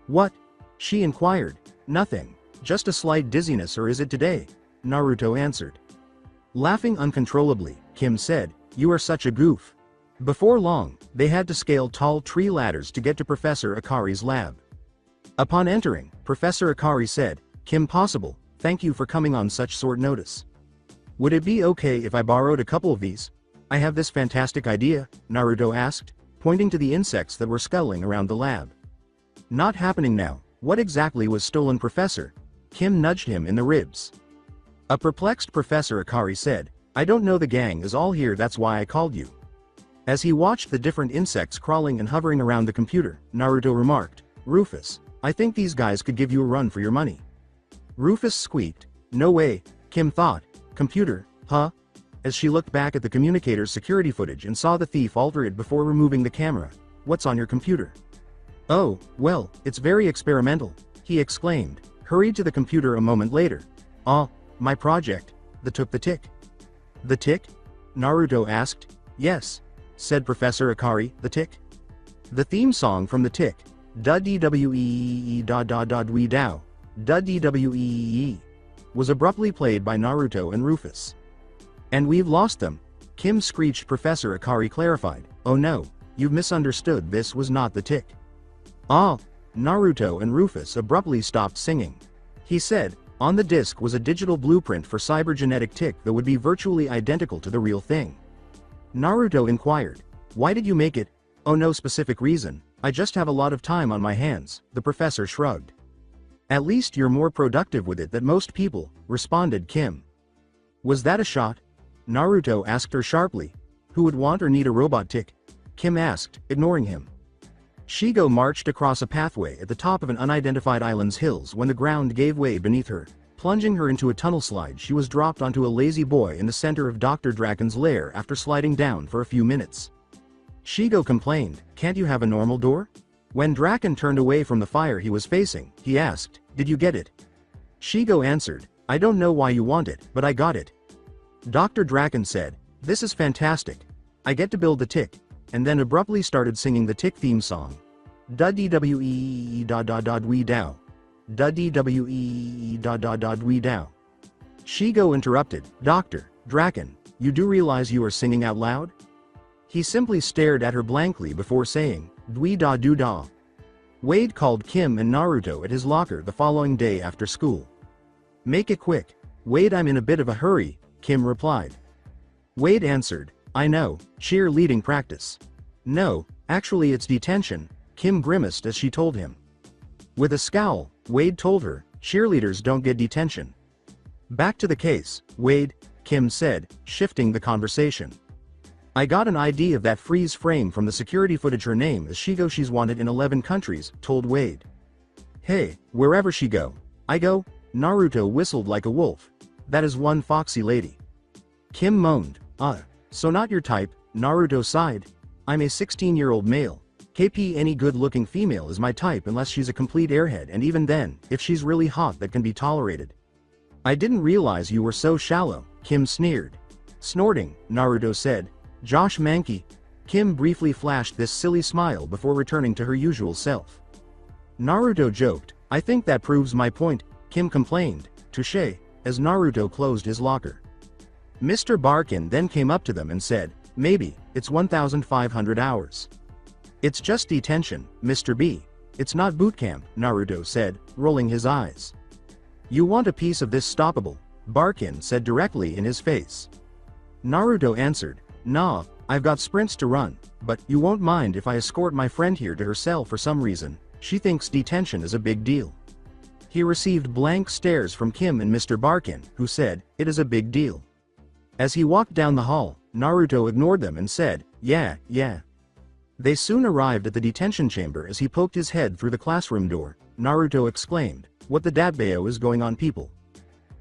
What? She inquired. Nothing. Just a slight dizziness. Or is it today? Naruto answered. Laughing uncontrollably, Kim said, you are such a goof. Before long, they had to scale tall tree ladders to get to Professor Akari's lab. Upon entering, Professor Akari said, Kim Possible, thank you for coming on such short notice. Would it be okay if I borrowed a couple of these? I have this fantastic idea, Naruto asked, pointing to the insects that were scuttling around the lab. Not happening now. What exactly was stolen, Professor? Kim nudged him in the ribs. A perplexed Professor Akari said, I don't know, the gang is all here, that's why I called you. As he watched the different insects crawling and hovering around the computer, Naruto remarked, Rufus, I think these guys could give you a run for your money. Rufus squeaked, no way, Kim thought, computer, huh? As she looked back at the communicator's security footage and saw the thief alter it before removing the camera. What's on your computer? Oh, well, it's very experimental, he exclaimed, hurried to the computer a moment later. My project. Took the tick. The tick? Naruto asked. Yes, said Professor Akari, the tick. The theme song from the tick, da-dee-w-e-e-e da-da-da-dwee-dow, da-dee-w-e-e-e, was abruptly played by Naruto and Rufus. And we've lost them, Kim screeched. Professor Akari clarified, oh no, you've misunderstood, this was not the tick. Naruto and Rufus abruptly stopped singing. He said, on the disc was a digital blueprint for cybergenetic tick that would be virtually identical to the real thing. Naruto inquired, why did you make it? Oh, no specific reason, I just have a lot of time on my hands, the professor shrugged. At least you're more productive with it than most people, responded Kim. Was that a shot? Naruto asked her sharply. Who would want or need a robot tick? Kim asked, ignoring him. Shigo marched across a pathway at the top of an unidentified island's hills when the ground gave way beneath her, plunging her into a tunnel slide. She was dropped onto a lazy boy in the center of Dr. Drakken's lair after sliding down for a few minutes. Shigo complained, can't you have a normal door? When Drakken turned away from the fire he was facing, he asked, did you get it? Shigo answered, I don't know why you want it, but I got it. Dr. Drakken said, this is fantastic. I get to build the tick, and then abruptly started singing the tick theme song. Da-dee-w-e-e-e da-da-da-dwee-dow. Da-dee-w-e-e-e da-da-da-dwee-dow. Shigo interrupted, Dr. Drakken, you do realize you are singing out loud? He simply stared at her blankly before saying, dwee-da-doo-da. Wade called Kim and Naruto at his locker the following day after school. Make it quick. Wade, I'm in a bit of a hurry, Kim replied. Wade answered, I know, cheerleading practice. No, actually it's detention, Kim grimaced as she told him. With a scowl, Wade told her, cheerleaders don't get detention. Back to the case, Wade, Kim said, shifting the conversation. I got an ID of that freeze frame from the security footage. Her name is Shigo. She's wanted in 11 countries, told Wade. Hey, wherever she go, I go, Naruto whistled like a wolf. That is one foxy lady. Kim moaned, so not your type, Naruto sighed. I'm a 16-year-old male, KP, any good-looking female is my type unless she's a complete airhead, and even then, if she's really hot, that can be tolerated. I didn't realize you were so shallow, Kim sneered. Snorting, Naruto said. Josh Mankey. Kim briefly flashed this silly smile before returning to her usual self. Naruto joked, I think that proves my point, Kim complained, touche, as Naruto closed his locker. Mr. Barkin then came up to them and said, maybe, it's 1,500 hours. It's just detention, Mr. B. It's not boot camp, Naruto said, rolling his eyes. You want a piece of this stoppable? Barkin said directly in his face. Naruto answered, nah, I've got sprints to run, but you won't mind if I escort my friend here to her cell for some reason. She thinks detention is a big deal. He received blank stares from Kim and Mr. Barkin, who said, it is a big deal. As he walked down the hall, Naruto ignored them and said, yeah. They soon arrived at the detention chamber. As he poked his head through the classroom door, Naruto exclaimed, what the datbayo is going on, people?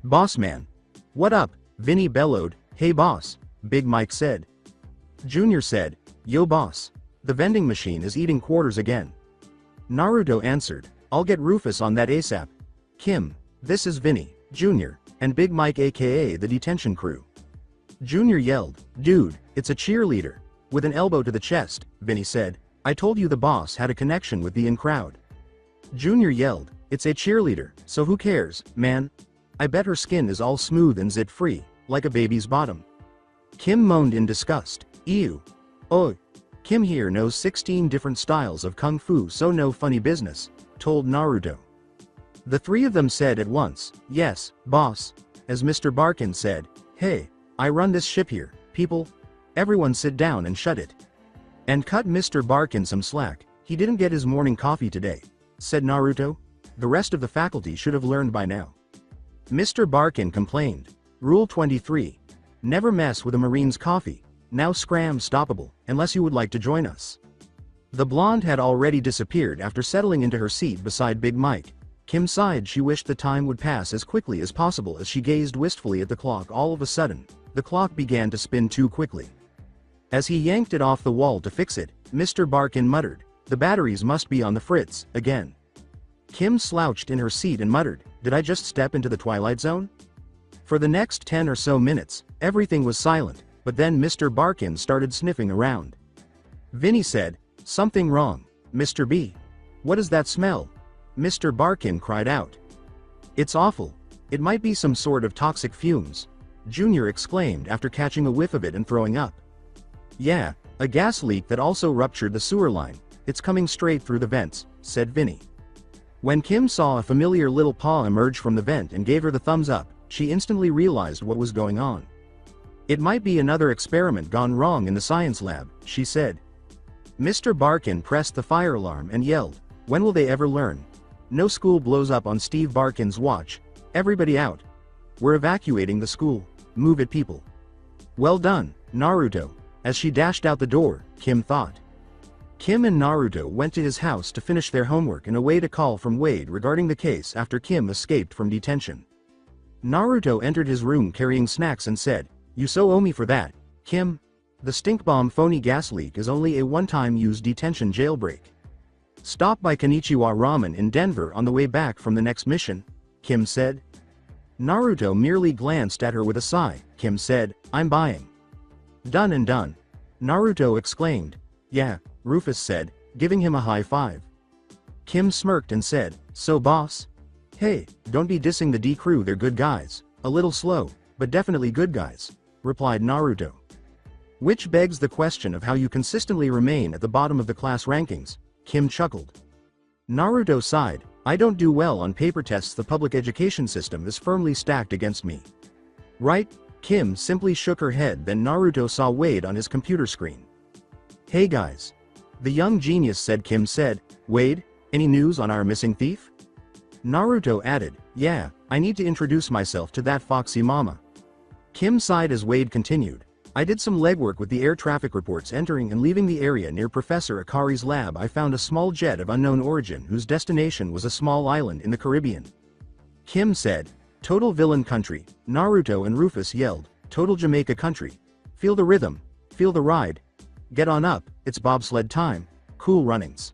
Boss man. What up? Vinny bellowed, hey boss, Big Mike said. Junior said, yo boss. The vending machine is eating quarters again. Naruto answered, I'll get Rufus on that ASAP. Kim, this is Vinny, Junior, and Big Mike aka the detention crew. Junior yelled, dude, it's a cheerleader. With an elbow to the chest, Vinny said, I told you the boss had a connection with the in-crowd. Junior yelled, it's a cheerleader, so who cares, man? I bet her skin is all smooth and zit-free, like a baby's bottom. Kim moaned in disgust, ew. Oh. Kim here knows 16 different styles of kung fu, so no funny business, told Naruto. The three of them said at once, yes, boss. As Mr. Barkin said, hey, I run this ship here, people. Everyone sit down and shut it. And cut Mr. Barkin some slack, he didn't get his morning coffee today, said Naruto. The rest of the faculty should have learned by now. Mr. Barkin complained. Rule 23. Never mess with a Marine's coffee. Now scram stoppable, unless you would like to join us. The blonde had already disappeared after settling into her seat beside Big Mike. Kim sighed. She wished the time would pass as quickly as possible as she gazed wistfully at the clock. All of a sudden, the clock began to spin too quickly. As he yanked it off the wall to fix it, Mr. Barkin muttered, the batteries must be on the fritz, again. Kim slouched in her seat and muttered, did I just step into the Twilight Zone? For the next 10 or so minutes, everything was silent, but then Mr. Barkin started sniffing around. Vinny said, something wrong, Mr. B. What is that smell? Mr. Barkin cried out. It's awful. It might be some sort of toxic fumes, Junior exclaimed after catching a whiff of it and throwing up. Yeah, a gas leak that also ruptured the sewer line. It's coming straight through the vents, said Vinny. When Kim saw a familiar little paw emerge from the vent and gave her the thumbs up, she instantly realized what was going on. It might be another experiment gone wrong in the science lab, she said. Mr. Barkin pressed the fire alarm and yelled, when will they ever learn? No school blows up on Steve Barkin's watch. Everybody out. We're evacuating the school. Move it, people. Well done, Naruto. As she dashed out the door, Kim thought. Kim and Naruto went to his house to finish their homework and await a call from Wade regarding the case after Kim escaped from detention. Naruto entered his room carrying snacks and said, you so owe me for that, Kim. The stink bomb phony gas leak is only a one-time use detention jailbreak. Stop by Konichiwa Ramen in Denver on the way back from the next mission, Kim said. Naruto merely glanced at her with a sigh. Kim said, I'm buying. Done and done. Naruto exclaimed. Yeah, Rufus said, giving him a high five. Kim smirked and said, so boss? Hey, don't be dissing the D crew, they're good guys. A little slow, but definitely good guys, replied Naruto. Which begs the question of how you consistently remain at the bottom of the class rankings, Kim chuckled. Naruto sighed, I don't do well on paper tests, the public education system is firmly stacked against me. Right? Kim simply shook her head. Then Naruto saw Wade on his computer screen. Hey guys. The young genius said. Kim said, Wade, any news on our missing thief? Naruto added, yeah, I need to introduce myself to that foxy mama. Kim sighed as Wade continued, I did some legwork with the air traffic reports. Entering and leaving the area near Professor Akari's lab, I found a small jet of unknown origin whose destination was a small island in the Caribbean. Kim said, total villain country. Naruto and Rufus yelled, total Jamaica country. Feel the rhythm, feel the ride. Get on up, it's bobsled time. Cool runnings.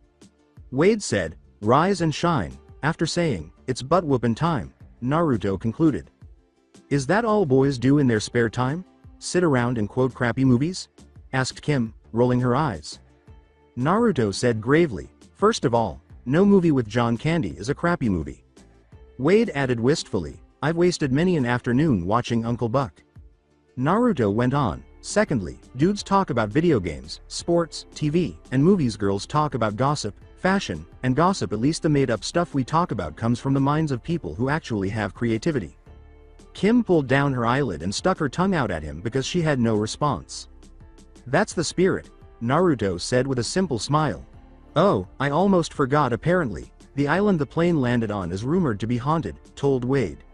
Wade said, rise and shine. After saying, it's butt whoopin' time, Naruto concluded. Is that all boys do in their spare time? Sit around and quote crappy movies? Asked Kim, rolling her eyes. Naruto said gravely, first of all, no movie with John Candy is a crappy movie. Wade added wistfully, I've wasted many an afternoon watching Uncle Buck. Naruto went on, secondly, dudes talk about video games, sports, TV, and movies. Girls talk about gossip, fashion, and gossip. At least the made-up stuff we talk about comes from the minds of people who actually have creativity. Kim pulled down her eyelid and stuck her tongue out at him because she had no response. That's the spirit, Naruto said with a simple smile. Oh, I almost forgot. Apparently, the island the plane landed on is rumored to be haunted, told Wade.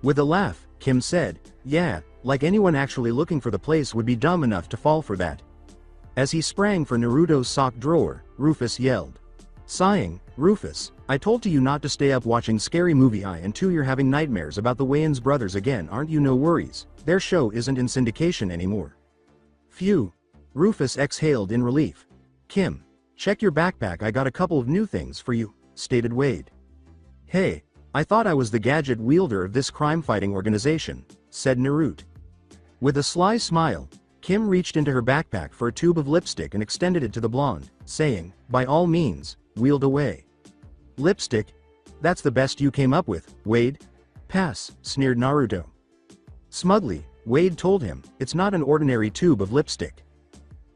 With a laugh, Kim said, yeah, like anyone actually looking for the place would be dumb enough to fall for that. As he sprang for Naruto's sock drawer, Rufus yelled. Sighing, Rufus, I told you not to stay up watching Scary Movie I and 2. You're having nightmares about the Wayans brothers again, aren't you? No worries, their show isn't in syndication anymore. Phew. Rufus exhaled in relief. Kim, check your backpack, I got a couple of new things for you, stated Wade. Hey, I thought I was the gadget wielder of this crime-fighting organization, said Naruto. With a sly smile, Kim reached into her backpack for a tube of lipstick and extended it to the blonde, saying, by all means, wield away. Lipstick? That's the best you came up with, Wade? Pass, sneered Naruto. Smugly, Wade told him, it's not an ordinary tube of lipstick.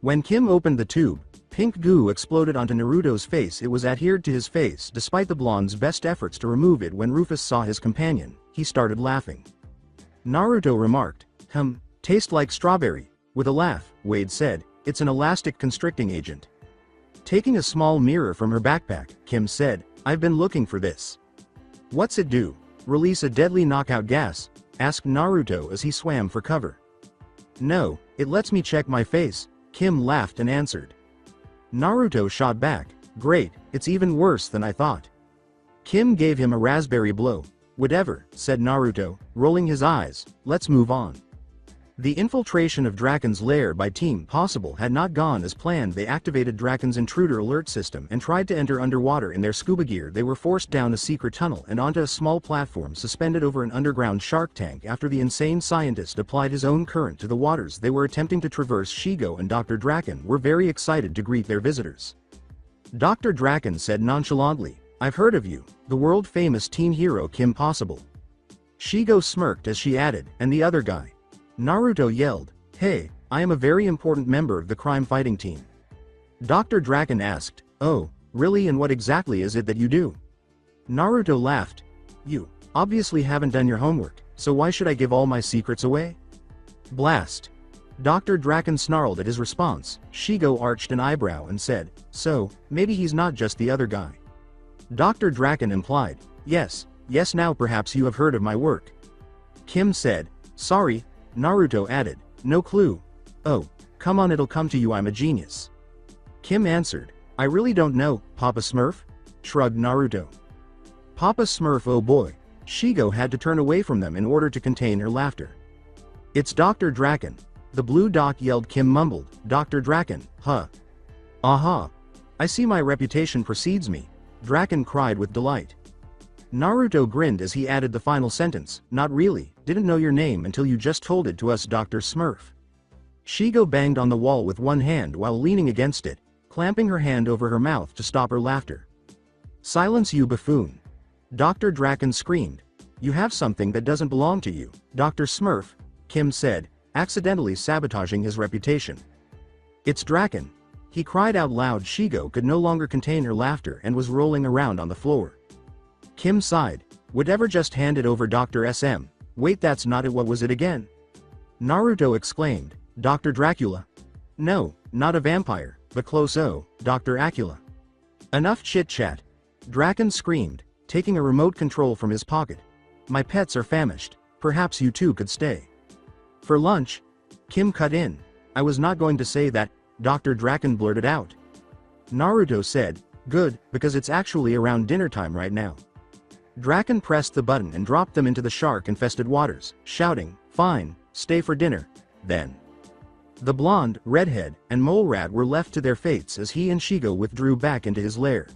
When Kim opened the tube, pink goo exploded onto Naruto's face. It was adhered to his face despite the blonde's best efforts to remove it. When Rufus saw his companion, he started laughing. Naruto remarked, taste like strawberry. With a laugh, Wade said, it's an elastic constricting agent. Taking a small mirror from her backpack, Kim said, I've been looking for this. What's it do? Release a deadly knockout gas? Asked Naruto as he swam for cover. No, it lets me check my face, Kim laughed and answered. Naruto shot back, great, it's even worse than I thought. Kim gave him a raspberry blow. Whatever, said Naruto, rolling his eyes, let's move on. The infiltration of Drakken's lair by Team Possible had not gone as planned. They activated Drakken's intruder alert system and tried to enter underwater in their scuba gear. They were forced down a secret tunnel and onto a small platform suspended over an underground shark tank after the insane scientist applied his own current to the waters they were attempting to traverse. Shigo and Dr. Drakken were very excited to greet their visitors. Dr. Drakken said nonchalantly, I've heard of you, the world-famous teen hero Kim Possible. Shigo smirked as she added, and the other guy. Naruto yelled, hey, I am a very important member of the crime-fighting team. Dr. Drakken asked, oh, really, and what exactly is it that you do? Naruto laughed. You obviously haven't done your homework, so why should I give all my secrets away? Blast. Dr. Drakken snarled at his response. Shigo arched an eyebrow and said, so, maybe he's not just the other guy. Dr. Drakken implied, yes, now perhaps you have heard of my work. Kim said, sorry. Naruto added, no clue. Oh, come on, it'll come to you, I'm a genius. Kim answered, I really don't know, Papa Smurf? Shrugged Naruto. Papa Smurf, oh boy. Shigo had to turn away from them in order to contain her laughter. It's Dr. Drakken. The blue doc yelled. Kim mumbled, Dr. Drakken, huh? Aha. I see my reputation precedes me. Drakken cried with delight. Naruto grinned as he added the final sentence, not really, didn't know your name until you just told it to us, Dr. Smurf. Shigo banged on the wall with one hand while leaning against it, clamping her hand over her mouth to stop her laughter. Silence, you buffoon. Dr. Drakken screamed. You have something that doesn't belong to you, Dr. Smurf, Kim said, accidentally sabotaging his reputation. It's Drakken. He cried out loud. Shigo could no longer contain her laughter and was rolling around on the floor. Kim sighed. Whatever, just hand it over, Dr. SM. Wait, that's not it. What was it again? Naruto exclaimed. Dr. Dracula. No, not a vampire, but close. Oh, Dr. Acula. Enough chit-chat. Drakken screamed, taking a remote control from his pocket. My pets are famished. Perhaps you two could stay for lunch. Kim cut in. I was not going to say that, Dr. Drakken blurted out. Naruto said, good, because it's actually around dinner time right now. Drakken pressed the button and dropped them into the shark-infested waters, shouting, fine, stay for dinner, then. The blonde, redhead, and mole rat were left to their fates as he and Shigo withdrew back into his lair.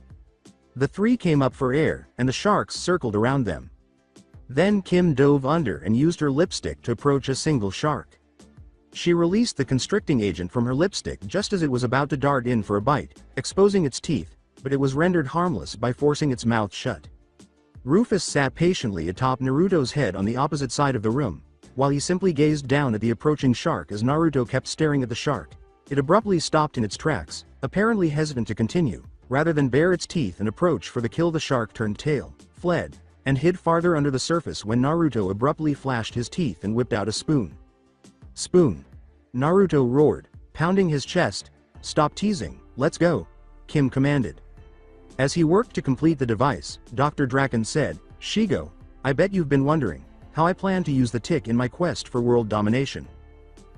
The three came up for air, and the sharks circled around them. Then Kim dove under and used her lipstick to approach a single shark. She released the constricting agent from her lipstick just as it was about to dart in for a bite, exposing its teeth, but it was rendered harmless by forcing its mouth shut. Rufus sat patiently atop Naruto's head on the opposite side of the room, while he simply gazed down at the approaching shark as Naruto kept staring at the shark. It abruptly stopped in its tracks, apparently hesitant to continue, rather than bare its teeth and approach for the kill. The shark turned tail, fled, and hid farther under the surface when Naruto abruptly flashed his teeth and whipped out a spoon. Spoon! Naruto roared, pounding his chest. Stop teasing, let's go, Kim commanded. As he worked to complete the device, Dr. Drakken said, Shigo, I bet you've been wondering how I plan to use the tick in my quest for world domination.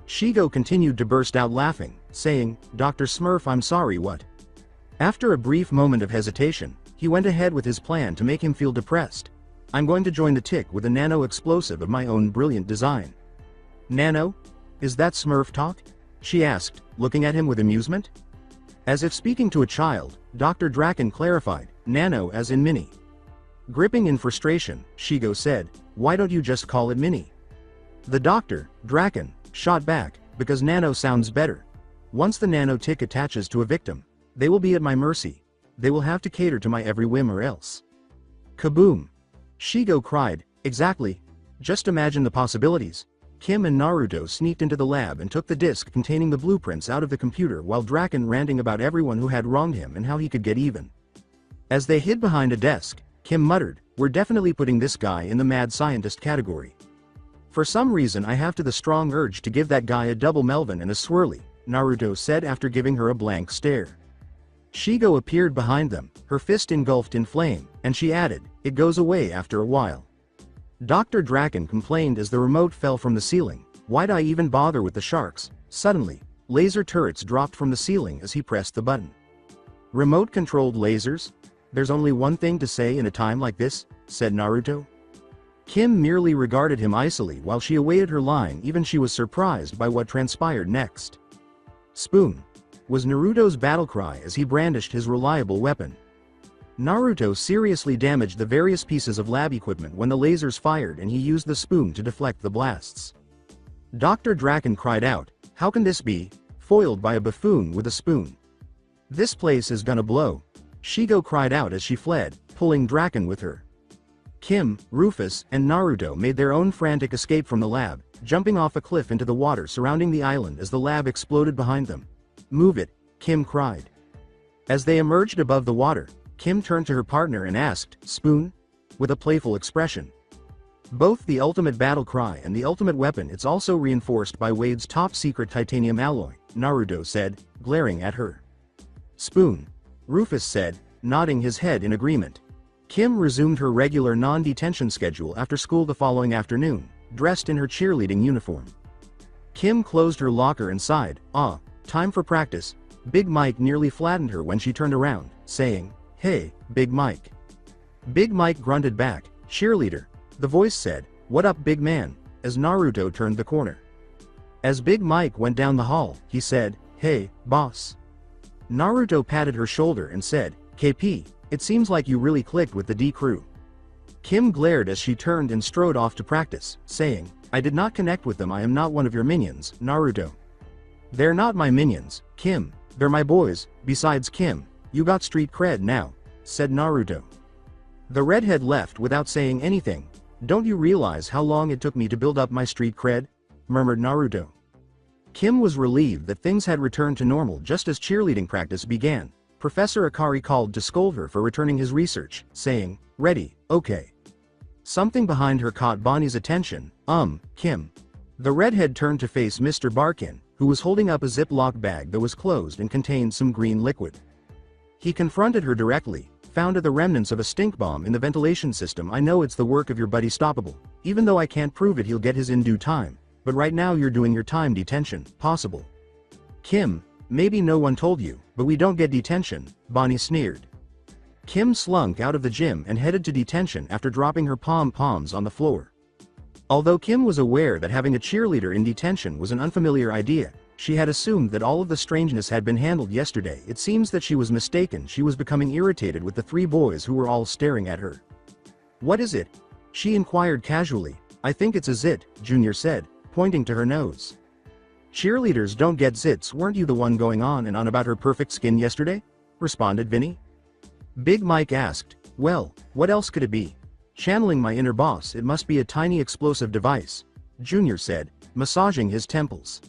Shigo continued to burst out laughing, saying, Dr. Smurf, I'm sorry, what? After a brief moment of hesitation, he went ahead with his plan to make him feel depressed. I'm going to join the tick with a nano explosive of my own brilliant design. Nano? Is that Smurf talk? She asked, looking at him with amusement. As if speaking to a child, Dr. Drakken clarified, nano as in mini. Gripping in frustration, Shigo said, why don't you just call it mini? The doctor, Drakken, shot back, because nano sounds better. Once the nano tick attaches to a victim, they will be at my mercy. They will have to cater to my every whim or else. Kaboom! Shigo cried, exactly. Just imagine the possibilities. Kim and Naruto sneaked into the lab and took the disk containing the blueprints out of the computer while Drakken ranting about everyone who had wronged him and how he could get even. As they hid behind a desk, Kim muttered, we're definitely putting this guy in the mad scientist category. For some reason I have the strong urge to give that guy a double Melvin and a swirly, Naruto said after giving her a blank stare. Shigo appeared behind them, her fist engulfed in flame, and she added, it goes away after a while. Dr. Drakken complained as the remote fell from the ceiling, why'd I even bother with the sharks? Suddenly, laser turrets dropped from the ceiling as he pressed the button. Remote-controlled lasers? There's only one thing to say in a time like this, said Naruto. Kim merely regarded him icily while she awaited her line. Even she was surprised by what transpired next. Spoon! Was Naruto's battle cry as he brandished his reliable weapon. Naruto seriously damaged the various pieces of lab equipment when the lasers fired and he used the spoon to deflect the blasts. Dr. Drakken cried out, how can this be, foiled by a buffoon with a spoon? This place is gonna blow. Shigo cried out as she fled, pulling Drakken with her. Kim, Rufus, and Naruto made their own frantic escape from the lab, jumping off a cliff into the water surrounding the island as the lab exploded behind them. Move it, Kim cried. As they emerged above the water, Kim turned to her partner and asked, Spoon? With a playful expression. Both the ultimate battle cry and the ultimate weapon, it's also reinforced by Wade's top-secret titanium alloy, Naruto said, glaring at her. Spoon. Rufus said, nodding his head in agreement. Kim resumed her regular non-detention schedule after school the following afternoon, dressed in her cheerleading uniform. Kim closed her locker and sighed, time for practice. Big Mike nearly flattened her when she turned around, saying, Hey, Big Mike. Big Mike grunted back, cheerleader. The voice said, what up big man, as Naruto turned the corner. As Big Mike went down the hall, he said, hey, boss. Naruto patted her shoulder and said, KP, it seems like you really clicked with the D crew. Kim glared as she turned and strode off to practice, saying, I did not connect with them. I am not one of your minions, Naruto. They're not my minions, Kim, they're my boys. Besides Kim, you got street cred now, said Naruto. The redhead left without saying anything. Don't you realize how long it took me to build up my street cred? Murmured Naruto. Kim was relieved that things had returned to normal just as cheerleading practice began. Professor Akari called to scold her for returning his research, saying, ready, okay. Something behind her caught Bonnie's attention. Kim. The redhead turned to face Mr. Barkin, who was holding up a Ziploc bag that was closed and contained some green liquid. He confronted her directly. Found the remnants of a stink bomb in the ventilation system. I know it's the work of your buddy Stoppable. Even though I can't prove it, he'll get his in due time. But right now you're doing your time detention. Possible. Kim, maybe no one told you, but we don't get detention, Bonnie sneered. Kim slunk out of the gym and headed to detention after dropping her pom-poms on the floor. Although Kim was aware that having a cheerleader in detention was an unfamiliar idea, She had assumed that all of the strangeness had been handled yesterday. It seems that she was mistaken. She was becoming irritated with the three boys who were all staring at her. "What is it?" she inquired casually. "I think it's a zit," Junior said, pointing to her nose. "Cheerleaders don't get zits. Weren't you the one going on and on about her perfect skin yesterday?" responded Vinny. Big Mike asked, "Well, what else could it be?" "Channeling my inner boss. It must be a tiny explosive device," Junior said, massaging his temples.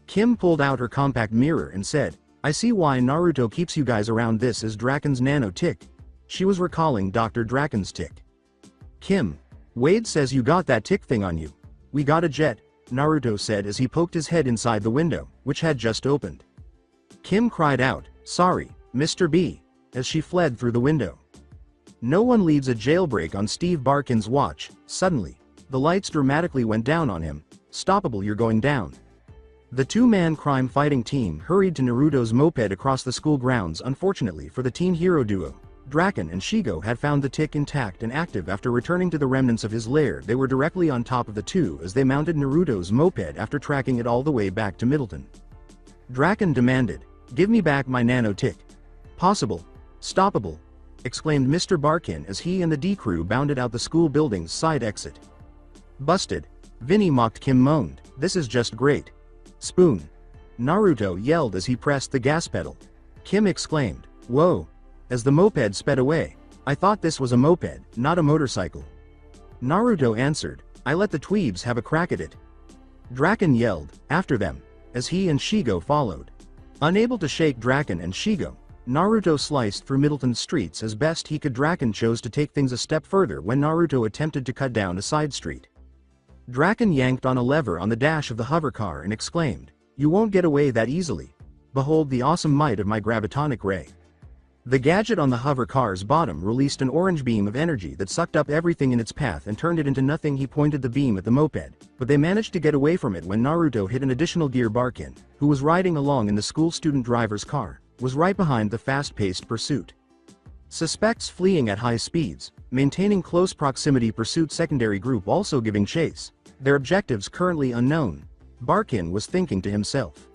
Kim pulled out her compact mirror and said, "I see why Naruto keeps you guys around. This is Drakken's nano-tick." She was recalling Dr. Drakken's tick. Kim, "Wade says you got that tick thing on you." "We got a jet," Naruto said as he poked his head inside the window, which had just opened. Kim cried out, "Sorry, Mr. B," as she fled through the window. No one leaves a jailbreak on Steve Barkin's watch. Suddenly, the lights dramatically went down on him. "Stoppable, you're going down." The two-man crime-fighting team hurried to Naruto's moped across the school grounds. Unfortunately for the teen hero duo, Drakken and Shigo had found the tick intact and active after returning to the remnants of his lair. They were directly on top of the two as they mounted Naruto's moped after tracking it all the way back to Middleton. Drakken demanded, "Give me back my nano-tick." "Possible. Stoppable," exclaimed Mr. Barkin as he and the D crew bounded out the school building's side exit. "Busted," Vinny mocked. Kim moaned, "This is just great." "Spoon," Naruto yelled as he pressed the gas pedal. Kim exclaimed, "Whoa," as the moped sped away. "I thought this was a moped, not a motorcycle." Naruto answered, "I let the tweebs have a crack at it." Drakken yelled, "After them," as he and Shigo followed. Unable to shake Drakken and Shigo, Naruto sliced through Middleton's streets as best he could. Drakken chose to take things a step further when Naruto attempted to cut down a side street. Drakken yanked on a lever on the dash of the hover car and exclaimed, "You won't get away that easily. Behold the awesome might of my gravitonic ray." The gadget on the hover car's bottom released an orange beam of energy that sucked up everything in its path and turned it into nothing. He pointed the beam at the moped, but they managed to get away from it when Naruto hit an additional gear. Barkin, who was riding along in the school student driver's car, was right behind the fast-paced pursuit. Suspects fleeing at high speeds, maintaining close proximity. Pursuit secondary group also giving chase. Their objectives currently unknown. Barkin was thinking to himself.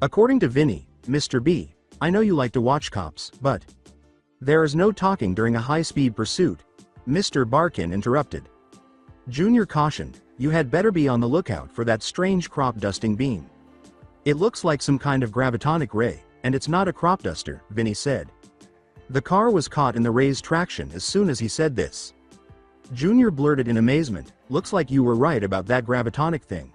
According to Vinny, "Mr. B, I know you like to watch cops, but there is no talking during a high-speed pursuit," Mr. Barkin interrupted. Junior cautioned, "You had better be on the lookout for that strange crop-dusting beam. It looks like some kind of gravitonic ray, and it's not a crop duster," Vinny said. The car was caught in the ray's traction as soon as he said this. Junior blurted in amazement, "Looks like you were right about that gravitonic thing."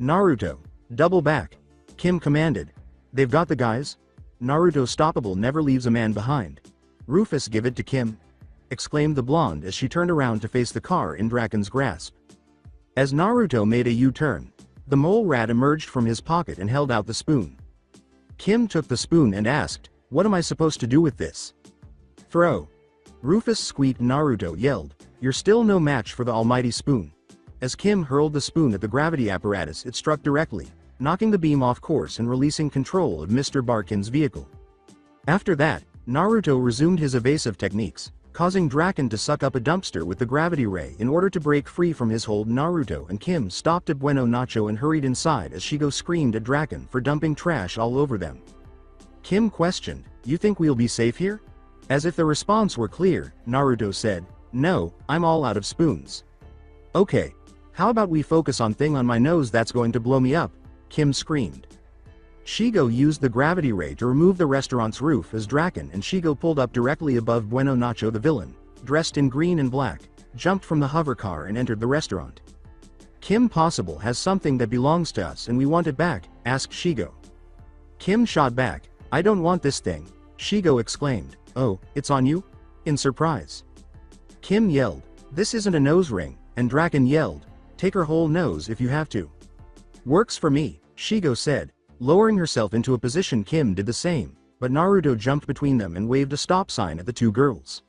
"Naruto, double back," Kim commanded. "They've got the guys." Naruto stoppable never leaves a man behind. "Rufus, give it to Kim," exclaimed the blonde as she turned around to face the car in Drakken's grasp. As Naruto made a U-turn, the mole rat emerged from his pocket and held out the spoon. Kim took the spoon and asked, "What am I supposed to do with this?" "Throw." Rufus squeaked. Naruto yelled, "You're still no match for the almighty spoon." As Kim hurled the spoon at the gravity apparatus, it struck directly, knocking the beam off course and releasing control of Mr. Barkin's vehicle. After that, Naruto resumed his evasive techniques, causing Drakken to suck up a dumpster with the gravity ray in order to break free from his hold. Naruto and Kim stopped at Bueno Nacho and hurried inside as Shigo screamed at Drakken for dumping trash all over them. Kim questioned, "You think we'll be safe here?" As if the response were clear, Naruto said, "No, I'm all out of spoons." "Okay. How about we focus on thing on my nose that's going to blow me up?" Kim screamed. Shigo used the gravity ray to remove the restaurant's roof as Drakken and Shigo pulled up directly above Bueno Nacho. The villain, dressed in green and black, jumped from the hover car and entered the restaurant. "Kim Possible has something that belongs to us and we want it back," asked Shigo. Kim shot back, "I don't want this thing," Shigo exclaimed. "Oh, it's on you?" in surprise. Kim yelled, "This isn't a nose ring," and Drakken yelled, "Take her whole nose if you have to." "Works for me," Shigo said, lowering herself into a position. Kim did the same, but Naruto jumped between them and waved a stop sign at the two girls.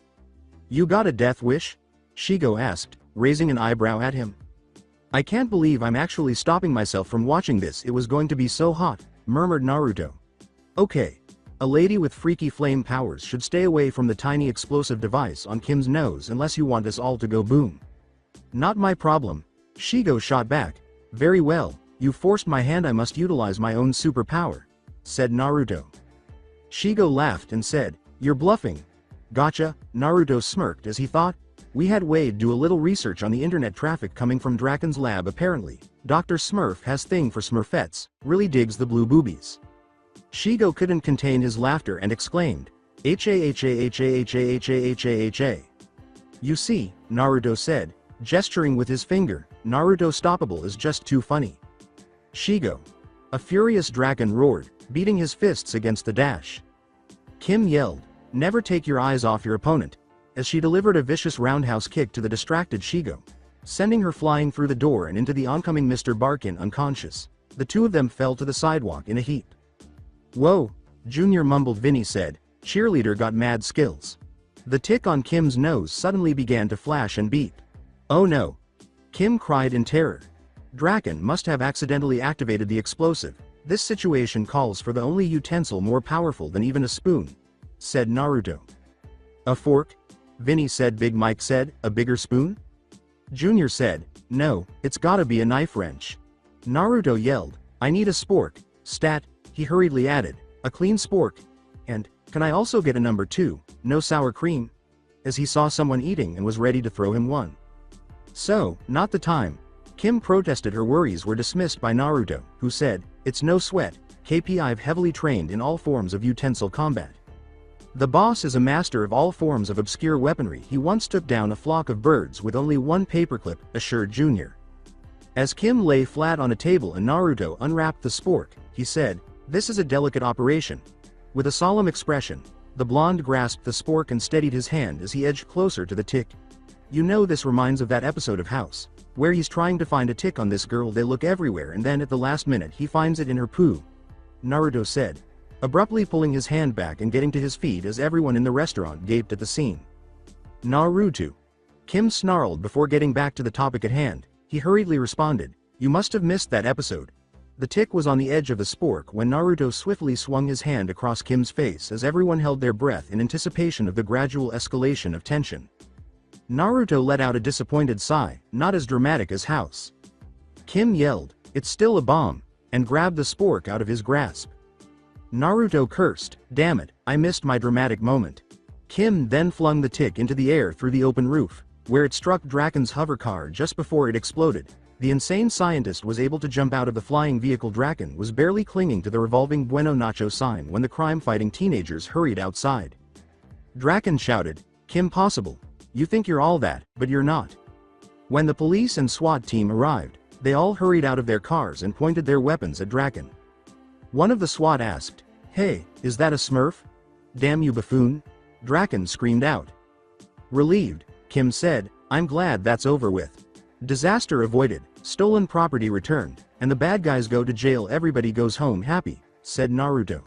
"You got a death wish?" Shigo asked, raising an eyebrow at him. "I can't believe I'm actually stopping myself from watching this. It was going to be so hot," murmured Naruto. "Okay. A lady with freaky flame powers should stay away from the tiny explosive device on Kim's nose unless you want us all to go boom." "Not my problem," Shigo shot back. "Very well, You forced my hand, I must utilize my own superpower, said Naruto. Shigo laughed and said, you're bluffing. Gotcha, Naruto smirked as he thought, we had Wade do a little research on the internet traffic coming from Drakken's lab apparently. Dr. Smurf has thing for Smurfettes, really digs the blue boobies. Shigo couldn't contain his laughter and exclaimed, H-A-H-A-H-A-H-A-H-A-H-A-H-A. You see, Naruto said, gesturing with his finger, Naruto stoppable is just too funny. Shigo. A furious Drakken roared, beating his fists against the dash. Kim yelled, never take your eyes off your opponent, as she delivered a vicious roundhouse kick to the distracted Shigo, sending her flying through the door and into the oncoming Mr. Barkin unconscious. The two of them fell to the sidewalk in a heap. Whoa, Junior mumbled. Vinny said, cheerleader got mad skills. The tick on Kim's nose suddenly began to flash and beep. Oh no. Kim cried in terror. Drakken must have accidentally activated the explosive. This situation calls for the only utensil more powerful than even a spoon, said Naruto. A fork? Vinny said. Big Mike said, a bigger spoon? Junior said, no, it's gotta be a knife wrench. Naruto yelled, I need a spork. Stat, he hurriedly added, a clean spork. And, can I also get a number 2, no sour cream? As he saw someone eating and was ready to throw him one. So, not the time. Kim protested. Her worries were dismissed by Naruto, who said, it's no sweat, KP, I've heavily trained in all forms of utensil combat. The boss is a master of all forms of obscure weaponry. He once took down a flock of birds with only one paperclip, assured Junior. As Kim lay flat on a table and Naruto unwrapped the spork, he said, this is a delicate operation. With a solemn expression, the blonde grasped the spork and steadied his hand as he edged closer to the tick. You know, this reminds of that episode of House, where he's trying to find a tick on this girl. They look everywhere and then at the last minute he finds it in her poo, Naruto said, abruptly pulling his hand back and getting to his feet as everyone in the restaurant gaped at the scene. Naruto. Kim snarled before getting back to the topic at hand. He hurriedly responded, you must have missed that episode. The tick was on the edge of the spork when Naruto swiftly swung his hand across Kim's face as everyone held their breath in anticipation of the gradual escalation of tension. Naruto let out a disappointed sigh, not as dramatic as House. Kim yelled, it's still a bomb, and grabbed the spork out of his grasp. Naruto cursed, damn it, I missed my dramatic moment. Kim then flung the tick into the air through the open roof, where it struck Drakken's hover car just before it exploded. The insane scientist was able to jump out of the flying vehicle. Drakken was barely clinging to the revolving Bueno Nacho sign when the crime-fighting teenagers hurried outside. Drakken shouted, Kim possible. You think you're all that, but you're not. When the police and SWAT team arrived, they all hurried out of their cars and pointed their weapons at Drakken. One of the SWAT asked, hey, is that a Smurf? Damn you buffoon! Drakken screamed out. Relieved, Kim said, I'm glad that's over with. Disaster avoided, stolen property returned, and the bad guys go to jail. Everybody goes home happy, said Naruto.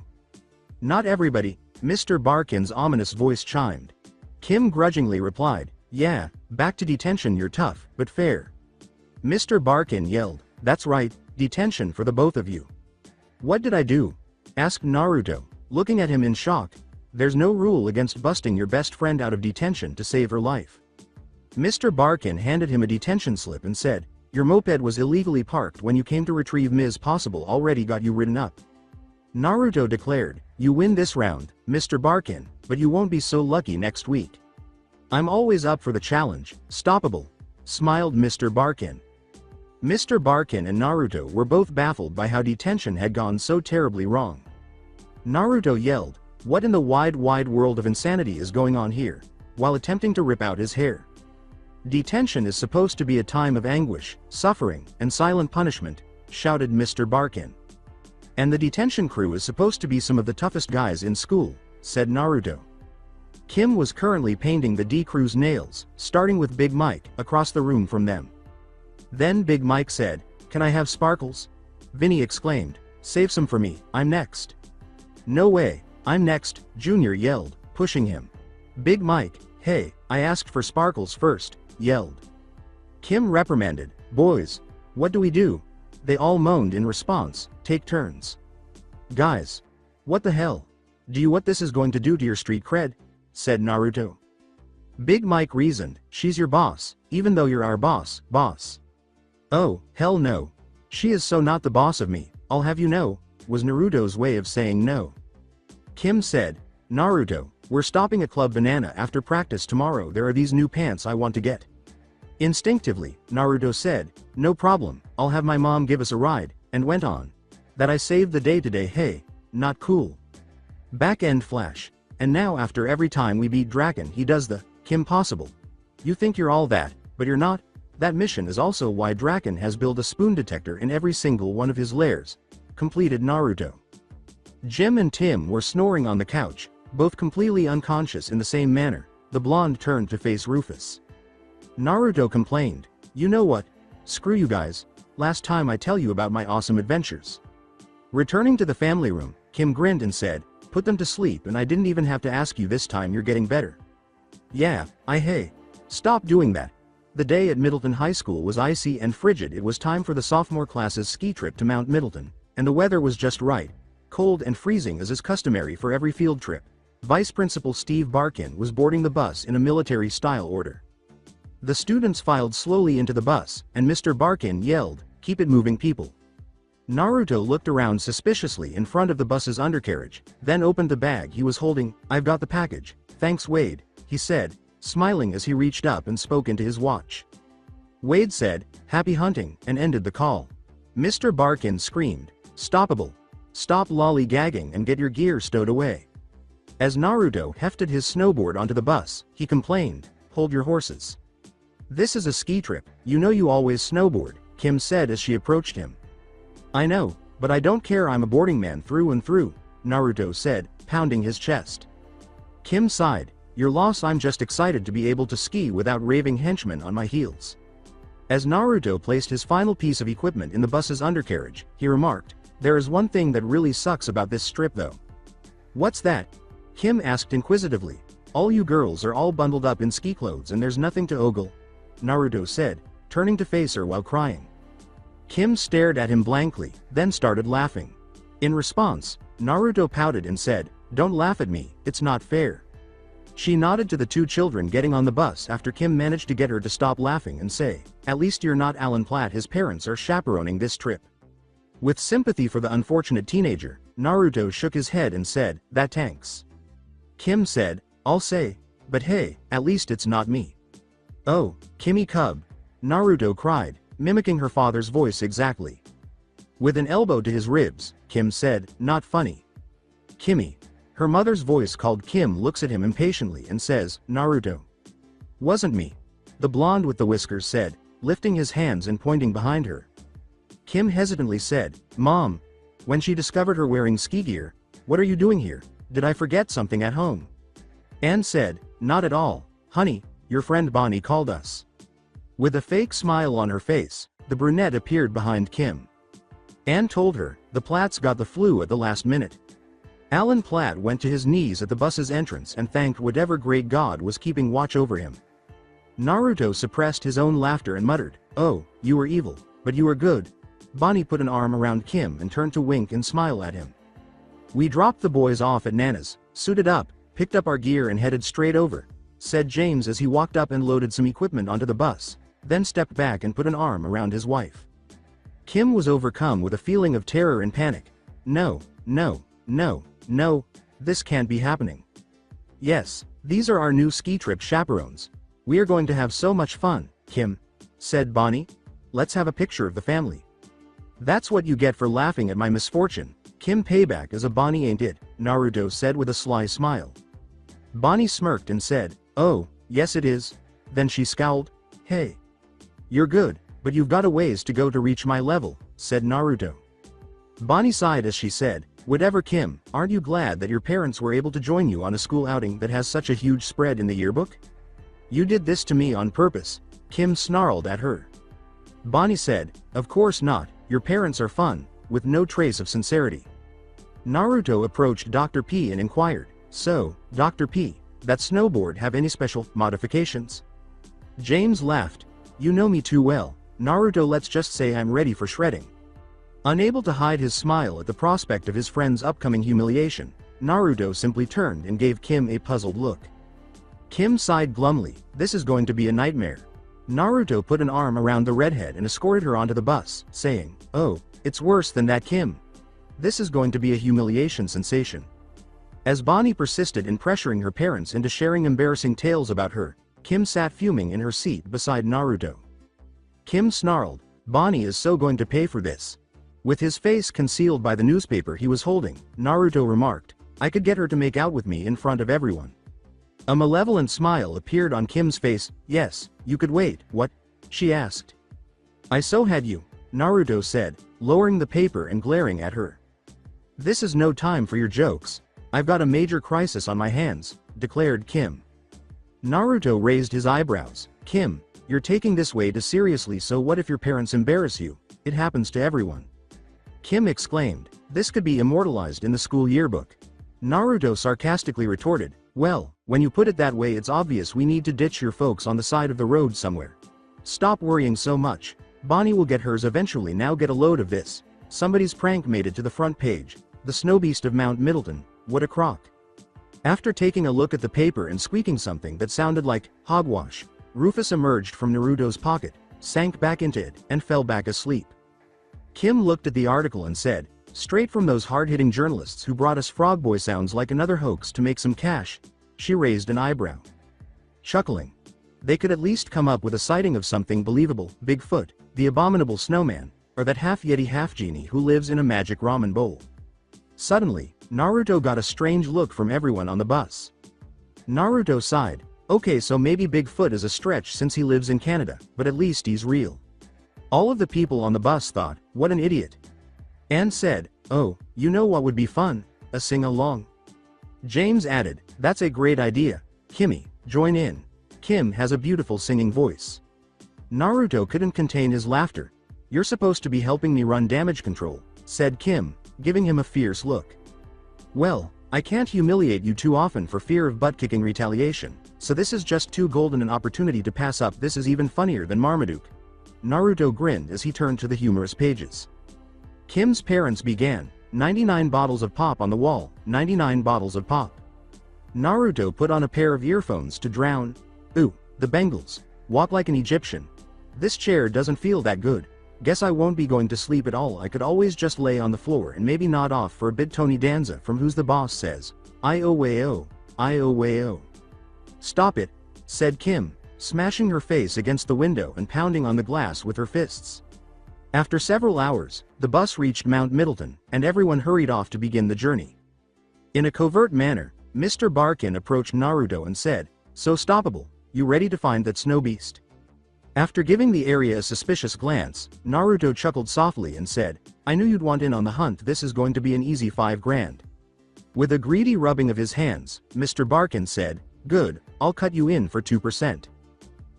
Not everybody, Mr. Barkin's ominous voice chimed. Kim grudgingly replied, yeah, back to detention. You're tough, but fair. Mr. Barkin yelled, that's right, detention for the both of you. What did I do? Asked Naruto, looking at him in shock. There's no rule against busting your best friend out of detention to save her life. Mr. Barkin handed him a detention slip and said, your moped was illegally parked when you came to retrieve Ms. Possible already got you written up. Naruto declared, you win this round, Mr. Barkin, but you won't be so lucky next week. I'm always up for the challenge, stoppable, smiled Mr. Barkin. Mr. Barkin and Naruto were both baffled by how detention had gone so terribly wrong. Naruto yelled, what in the wide world of insanity is going on here, while attempting to rip out his hair. Detention is supposed to be a time of anguish, suffering, and silent punishment, shouted Mr. Barkin. And the detention crew is supposed to be some of the toughest guys in school, said Naruto. Kim was currently painting the D crew's nails, starting with Big Mike, across the room from them. Then Big Mike said, can I have sparkles? Vinny exclaimed, save some for me, I'm next. No way, I'm next, Junior yelled, pushing him. Big Mike, hey, I asked for sparkles first, yelled. Kim reprimanded, boys, what do we do? They all moaned in response, take turns. Guys. What the hell? Do you what this is going to do to your street cred? Said Naruto. Big Mike reasoned, she's your boss, even though you're our boss, boss. Oh, hell no. She is so not the boss of me, I'll have you know, was Naruto's way of saying no. Kim said, Naruto, we're stopping at Club Banana after practice tomorrow. There are these new pants I want to get. Instinctively, Naruto said, no problem, I'll have my mom give us a ride, and went on. That I saved the day today, hey, not cool. Back end flash. And now after every time we beat Drakken he does the, Kim possible. You think you're all that, but you're not. That mission is also why Drakken has built a spoon detector in every single one of his lairs. Completed Naruto. Jim and Tim were snoring on the couch, both completely unconscious in the same manner. The blonde turned to face Rufus. Naruto complained, you know what? Screw you guys. Last time I tell you about my awesome adventures. Returning to the family room, Kim grinned and said, put them to sleep and I didn't even have to ask you this time. You're getting better. Yeah, hey. Stop doing that. The day at Middleton High School was icy and frigid. It was time for the sophomore class's ski trip to Mount Middleton, and the weather was just right. Cold and freezing as is customary for every field trip. Vice Principal Steve Barkin was boarding the bus in a military-style order. The students filed slowly into the bus, and Mr. Barkin yelled, keep it moving people. Naruto looked around suspiciously in front of the bus's undercarriage, then opened the bag he was holding. I've got the package. Thanks Wade, he said, smiling as he reached up and spoke into his watch. Wade said, happy hunting, and ended the call. Mr. Barkin screamed, stoppable. Stop lollygagging and get your gear stowed away. As Naruto hefted his snowboard onto the bus, he complained, hold your horses. This is a ski trip, you know you always snowboard, Kim said as she approached him. I know, but I don't care, I'm a boarding man through and through, Naruto said, pounding his chest. Kim sighed, your loss, I'm just excited to be able to ski without raving henchmen on my heels. As Naruto placed his final piece of equipment in the bus's undercarriage, he remarked, there is one thing that really sucks about this trip though. What's that? Kim asked inquisitively. All you girls are all bundled up in ski clothes and there's nothing to ogle, Naruto said, turning to face her while crying. Kim stared at him blankly, then started laughing. In response, Naruto pouted and said, don't laugh at me, it's not fair. She nodded to the two children getting on the bus after Kim managed to get her to stop laughing and say, at least you're not Alan Platt, his parents are chaperoning this trip. With sympathy for the unfortunate teenager, Naruto shook his head and said, that tanks. Kim said, I'll say, but hey, at least it's not me. Oh, Kimmy Cub, Naruto cried, mimicking her father's voice exactly. With an elbow to his ribs, Kim said, not funny. Kimmy. Her mother's voice called. Kim looks at him impatiently and says, Naruto. Wasn't me. The blonde with the whiskers said, lifting his hands and pointing behind her. Kim hesitantly said, Mom. When she discovered her wearing ski gear, what are you doing here? Did I forget something at home? Anne said, not at all, honey, your friend Bonnie called us. With a fake smile on her face, the brunette appeared behind Kim. Anne told her, the Platts got the flu at the last minute. Alan Platt went to his knees at the bus's entrance and thanked whatever great god was keeping watch over him. Naruto suppressed his own laughter and muttered, oh, you were evil, but you were good. Bonnie put an arm around Kim and turned to wink and smile at him. We dropped the boys off at Nana's, suited up, picked up our gear and headed straight over, said James as he walked up and loaded some equipment onto the bus, then stepped back and put an arm around his wife. Kim was overcome with a feeling of terror and panic. No, this can't be happening. Yes, these are our new ski trip chaperones. We are going to have so much fun, Kim, said Bonnie. Let's have a picture of the family. That's what you get for laughing at my misfortune. Kim payback as a Bonnie ain't it, Naruto said with a sly smile. Bonnie smirked and said, oh, yes it is. Then she scowled. Hey. You're good, but you've got a ways to go to reach my level, said Naruto. Bonnie sighed as she said, whatever Kim, aren't you glad that your parents were able to join you on a school outing that has such a huge spread in the yearbook? You did this to me on purpose, Kim snarled at her. Bonnie said, of course not, your parents are fun, with no trace of sincerity. Naruto approached Dr. P and inquired, so, Dr. P, that snowboard have any special modifications? James laughed. You know me too well, Naruto, let's just say I'm ready for shredding. Unable to hide his smile at the prospect of his friend's upcoming humiliation, Naruto simply turned and gave Kim a puzzled look. Kim sighed glumly, this is going to be a nightmare. Naruto put an arm around the redhead and escorted her onto the bus, saying, "Oh, it's worse than that, Kim. This is going to be a humiliation sensation." As Bonnie persisted in pressuring her parents into sharing embarrassing tales about her, Kim sat fuming in her seat beside Naruto. Kim snarled, "Bonnie is so going to pay for this." With his face concealed by the newspaper he was holding, Naruto remarked, "I could get her to make out with me in front of everyone." A malevolent smile appeared on Kim's face. "Yes, you could wait, what?" she asked. "I so had you," Naruto said, lowering the paper and glaring at her. "This is no time for your jokes. I've got a major crisis on my hands," declared Kim. Naruto raised his eyebrows. "Kim, you're taking this way too seriously, so what if your parents embarrass you? It happens to everyone." Kim exclaimed, "This could be immortalized in the school yearbook." Naruto sarcastically retorted, "Well, when you put it that way it's obvious we need to ditch your folks on the side of the road somewhere. Stop worrying so much. Bonnie will get hers eventually, now get a load of this. Somebody's prank made it to the front page. The snow beast of Mount Middleton, what a crock." After taking a look at the paper and squeaking something that sounded like hogwash, Rufus emerged from Naruto's pocket, sank back into it, and fell back asleep. Kim looked at the article and said, "Straight from those hard-hitting journalists who brought us Frog Boy, sounds like another hoax to make some cash." She raised an eyebrow, chuckling. They could at least come up with a sighting of something believable: Bigfoot, the abominable snowman, or that half-yeti half-genie who lives in a magic ramen bowl. Suddenly, Naruto got a strange look from everyone on the bus. Naruto sighed. "Okay, so maybe Bigfoot is a stretch since he lives in Canada, but at least he's real." All of the people on the bus thought, "What an idiot." Anne said, "Oh, you know what would be fun? A sing-along." James added, "That's a great idea. Kimmy, join in. Kim has a beautiful singing voice." Naruto couldn't contain his laughter. "You're supposed to be helping me run damage control," said Kim, giving him a fierce look. "Well, I can't humiliate you too often for fear of butt-kicking retaliation, so this is just too golden an opportunity to pass up. This is even funnier than Marmaduke." Naruto grinned as he turned to the humorous pages. Kim's parents began, 99 bottles of pop on the wall, 99 bottles of pop. Naruto put on a pair of earphones to drown. "Ooh, the Bengals. Walk like an Egyptian. This chair doesn't feel that good. Guess I won't be going to sleep at all. I could always just lay on the floor and maybe nod off for a bit. Tony Danza from Who's the Boss says, I-O-way-O, I-O-way-O." "Stop it," said Kim, smashing her face against the window and pounding on the glass with her fists. After several hours, the bus reached Mount Middleton, and everyone hurried off to begin the journey. In a covert manner, Mr. Barkin approached Naruto and said, "So Stoppable, you ready to find that snow beast?" After giving the area a suspicious glance, Naruto chuckled softly and said, "I knew you'd want in on the hunt. This is going to be an easy 5 grand. With a greedy rubbing of his hands, Mr. Barkin said, "Good, I'll cut you in for 2%.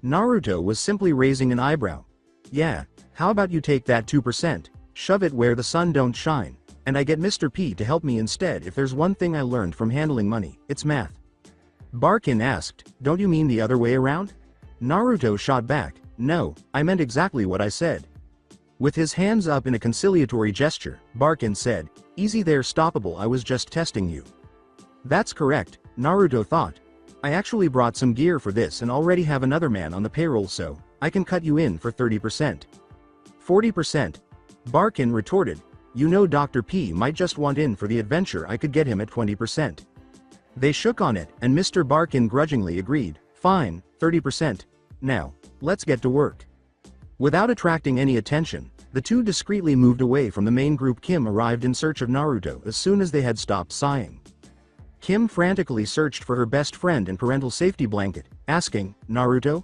Naruto was simply raising an eyebrow. "Yeah, how about you take that 2%, shove it where the sun don't shine, and I get Mr. P to help me instead. If there's one thing I learned from handling money, it's math." Barkin asked, "Don't you mean the other way around?" Naruto shot back, "No, I meant exactly what I said." With his hands up in a conciliatory gesture, Barkin said, "Easy there, Stoppable, I was just testing you." "That's correct," Naruto thought. "I actually brought some gear for this and already have another man on the payroll, so I can cut you in for 30%. 40%. Barkin retorted, "You know Dr. P might just want in for the adventure. I could get him at 20%. They shook on it, and Mr. Barkin grudgingly agreed, "Fine, 30%. Now, let's get to work." Without attracting any attention, the two discreetly moved away from the main group. Kim arrived in search of Naruto as soon as they had stopped sighing. Kim frantically searched for her best friend and parental safety blanket, asking, "Naruto?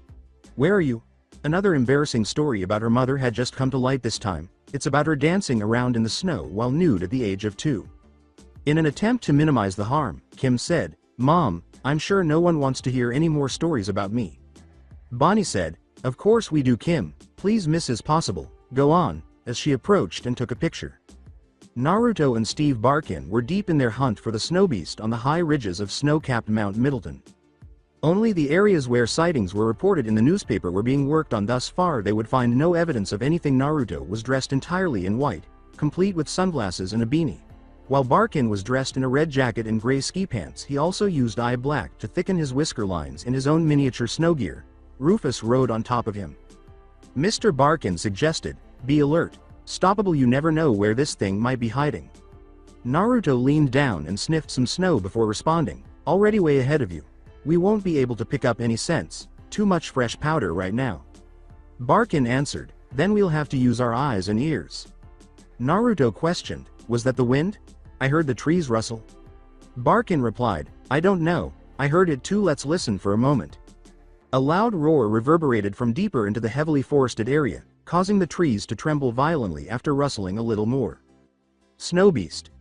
Where are you?" Another embarrassing story about her mother had just come to light this time. It's about her dancing around in the snow while nude at the age of 2. In an attempt to minimize the harm, Kim said, "Mom, I'm sure no one wants to hear any more stories about me." Bonnie said, "Of course we do, Kim, please Mrs. Possible, go on," as she approached and took a picture. Naruto and Steve Barkin were deep in their hunt for the snow beast on the high ridges of snow-capped Mount Middleton. Only the areas where sightings were reported in the newspaper were being worked on. Thus far they would find no evidence of anything. Naruto was dressed entirely in white, complete with sunglasses and a beanie. While Barkin was dressed in a red jacket and gray ski pants, he also used eye black to thicken his whisker lines in his own miniature snow gear. Rufus rode on top of him. Mr. Barkin suggested, "Be alert. Stoppable, you never know where this thing might be hiding." Naruto leaned down and sniffed some snow before responding, "Already way ahead of you. We won't be able to pick up any scents, too much fresh powder right now." Barkin answered, "Then we'll have to use our eyes and ears." Naruto questioned, "Was that the wind? I heard the trees rustle." Barkin replied, "I don't know, I heard it too, let's listen for a moment." A loud roar reverberated from deeper into the heavily forested area, causing the trees to tremble violently after rustling a little more. "Snow beast!"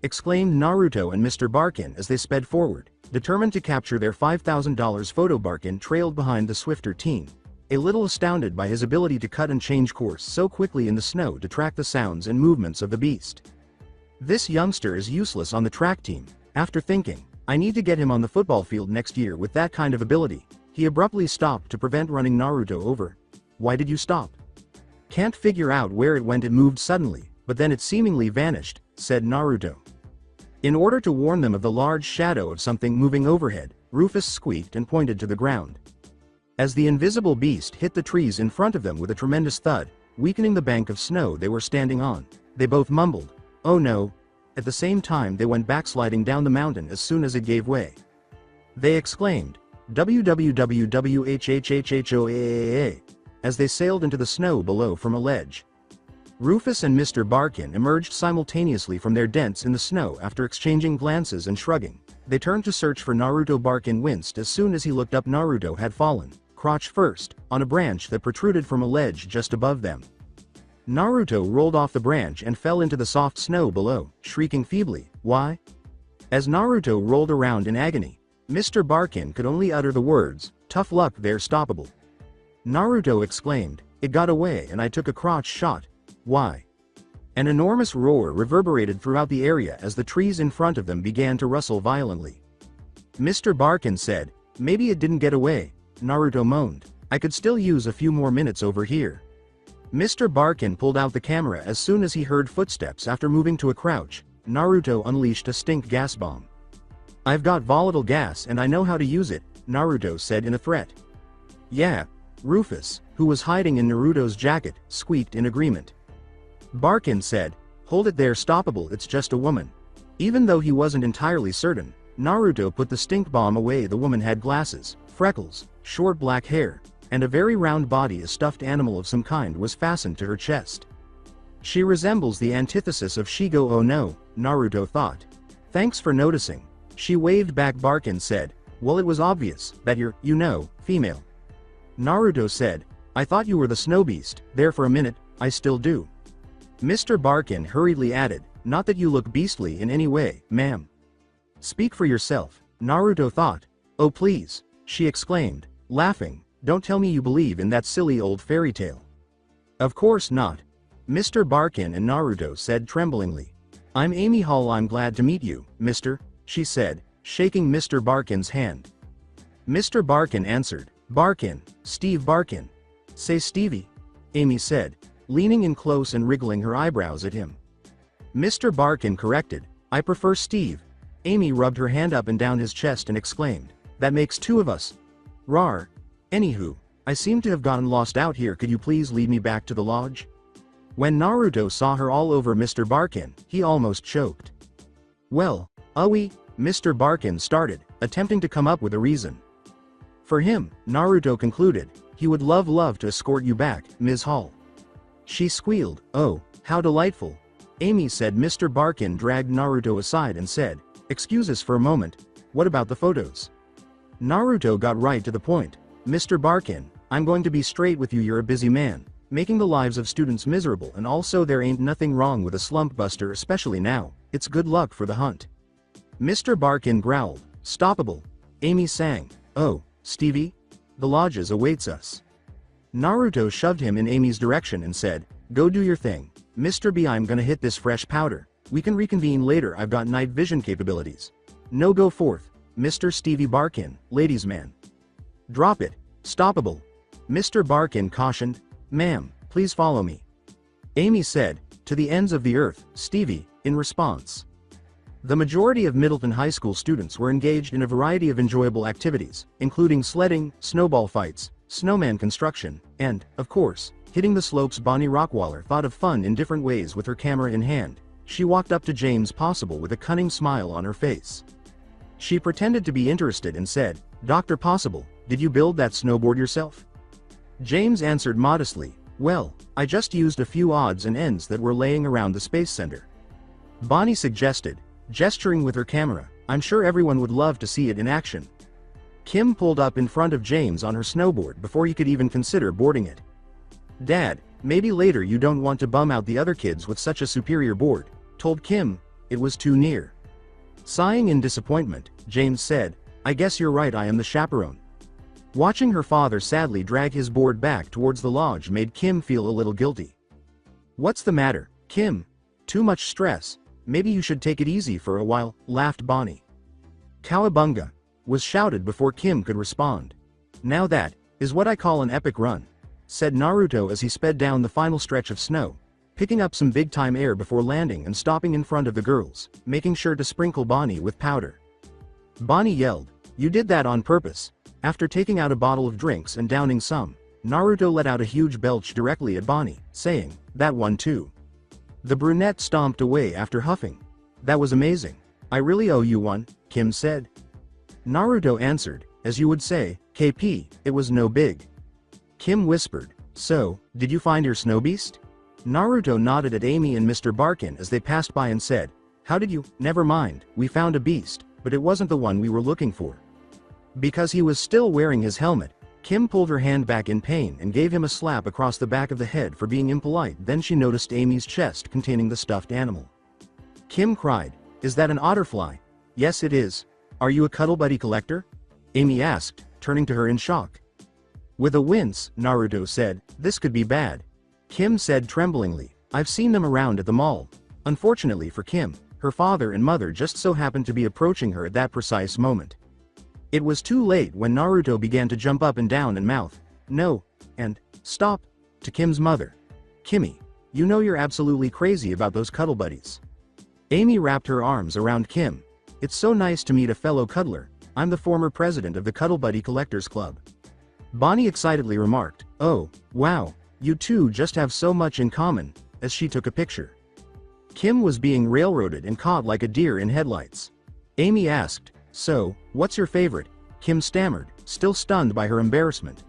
exclaimed Naruto and Mr. Barkin as they sped forward, determined to capture their $5,000 photo. Barkin trailed behind the swifter teen, a little astounded by his ability to cut and change course so quickly in the snow to track the sounds and movements of the beast. This youngster is useless on the track team. After thinking, "I need to get him on the football field next year with that kind of ability," he abruptly stopped to prevent running Naruto over. "Why did you stop?" "Can't figure out where it went, it moved suddenly, but then it seemingly vanished," said Naruto. In order to warn them of the large shadow of something moving overhead, Rufus squeaked and pointed to the ground. As the invisible beast hit the trees in front of them with a tremendous thud, weakening the bank of snow they were standing on, they both mumbled, "Oh no." At the same time they went backsliding down the mountain as soon as it gave way. They exclaimed, "WWWHHHHOAAA," as they sailed into the snow below from a ledge. Rufus and Mr. Barkin emerged simultaneously from their dents in the snow after exchanging glances and shrugging. They turned to search for Naruto. Barkin winced as soon as he looked up. Naruto had fallen, crotch first, on a branch that protruded from a ledge just above them. Naruto rolled off the branch and fell into the soft snow below, shrieking feebly, "Why?" As Naruto rolled around in agony, Mr. Barkin could only utter the words, "Tough luck there, Stoppable." Naruto exclaimed, "It got away and I took a crotch shot. Why?" An enormous roar reverberated throughout the area as the trees in front of them began to rustle violently. Mr. Barkin said, "Maybe it didn't get away," Naruto moaned. "I could still use a few more minutes over here." Mr. Barkin pulled out the camera as soon as he heard footsteps. After moving to a crouch, Naruto unleashed a stink gas bomb. "I've got volatile gas and I know how to use it," Naruto said in a threat. "Yeah," Rufus, who was hiding in Naruto's jacket, squeaked in agreement. Barkin said, "Hold it there, Stoppable, it's just a woman." Even though he wasn't entirely certain, Naruto put the stink bomb away. The woman had glasses, freckles, short black hair, and a very round body. A stuffed animal of some kind was fastened to her chest. "She resembles the antithesis of Shigo." "Oh no," Naruto thought. "Thanks for noticing." She waved back. Barkin said, "Well, it was obvious that you're, female." Naruto said, "I thought you were the snow beast, there for a minute, I still do." Mr. Barkin hurriedly added, "Not that you look beastly in any way, ma'am." "Speak for yourself," Naruto thought. "Oh please," she exclaimed, laughing, "don't tell me you believe in that silly old fairy tale." "Of course not," Mr. Barkin and Naruto said tremblingly. "I'm Amy Hall. I'm glad to meet you, mister," she said, shaking Mr. Barkin's hand. Mr. Barkin answered, "Barkin, Steve Barkin." "Say Stevie," Amy said, leaning in close and wriggling her eyebrows at him. Mr. Barkin corrected, "I prefer Steve." Amy rubbed her hand up and down his chest and exclaimed, "That makes two of us. Rar. Anywho, I seem to have gotten lost out here. Could you please lead me back to the lodge?" When Naruto saw her all over Mr. Barkin, he almost choked. "Well, Mr. Barkin started, attempting to come up with a reason. For him, Naruto concluded, he would love to escort you back, Ms. Hall. She squealed, "Oh, how delightful." Amy said. Mr. Barkin dragged Naruto aside and said, "Excuse us for a moment, what about the photos?" Naruto got right to the point. "Mr. Barkin, I'm going to be straight with you. You're a busy man, making the lives of students miserable, and also there ain't nothing wrong with a slump buster, especially now. It's good luck for the hunt." Mr. Barkin growled, "Stoppable." Amy sang, "Oh, Stevie? The lodges awaits us." Naruto shoved him in Amy's direction and said, "Go do your thing, Mr. B. I'm gonna hit this fresh powder. We can reconvene later. I've got night vision capabilities." "No, go forth, Mr. Stevie Barkin, ladies' man." "Drop it, Stoppable," Mr. Barkin cautioned. "Ma'am, please follow me," Amy said, "to the ends of the earth, Stevie," in response. The majority of Middleton High School students were engaged in a variety of enjoyable activities, including sledding, snowball fights, snowman construction, and, of course, hitting the slopes. Bonnie Rockwaller thought of fun in different ways with her camera in hand. She walked up to James Possible with a cunning smile on her face. She pretended to be interested and said, "Dr. Possible, did you build that snowboard yourself?" James answered modestly, "Well, I just used a few odds and ends that were laying around the Space Center." Bonnie suggested, gesturing with her camera, "I'm sure everyone would love to see it in action." Kim pulled up in front of James on her snowboard before he could even consider boarding it. "Dad, maybe later you don't want to bum out the other kids with such a superior board," told Kim. It was too near. Sighing in disappointment, James said, "I guess you're right, I am the chaperone." Watching her father sadly drag his board back towards the lodge made Kim feel a little guilty. "What's the matter, Kim? Too much stress? Maybe you should take it easy for a while," laughed Bonnie. "Cowabunga!" was shouted before Kim could respond. "Now that is what I call an epic run," said Naruto as he sped down the final stretch of snow, picking up some big-time air before landing and stopping in front of the girls, making sure to sprinkle Bonnie with powder. Bonnie yelled, "You did that on purpose." After taking out a bottle of drinks and downing some, Naruto let out a huge belch directly at Bonnie, saying, "That one too." The brunette stomped away after huffing. "That was amazing. I really owe you one," Kim said. Naruto answered, "As you would say, KP, it was no big." Kim whispered, "So, did you find your snow beast?" Naruto nodded at Amy and Mr. Barkin as they passed by and said, "How did you? Never mind, we found a beast, but it wasn't the one we were looking for." Because he was still wearing his helmet, Kim pulled her hand back in pain and gave him a slap across the back of the head for being impolite. Then she noticed Amy's chest containing the stuffed animal. Kim cried, "Is that an otterfly?" "Yes it is. Are you a cuddle buddy collector?" Amy asked, turning to her in shock. With a wince, Naruto said, "This could be bad." Kim said tremblingly, "I've seen them around at the mall." Unfortunately for Kim, her father and mother just so happened to be approaching her at that precise moment. It was too late when Naruto began to jump up and down and mouth, "No," and "Stop," to Kim's mother. "Kimmy, you know you're absolutely crazy about those cuddle buddies." Amy wrapped her arms around Kim. "It's so nice to meet a fellow cuddler. I'm the former president of the Cuddle Buddy Collectors Club." Bonnie excitedly remarked, "Oh, wow, you two just have so much in common," as she took a picture. Kim was being railroaded and caught like a deer in headlights. Amy asked, "So, what's your favorite?" Kim stammered, still stunned by her embarrassment.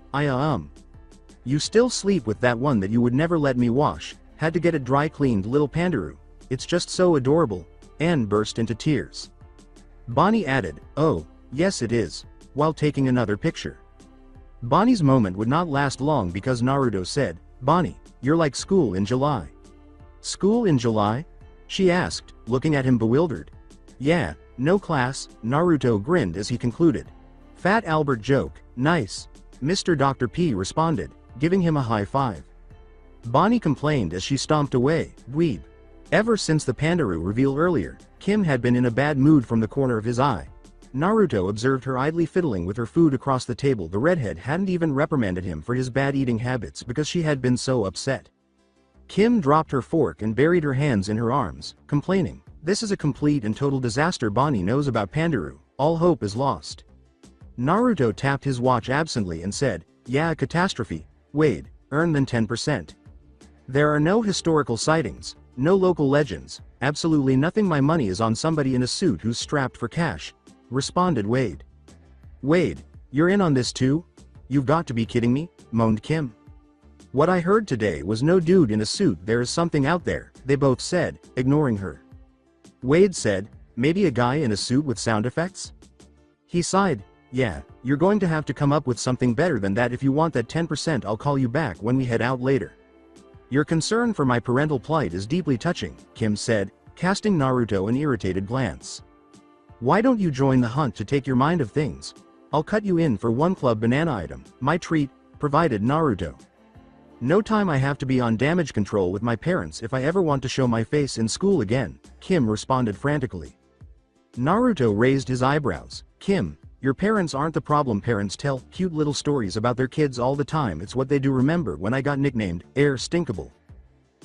You still sleep with that one that you would never let me wash, had to get it dry cleaned, little pandaroo. It's just so adorable." Anne burst into tears. Bonnie added, "Oh, yes it is," while taking another picture. Bonnie's moment would not last long because Naruto said, "Bonnie, you're like school in July." "School in July?" she asked, looking at him bewildered. "Yeah, no class," Naruto grinned as he concluded. "Fat Albert joke, nice," Mr. Dr. P responded, giving him a high five. Bonnie complained as she stomped away, "Dweeb." Ever since the pandaroo reveal earlier, Kim had been in a bad mood from the corner of his eye. Naruto observed her idly fiddling with her food across the table. The redhead hadn't even reprimanded him for his bad eating habits because she had been so upset. Kim dropped her fork and buried her hands in her arms, complaining, "This is a complete and total disaster. Bonnie knows about pandaroo. All hope is lost." Naruto tapped his watch absently and said, "Yeah, a catastrophe. Wade, earn than 10%. There are no historical sightings, no local legends, absolutely nothing. My money is on somebody in a suit who's strapped for cash," responded Wade. "Wade, you're in on this too? You've got to be kidding me," moaned Kim. "What I heard today was no dude in a suit. There is something out there," they both said, ignoring her. Wade said, "Maybe a guy in a suit with sound effects?" He sighed, "Yeah, you're going to have to come up with something better than that if you want that 10%. I'll call you back when we head out later." "Your concern for my parental plight is deeply touching," Kim said, casting Naruto an irritated glance. "Why don't you join the hunt to take your mind of things? I'll cut you in for one club banana item, my treat," provided Naruto. "No time. I have to be on damage control with my parents if I ever want to show my face in school again," Kim responded frantically. Naruto raised his eyebrows. "Kim, your parents aren't the problem. Parents tell cute little stories about their kids all the time. It's what they do. Remember when I got nicknamed Air Stinkable?"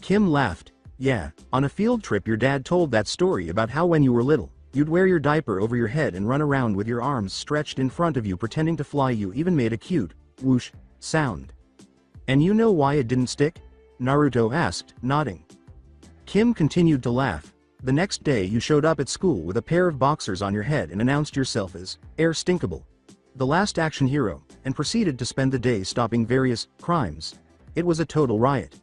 Kim laughed. "Yeah, on a field trip your dad told that story about how when you were little, you'd wear your diaper over your head and run around with your arms stretched in front of you pretending to fly. You even made a cute, whoosh, sound. And you know why it didn't stick? Naruto asked, nodding. Kim continued to laugh. The next day you showed up at school with a pair of boxers on your head and announced yourself as Air Stinkable, the last action hero, and proceeded to spend the day stopping various crimes. It was a total riot.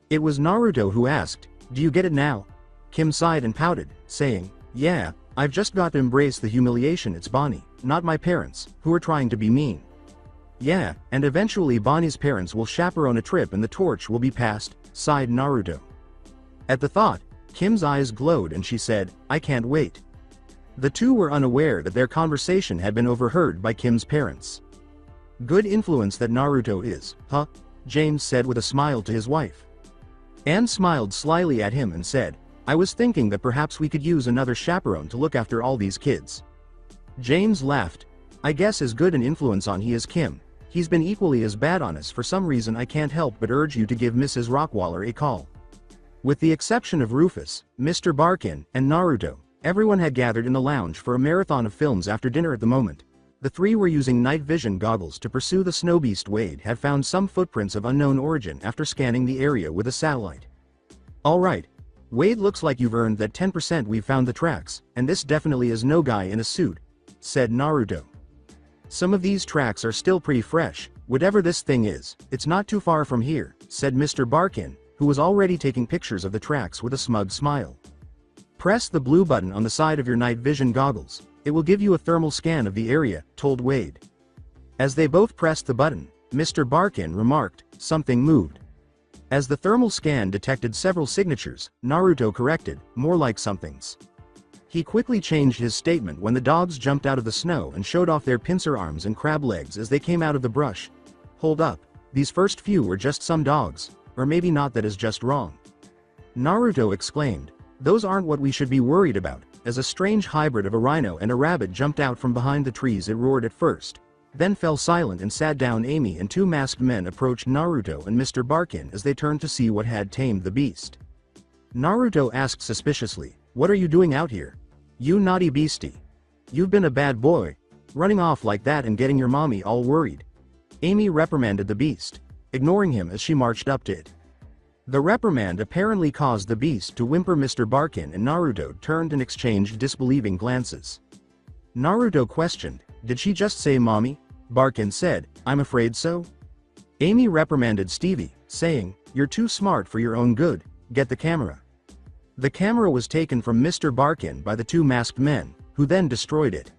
It was Naruto who asked, "Do you get it now?" Kim sighed and pouted, saying, "Yeah, I've just got to embrace the humiliation. It's Bonnie, not my parents, who are trying to be mean. Yeah, and eventually Bonnie's parents will chaperone a trip and the torch will be passed," sighed Naruto. At the thought, Kim's eyes glowed and she said, "I can't wait." The two were unaware that their conversation had been overheard by Kim's parents. "Good influence that Naruto is, huh?" James said with a smile to his wife. Anne smiled slyly at him and said, "I was thinking that perhaps we could use another chaperone to look after all these kids." James laughed. "I guess as good an influence on he is Kim. He's been equally as bad on us. For some reason I can't help but urge you to give Mrs. Rockwaller a call." With the exception of Rufus, Mr. Barkin, and Naruto, everyone had gathered in the lounge for a marathon of films after dinner at the moment. The three were using night vision goggles to pursue the snow beast. Wade had found some footprints of unknown origin after scanning the area with a satellite. "Alright, Wade, looks like you've earned that 10%. We've found the tracks, and this definitely is no guy in a suit," said Naruto. "Some of these tracks are still pretty fresh. Whatever this thing is, it's not too far from here," said Mr. Barkin, who was already taking pictures of the tracks with a smug smile. "Press the blue button on the side of your night vision goggles. It will give you a thermal scan of the area," told Wade. As they both pressed the button, Mr. Barkin remarked, "Something moved." As the thermal scan detected several signatures, Naruto corrected, "More like somethings." He quickly changed his statement when the dogs jumped out of the snow and showed off their pincer arms and crab legs as they came out of the brush. "Hold up, these first few were just some dogs, or maybe not. That is just wrong," Naruto exclaimed. "Those aren't what we should be worried about." As a strange hybrid of a rhino and a rabbit jumped out from behind the trees, it roared at first, then fell silent and sat down. Amy and two masked men approached Naruto and Mr. Barkin as they turned to see what had tamed the beast. Naruto asked suspiciously, "What are you doing out here? You naughty beastie. You've been a bad boy, running off like that and getting your mommy all worried." Amy reprimanded the beast, ignoring him as she marched up to it. The reprimand apparently caused the beast to whimper. Mr. Barkin and Naruto turned and exchanged disbelieving glances. Naruto questioned, "Did she just say mommy?" Barkin said, "I'm afraid so." Amy reprimanded Stevie, saying, "You're too smart for your own good. Get the camera." The camera was taken from Mr. Barkin by the two masked men, who then destroyed it.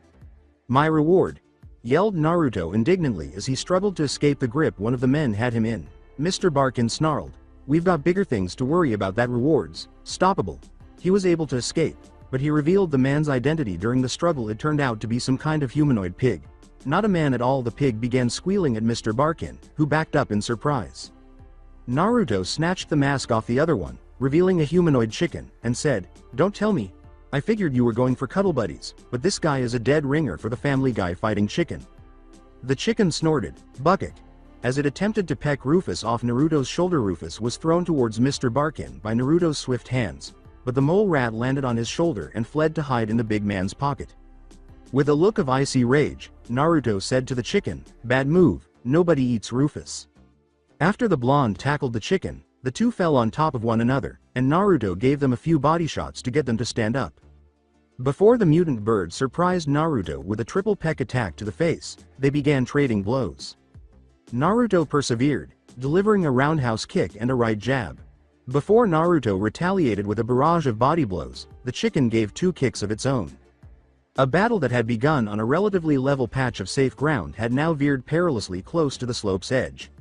"My reward!" yelled Naruto indignantly as he struggled to escape the grip one of the men had him in. Mr. Barkin snarled, "We've got bigger things to worry about than rewards." Stoppable. He was able to escape, but he revealed the man's identity during the struggle. It turned out to be some kind of humanoid pig. Not a man at all. The pig began squealing at Mr. Barkin, who backed up in surprise. Naruto snatched the mask off the other one, revealing a humanoid chicken, and said, "Don't tell me. I figured you were going for cuddle buddies, but this guy is a dead ringer for the Family Guy fighting chicken." The chicken snorted, "Bucket," as it attempted to peck Rufus off Naruto's shoulder. Rufus was thrown towards Mr. Barkin by Naruto's swift hands, but the mole rat landed on his shoulder and fled to hide in the big man's pocket. With a look of icy rage, Naruto said to the chicken, "Bad move, nobody eats Rufus." After the blonde tackled the chicken, the two fell on top of one another, and Naruto gave them a few body shots to get them to stand up. Before the mutant bird surprised Naruto with a triple peck attack to the face, they began trading blows. Naruto persevered, delivering a roundhouse kick and a right jab. Before Naruto retaliated with a barrage of body blows, the chicken gave two kicks of its own. A battle that had begun on a relatively level patch of safe ground had now veered perilously close to the slope's edge.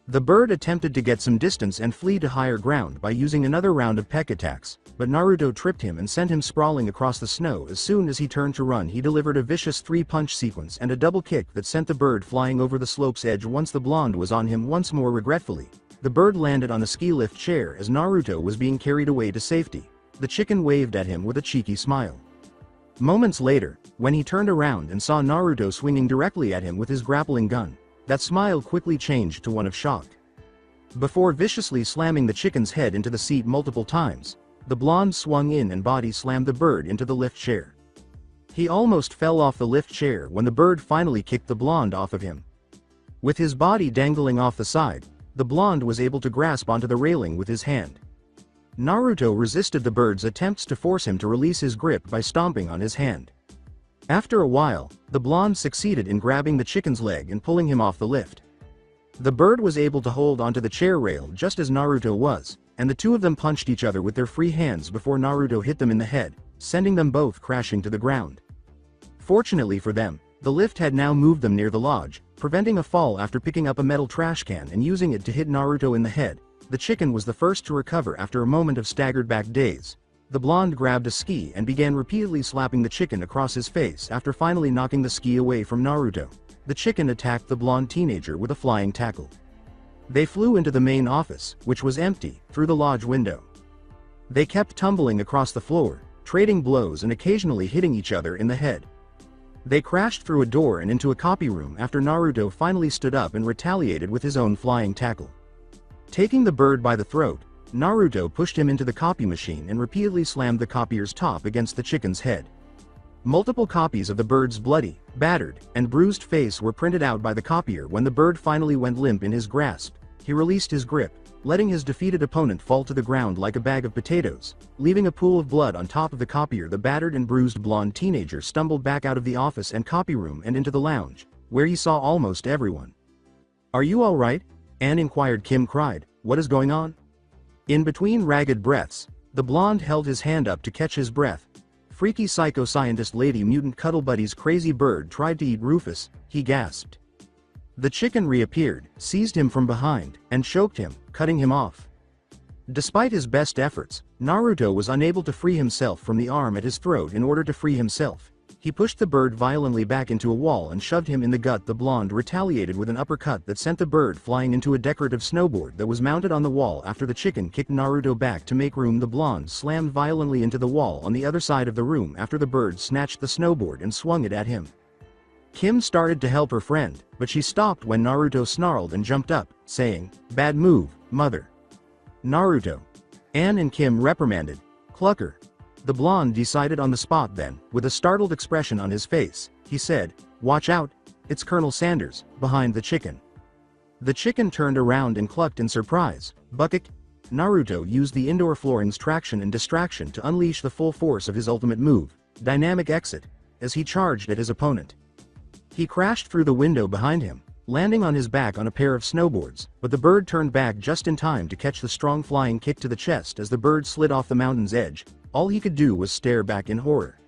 The bird attempted to get some distance and flee to higher ground by using another round of peck attacks, but Naruto tripped him and sent him sprawling across the snow. As soon as he turned to run, he delivered a vicious three-punch sequence and a double kick that sent the bird flying over the slope's edge. Once the blonde was on him once more regretfully, the bird landed on a ski lift chair as Naruto was being carried away to safety. The chicken waved at him with a cheeky smile. Moments later, when he turned around and saw Naruto swinging directly at him with his grappling gun, that smile quickly changed to one of shock. Before viciously slamming the chicken's head into the seat multiple times, the blonde swung in and body slammed the bird into the lift chair. He almost fell off the lift chair when the bird finally kicked the blonde off of him. With his body dangling off the side, the blonde was able to grasp onto the railing with his hand. Naruto resisted the bird's attempts to force him to release his grip by stomping on his hand. After a while, the blonde succeeded in grabbing the chicken's leg and pulling him off the lift. The bird was able to hold onto the chair rail just as Naruto was, and the two of them punched each other with their free hands before Naruto hit them in the head, sending them both crashing to the ground. Fortunately for them, the lift had now moved them near the lodge, preventing a fall after picking up a metal trash can and using it to hit Naruto in the head. The chicken was the first to recover after a moment of staggered back daze. The blonde grabbed a ski and began repeatedly slapping the chicken across his face after finally knocking the ski away from Naruto. The chicken attacked the blonde teenager with a flying tackle. They flew into the main office, which was empty, through the lodge window. They kept tumbling across the floor, trading blows and occasionally hitting each other in the head. They crashed through a door and into a copy room after Naruto finally stood up and retaliated with his own flying tackle. Taking the bird by the throat, Naruto pushed him into the copy machine and repeatedly slammed the copier's top against the chicken's head. Multiple copies of the bird's bloody, battered, and bruised face were printed out by the copier. When the bird finally went limp in his grasp, he released his grip, letting his defeated opponent fall to the ground like a bag of potatoes, leaving a pool of blood on top of the copier. The battered and bruised blonde teenager stumbled back out of the office and copy room and into the lounge, where he saw almost everyone. "Are you all right?" Anne inquired. Kim cried, "What is going on?" In between ragged breaths, the blonde held his hand up to catch his breath. "Freaky psycho-scientist Lady Mutant Cuddle Buddy's crazy bird tried to eat Rufus," he gasped. The chicken reappeared, seized him from behind, and choked him, cutting him off. Despite his best efforts, Naruto was unable to free himself from the arm at his throat. In order to free himself, he pushed the bird violently back into a wall and shoved him in the gut. The blonde retaliated with an uppercut that sent the bird flying into a decorative snowboard that was mounted on the wall. After the chicken kicked Naruto back to make room, the blonde slammed violently into the wall on the other side of the room after the bird snatched the snowboard and swung it at him. Kim started to help her friend, but she stopped when Naruto snarled and jumped up, saying, "Bad move, mother." Naruto. Anne and Kim reprimanded. "Clucker." The blonde decided on the spot then, with a startled expression on his face, he said, "Watch out, it's Colonel Sanders," behind the chicken. The chicken turned around and clucked in surprise. "Bucket." Naruto used the indoor flooring's traction and distraction to unleash the full force of his ultimate move, Dynamic Exit, as he charged at his opponent. He crashed through the window behind him, landing on his back on a pair of snowboards, but the bird turned back just in time to catch the strong flying kick to the chest. As the bird slid off the mountain's edge, all he could do was stare back in horror.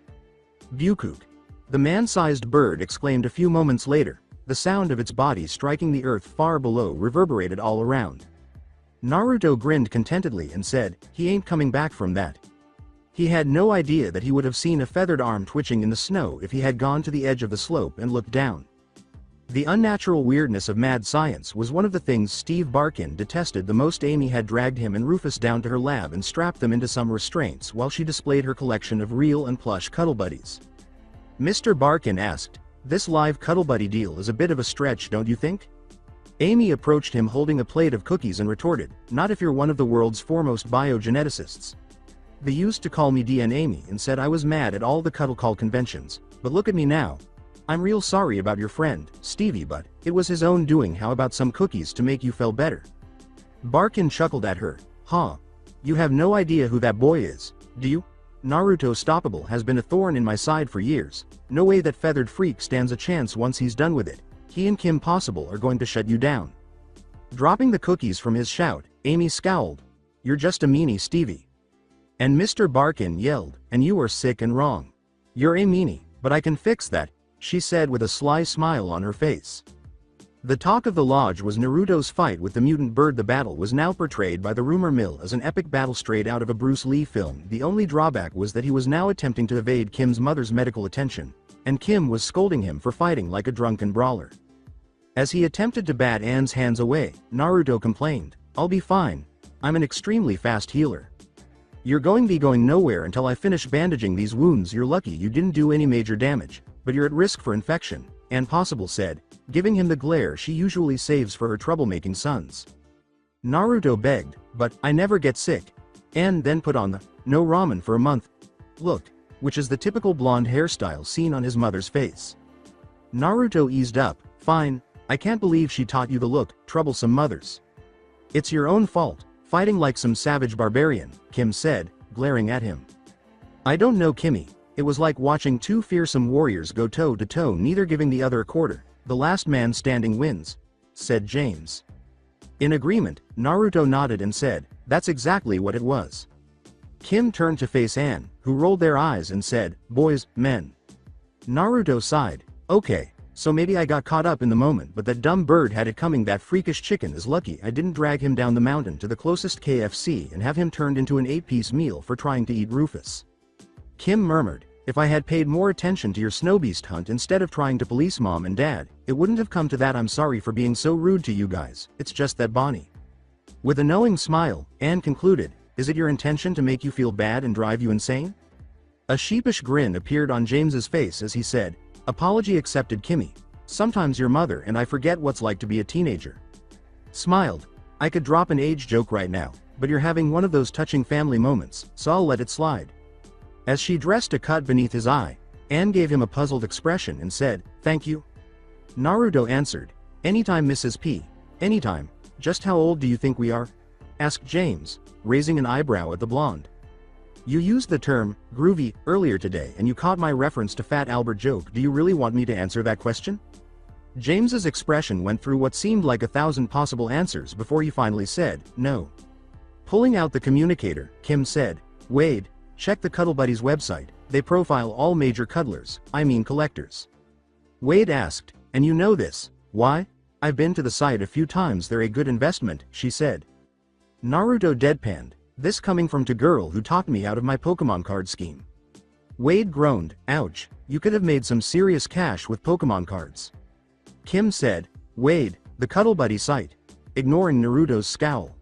"Bukook," the man-sized bird exclaimed a few moments later. The sound of its body striking the earth far below reverberated all around. Naruto grinned contentedly and said, "He ain't coming back from that." He had no idea that he would have seen a feathered arm twitching in the snow if he had gone to the edge of the slope and looked down. The unnatural weirdness of mad science was one of the things Steve Barkin detested the most. Amy had dragged him and Rufus down to her lab and strapped them into some restraints while she displayed her collection of real and plush cuddle buddies. Mr. Barkin asked, "This live cuddle buddy deal is a bit of a stretch, don't you think?" Amy approached him holding a plate of cookies and retorted, "Not if you're one of the world's foremost biogeneticists. They used to call me DN Amy and said I was mad at all the cuddle call conventions, but look at me now. I'm real sorry about your friend, Stevie, but it was his own doing. How about some cookies to make you feel better?" Barkin chuckled at her. "Huh? You have no idea who that boy is, do you? Naruto Stoppable has been a thorn in my side for years. No way that feathered freak stands a chance once he's done with it. He and Kim Possible are going to shut you down." Dropping the cookies from his shout, Amy scowled. "You're just a meanie, Stevie." And Mr. Barkin yelled, "And you are sick and wrong. You're a meanie, but I can fix that," she said with a sly smile on her face. The talk of the lodge was Naruto's fight with the mutant bird. The battle was now portrayed by the rumor mill as an epic battle straight out of a Bruce Lee film. The only drawback was that he was now attempting to evade Kim's mother's medical attention, and Kim was scolding him for fighting like a drunken brawler. As he attempted to bat Anne's hands away, Naruto complained, "I'll be fine. I'm an extremely fast healer. You're going to be going nowhere until I finish bandaging these wounds. You're lucky you didn't do any major damage, but you're at risk for infection," Anne Possible said, giving him the glare she usually saves for her troublemaking sons. Naruto begged, "But I never get sick." Anne then put on the "no ramen for a month" look, which is the typical blonde hairstyle seen on his mother's face. Naruto eased up, "Fine, I can't believe she taught you the look, troublesome mothers. It's your own fault, fighting like some savage barbarian, Kim said, glaring at him. I don't know Kimmy, it was like watching two fearsome warriors go toe to toe, neither giving the other a quarter. The last man standing wins, said James. In agreement, Naruto nodded and said, that's exactly what it was. Kim turned to face Anne, who rolled their eyes and said, boys, men. Naruto sighed, okay, so maybe I got caught up in the moment, but that dumb bird had it coming. That freakish chicken is lucky I didn't drag him down the mountain to the closest KFC and have him turned into an 8-piece meal for trying to eat Rufus. Kim murmured, if I had paid more attention to your snowbeast hunt instead of trying to police mom and dad, it wouldn't have come to that. I'm sorry for being so rude to you guys, it's just that Bonnie. With a knowing smile, Anne concluded, is it your intention to make you feel bad and drive you insane? A sheepish grin appeared on James's face as he said, apology accepted Kimmy. Sometimes your mother and I forget what's like to be a teenager. Smiled, I could drop an age joke right now, but you're having one of those touching family moments, so I'll let it slide. As she dressed a cut beneath his eye, Anne gave him a puzzled expression and said, thank you. Naruto answered, anytime Mrs. P, anytime. Just how old do you think we are? Asked James, raising an eyebrow at the blonde. You used the term, groovy, earlier today and you caught my reference to Fat Albert joke. Do you really want me to answer that question? James's expression went through what seemed like 1,000 possible answers before he finally said, no. Pulling out the communicator, Kim said, Wade, check the Cuddle Buddies website, they profile all major cuddlers, I mean collectors. Wade asked, and you know this, why? I've been to the site a few times, they're a good investment, she said. Naruto deadpanned, this coming from the girl who talked me out of my Pokemon card scheme. Wade groaned, ouch, you could have made some serious cash with Pokemon cards. Kim said, Wade, the Cuddle Buddy site. Ignoring Naruto's scowl.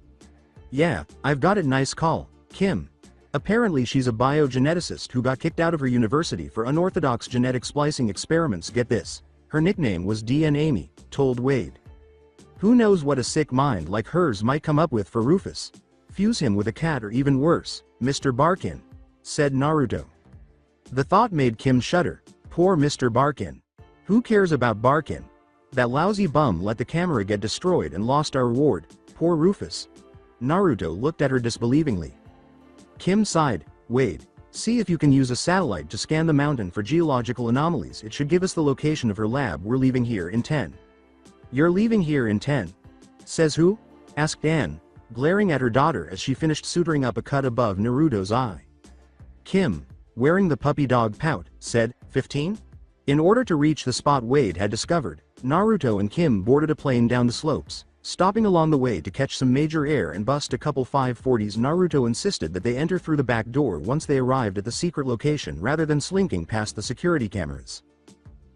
Yeah, I've got it, nice call, Kim. Apparently she's a biogeneticist who got kicked out of her university for unorthodox genetic splicing experiments. Get this, her nickname was DN Amy, told Wade. Who knows what a sick mind like hers might come up with for Rufus? Fuse him with a cat or even worse, Mr. Barkin, said Naruto. The thought made Kim shudder, poor Mr. Barkin. Who cares about Barkin? That lousy bum let the camera get destroyed and lost our reward, poor Rufus. Naruto looked at her disbelievingly. Kim sighed, Wade, see if you can use a satellite to scan the mountain for geological anomalies. It should give us the location of her lab. We're leaving here in 10. You're leaving here in 10. Says who? Asked Anne, glaring at her daughter as she finished suturing up a cut above Naruto's eye. Kim, wearing the puppy dog pout, said, 15? In order to reach the spot Wade had discovered, Naruto and Kim boarded a plane down the slopes, stopping along the way to catch some major air and bust a couple 540s. Naruto insisted that they enter through the back door once they arrived at the secret location rather than slinking past the security cameras.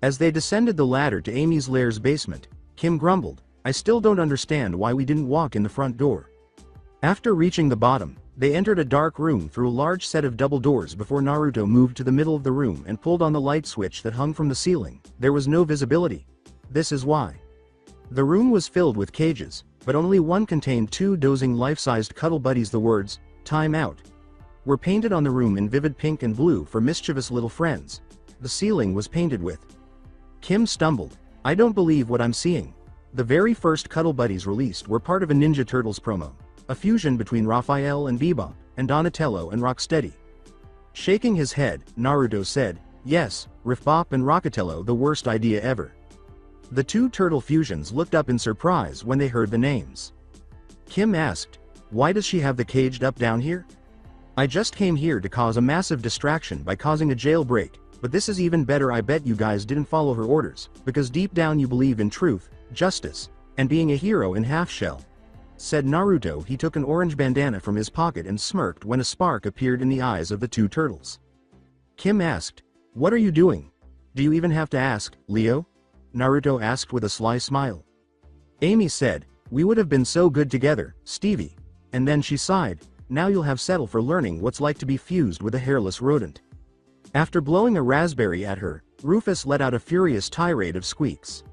As they descended the ladder to Amy's lair's basement, Kim grumbled, I still don't understand why we didn't walk in the front door. After reaching the bottom, they entered a dark room through a large set of double doors before Naruto moved to the middle of the room and pulled on the light switch that hung from the ceiling. There was no visibility. This is why. The room was filled with cages, but only one contained two dozing life-sized cuddle buddies. The words, time out, were painted on the room in vivid pink and blue for mischievous little friends. The ceiling was painted with. Kim stumbled, I don't believe what I'm seeing. The very first Cuddle Buddies released were part of a Ninja Turtles promo, a fusion between Raphael and Bebop, and Donatello and Rocksteady. Shaking his head, Naruto said, yes, Riff-Bop and Rockatello, the worst idea ever. The two turtle fusions looked up in surprise when they heard the names. Kim asked, why does she have the caged up down here? I just came here to cause a massive distraction by causing a jailbreak, but this is even better. I bet you guys didn't follow her orders, because deep down you believe in truth, justice, and being a hero in half-shell, said Naruto. He took an orange bandana from his pocket and smirked when a spark appeared in the eyes of the two turtles. Kim asked, what are you doing? Do you even have to ask, Leo? Naruto asked with a sly smile. Amy said, we would have been so good together, Stevie. And then she sighed, now you'll have settle for learning what's like to be fused with a hairless rodent. After blowing a raspberry at her, Rufus let out a furious tirade of squeaks.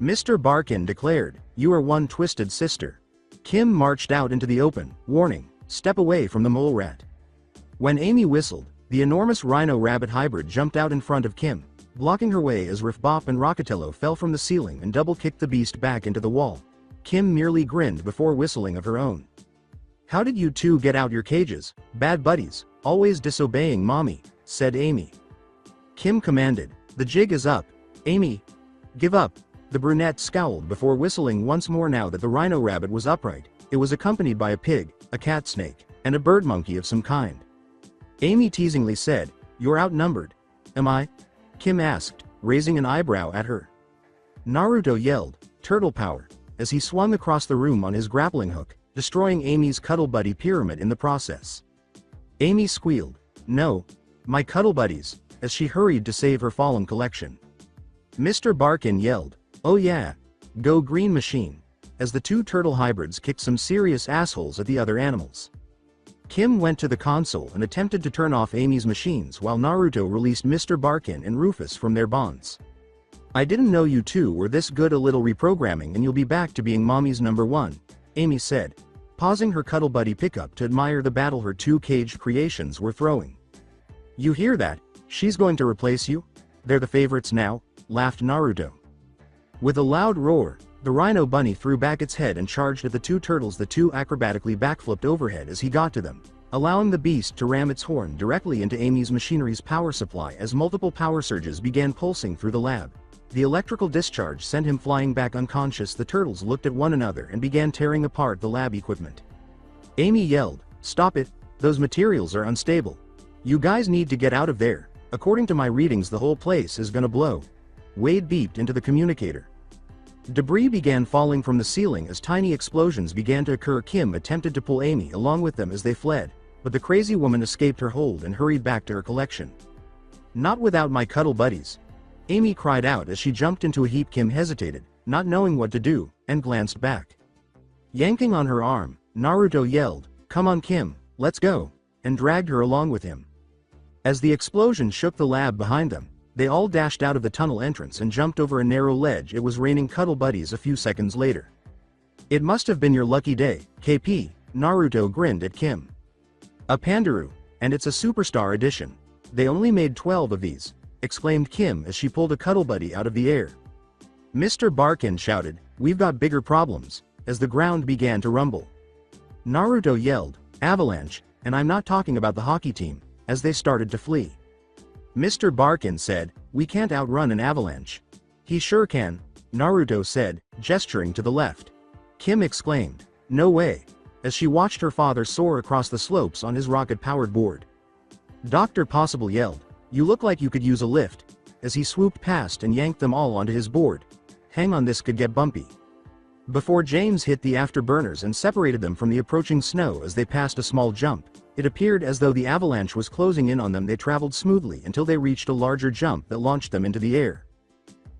Mr. Barkin declared, you are one twisted sister. Kim marched out into the open, warning, step away from the mole rat. When Amy whistled, the enormous rhino-rabbit hybrid jumped out in front of Kim, blocking her way as Riff-Bop and Rockatello fell from the ceiling and double-kicked the beast back into the wall. Kim merely grinned before whistling of her own. "How did you two get out your cages, bad buddies, always disobeying mommy?" said Amy. Kim commanded, "The jig is up. Amy, give up." The brunette scowled before whistling once more. Now that the rhino rabbit was upright, it was accompanied by a pig, a cat snake, and a bird monkey of some kind. Amy teasingly said, "You're outnumbered." "Am I?" Kim asked, raising an eyebrow at her. Naruto yelled, "Turtle power," as he swung across the room on his grappling hook, destroying Amy's cuddle buddy pyramid in the process. Amy squealed, "No, my cuddle buddies," as she hurried to save her fallen collection. Mr. Barkin yelled, "Oh yeah, go green machine," as the two turtle hybrids kicked some serious assholes at the other animals. Kim went to the console and attempted to turn off Amy's machines while Naruto released Mr. Barkin and Rufus from their bonds. "I didn't know you two were this good. A little reprogramming and you'll be back to being mommy's number one," Amy said, pausing her cuddle buddy pickup to admire the battle her two caged creations were throwing. "You hear that? She's going to replace you? They're the favorites now," laughed Naruto. With a loud roar, the rhino bunny threw back its head and charged at the two turtles. The two acrobatically backflipped overhead as he got to them, allowing the beast to ram its horn directly into Amy's machinery's power supply as multiple power surges began pulsing through the lab. The electrical discharge sent him flying back unconscious. The turtles looked at one another and began tearing apart the lab equipment. Amy yelled, "Stop it, those materials are unstable. You guys need to get out of there. According to my readings, the whole place is gonna blow." Wade beeped into the communicator. Debris began falling from the ceiling as tiny explosions began to occur. Kim attempted to pull Amy along with them as they fled, but the crazy woman escaped her hold and hurried back to her collection. "Not without my cuddle buddies," Amy cried out as she jumped into a heap. Kim hesitated, not knowing what to do, and glanced back. Yanking on her arm, Naruto yelled, "Come on Kim, let's go," and dragged her along with him. As the explosion shook the lab behind them, they all dashed out of the tunnel entrance and jumped over a narrow ledge. It was raining cuddle buddies a few seconds later. "It must have been your lucky day, KP," Naruto grinned at Kim. "A Pandaru, and it's a superstar edition. They only made 12 of these," exclaimed Kim as she pulled a cuddle buddy out of the air. Mr. Barkin shouted, "We've got bigger problems," as the ground began to rumble. Naruto yelled, "Avalanche," and I'm not talking about the hockey team, as they started to flee. Mr. Barkin said, "We can't outrun an avalanche." "He sure can," Naruto said, gesturing to the left. Kim exclaimed, "No way," as she watched her father soar across the slopes on his rocket-powered board. Dr. Possible yelled, "You look like you could use a lift," as he swooped past and yanked them all onto his board. "Hang on, this could get bumpy." Before James hit the afterburners and separated them from the approaching snow as they passed a small jump, it appeared as though the avalanche was closing in on them. They traveled smoothly until they reached a larger jump that launched them into the air.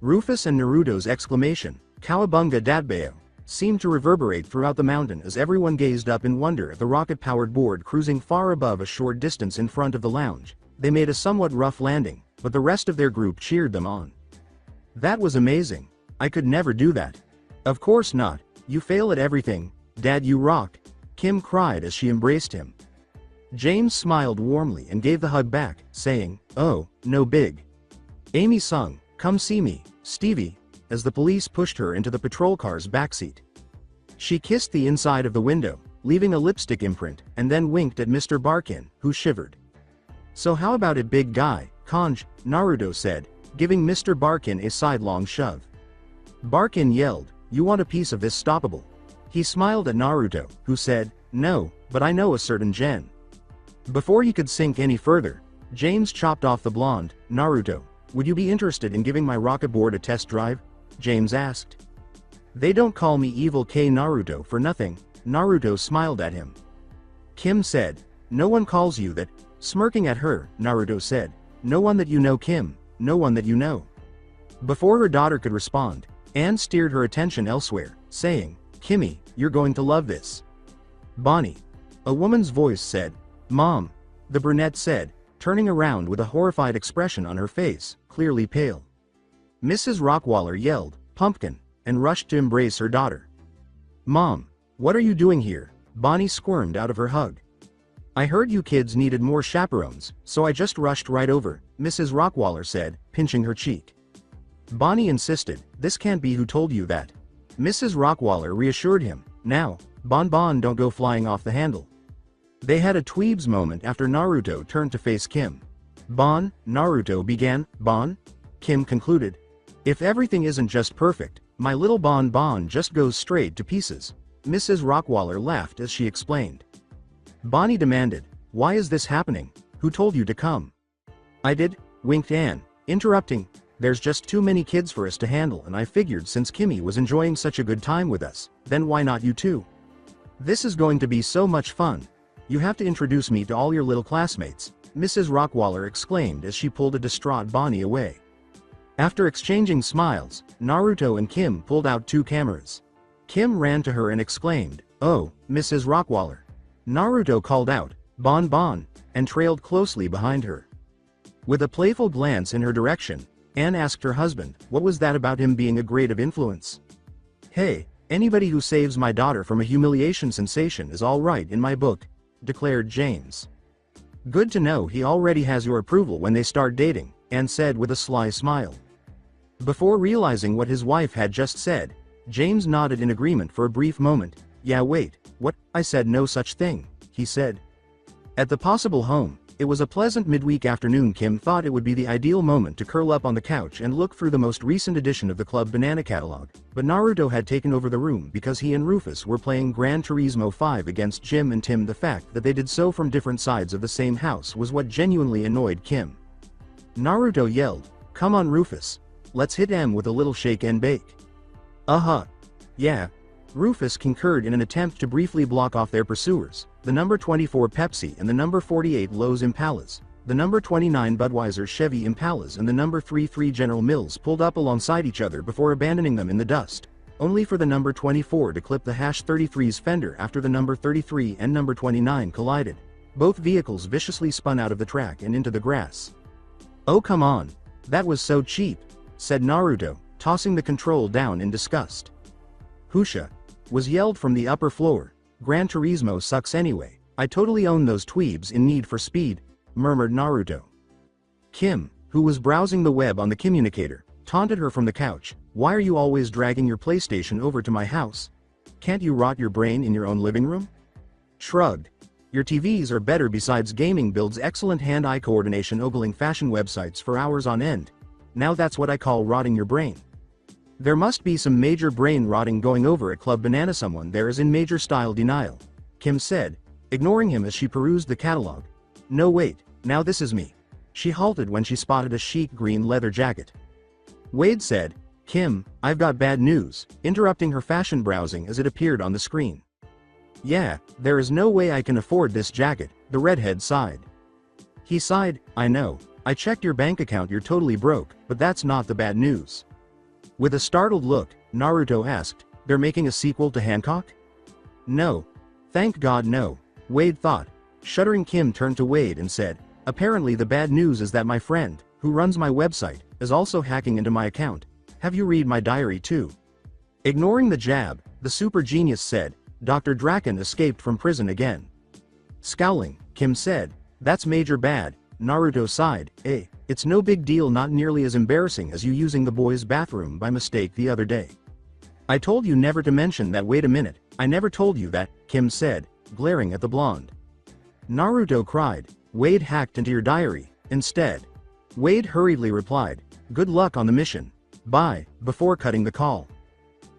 Rufus and Naruto's exclamation, "Cowabunga Datbeo," seemed to reverberate throughout the mountain as everyone gazed up in wonder at the rocket-powered board cruising far above a short distance in front of the lounge. They made a somewhat rough landing, but the rest of their group cheered them on. "That was amazing. I could never do that." "Of course not. You fail at everything, Dad. You rock," Kim cried as she embraced him. James smiled warmly and gave the hug back, saying, "Oh, no big." Amy sung, "Come see me, Stevie," as the police pushed her into the patrol car's backseat. She kissed the inside of the window, leaving a lipstick imprint, and then winked at Mr. Barkin, who shivered. "So how about it, big guy, Kanj," Naruto said, giving Mr. Barkin a sidelong shove. Barkin yelled, "You want a piece of this stoppable?" He smiled at Naruto, who said, "No, but I know a certain gen." Before he could sink any further, James chopped off the blonde. "Naruto, would you be interested in giving my rocket board a test drive?" James asked. "They don't call me Evil K Naruto for nothing," Naruto smiled at him. Kim said, "No one calls you that." Smirking at her, Naruto said, "No one that you know, Kim, no one that you know." Before her daughter could respond, Anne steered her attention elsewhere, saying, "Kimmy, you're going to love this." "Bonnie," a woman's voice said. "Mom," the brunette said, turning around with a horrified expression on her face, clearly pale. Mrs. Rockwaller yelled, "Pumpkin," and rushed to embrace her daughter. "Mom, what are you doing here?" Bonnie squirmed out of her hug. I heard you kids needed more chaperones, so I just rushed right over, Mrs. Rockwaller said, pinching her cheek. Bonnie insisted, this can't be who told you that. Mrs. Rockwaller reassured him, now, Bon don't go flying off the handle. They had a tweebs moment after Naruto turned to face Kim. Bon, Naruto began, Bon? Kim concluded. If everything isn't just perfect, my little Bon just goes straight to pieces. Mrs. Rockwaller laughed as she explained. Bonnie demanded, why is this happening? Who told you to come? I did, winked Anne, interrupting. There's just too many kids for us to handle, and I figured since Kimmy was enjoying such a good time with us, then why not you too? This is going to be so much fun. You have to introduce me to all your little classmates, Mrs. Rockwaller exclaimed as she pulled a distraught Bonnie away. After exchanging smiles, Naruto and Kim pulled out 2 cameras. Kim ran to her and exclaimed, oh, Mrs. Rockwaller. Naruto called out, Bon, and trailed closely behind her. With a playful glance in her direction, Anne asked her husband, what was that about him being a grade of influence? Hey, anybody who saves my daughter from a humiliation sensation is all right in my book, declared James. Good to know he already has your approval when they start dating, Anne said with a sly smile. Before realizing what his wife had just said, James nodded in agreement for a brief moment. Yeah, wait, what? I said no such thing, he said. At the possible home, it was a pleasant midweek afternoon. Kim thought it would be the ideal moment to curl up on the couch and look through the most recent edition of the Club Banana catalog, but Naruto had taken over the room because he and Rufus were playing Gran Turismo 5 against Jim and Tim. The fact that they did so from different sides of the same house was what genuinely annoyed Kim. Naruto yelled, come on Rufus. Let's hit M with a little shake and bake. Yeah. Rufus concurred in an attempt to briefly block off their pursuers, the number 24 Pepsi and the number 48 Lowe's Impalas, the number 29 Budweiser Chevy Impalas and the number 33 General Mills pulled up alongside each other before abandoning them in the dust, only for the number 24 to clip the #33's fender after the number 33 and number 29 collided. Both vehicles viciously spun out of the track and into the grass. Oh come on, that was so cheap, said Naruto, tossing the control down in disgust. Husha! Was yelled from the upper floor. Gran Turismo sucks anyway. I totally own those tweebs in Need for Speed, murmured Naruto. Kim, who was browsing the web on the communicator, taunted her from the couch. Why are you always dragging your PlayStation over to my house? Can't you rot your brain in your own living room? Shrugged. Your TVs are better. Besides, gaming builds excellent hand-eye coordination, ogling fashion websites for hours on end. Now that's what I call rotting your brain. There must be some major brain rotting going over at Club Banana. Someone there is in major style denial, Kim said, ignoring him as she perused the catalog. No wait, now this is me. She halted when she spotted a chic green leather jacket. Wade said, Kim, I've got bad news, interrupting her fashion browsing as it appeared on the screen. Yeah, there is no way I can afford this jacket, the redhead sighed. He sighed, I know, I checked your bank account, you're totally broke, but that's not the bad news. With a startled look, Naruto asked, they're making a sequel to Hancock? No. Thank God no, Wade thought. Shuddering, Kim turned to Wade and said, apparently the bad news is that my friend, who runs my website, is also hacking into my account. Have you read my diary too? Ignoring the jab, the super genius said, Dr. Drakken escaped from prison again. Scowling, Kim said, that's major bad. Naruto sighed, it's no big deal, not nearly as embarrassing as you using the boys' bathroom by mistake the other day. I told you never to mention that. Wait a minute, I never told you that, Kim said, glaring at the blonde. Naruto cried, Wade hacked into your diary, instead. Wade hurriedly replied, good luck on the mission. Bye, before cutting the call.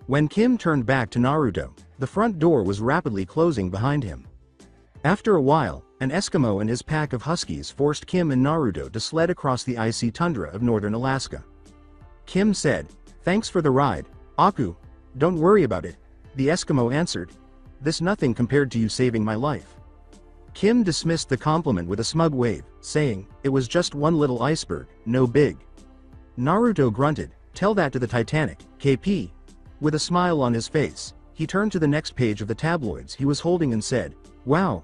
When Kim turned back to Naruto, the front door was rapidly closing behind him. After a while, an Eskimo and his pack of huskies forced Kim and Naruto to sled across the icy tundra of northern Alaska. Kim said, thanks for the ride, Aku. Don't worry about it, the Eskimo answered. This nothing compared to you saving my life. Kim dismissed the compliment with a smug wave, saying, it was just one little iceberg, no big. Naruto grunted, tell that to the Titanic, KP. With a smile on his face, he turned to the next page of the tabloids he was holding and said, wow.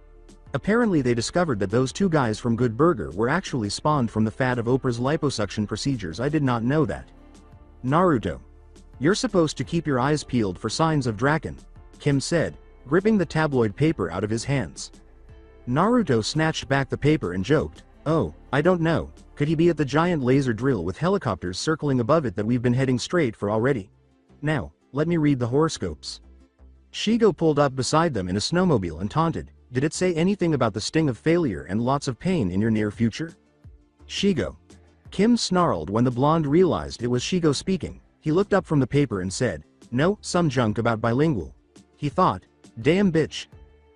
Apparently they discovered that those 2 guys from Good Burger were actually spawned from the fat of Oprah's liposuction procedures. I did not know that. Naruto. You're supposed to keep your eyes peeled for signs of Drakken, Kim said, gripping the tabloid paper out of his hands. Naruto snatched back the paper and joked, "Oh, I don't know, could he be at the giant laser drill with helicopters circling above it that we've been heading straight for already? Now, let me read the horoscopes." Shigo pulled up beside them in a snowmobile and taunted, "Did it say anything about the sting of failure and lots of pain in your near future?" Shigo. Kim snarled when the blonde realized it was Shigo speaking. He looked up from the paper and said, "No, some junk about bilingual." He thought, "Damn bitch.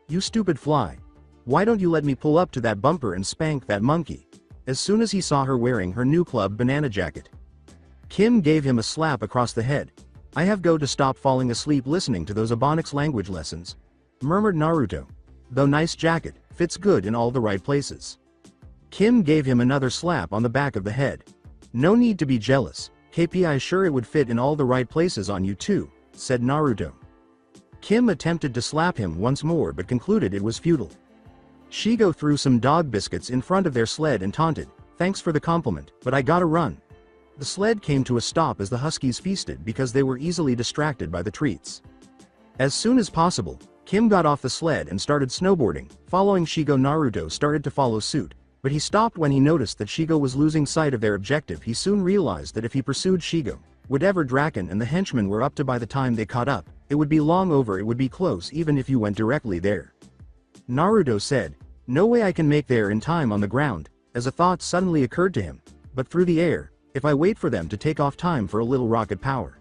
You stupid fly. Why don't you let me pull up to that bumper and spank that monkey?" As soon as he saw her wearing her new club banana jacket, Kim gave him a slap across the head. "I have go to stop falling asleep listening to those Ebonics language lessons," murmured Naruto. "Though nice jacket, fits good in all the right places." Kim gave him another slap on the back of the head. "No need to be jealous, KPI sure it would fit in all the right places on you too," said Naruto. Kim attempted to slap him once more but concluded it was futile. Shigo threw some dog biscuits in front of their sled and taunted, "Thanks for the compliment, but I gotta run." The sled came to a stop as the Huskies feasted because they were easily distracted by the treats. As soon as possible, Kim got off the sled and started snowboarding. Following Shigo, Naruto started to follow suit, but he stopped when he noticed that Shigo was losing sight of their objective. He soon realized that if he pursued Shigo, whatever Drakken and the henchmen were up to by the time they caught up, it would be long over. It would be close even if you went directly there. Naruto said, "No way I can make there in time on the ground," as a thought suddenly occurred to him, "but through the air, if I wait for them to take off time for a little rocket power."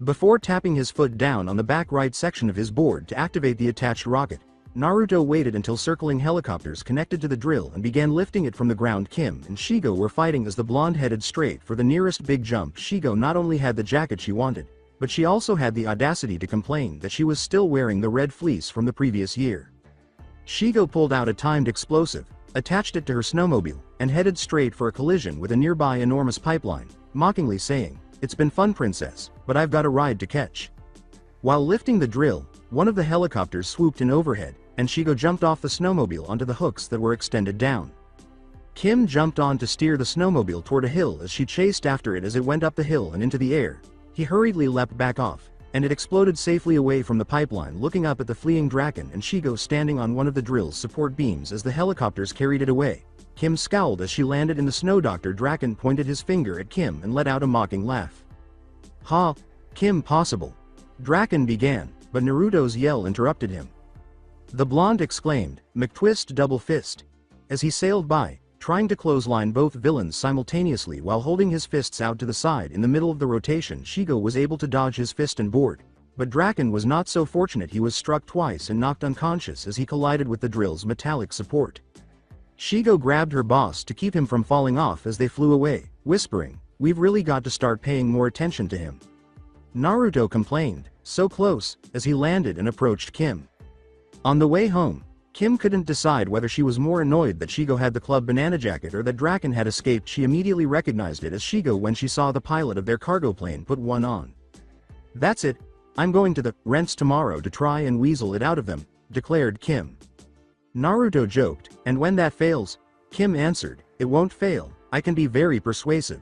Before tapping his foot down on the back right section of his board to activate the attached rocket, Naruto waited until circling helicopters connected to the drill and began lifting it from the ground. Kim and Shigo were fighting as the blonde headed straight for the nearest big jump. Shigo not only had the jacket she wanted, but she also had the audacity to complain that she was still wearing the red fleece from the previous year. Shigo pulled out a timed explosive, attached it to her snowmobile, and headed straight for a collision with a nearby enormous pipeline, mockingly saying, "It's been fun, princess, but I've got a ride to catch." While lifting the drill, one of the helicopters swooped in overhead, and Shigo jumped off the snowmobile onto the hooks that were extended down. Kim jumped on to steer the snowmobile toward a hill as she chased after it as it went up the hill and into the air. He hurriedly leapt back off, and it exploded safely away from the pipeline. Looking up at the fleeing Drakken and Shigo standing on one of the drill's support beams as the helicopters carried it away, Kim scowled as she landed in the snow. Dr. Drakken pointed his finger at Kim and let out a mocking laugh. "Ha! Kim, possible." Drakken began, but Naruto's yell interrupted him. The blonde exclaimed, "McTwist double fist," as he sailed by, trying to clothesline both villains simultaneously while holding his fists out to the side. In the middle of the rotation, Shigo was able to dodge his fist and board, but Drakken was not so fortunate. He was struck twice and knocked unconscious as he collided with the drill's metallic support. Shigo grabbed her boss to keep him from falling off as they flew away, whispering, "We've really got to start paying more attention to him." Naruto complained, "So close," as he landed and approached Kim. On the way home, Kim couldn't decide whether she was more annoyed that Shigo had the club banana jacket or that Drakken had escaped. She immediately recognized it as Shigo when she saw the pilot of their cargo plane put one on. "That's it, I'm going to the rents tomorrow to try and weasel it out of them," declared Kim. Naruto joked, "And when that fails?" Kim answered, "It won't fail, I can be very persuasive."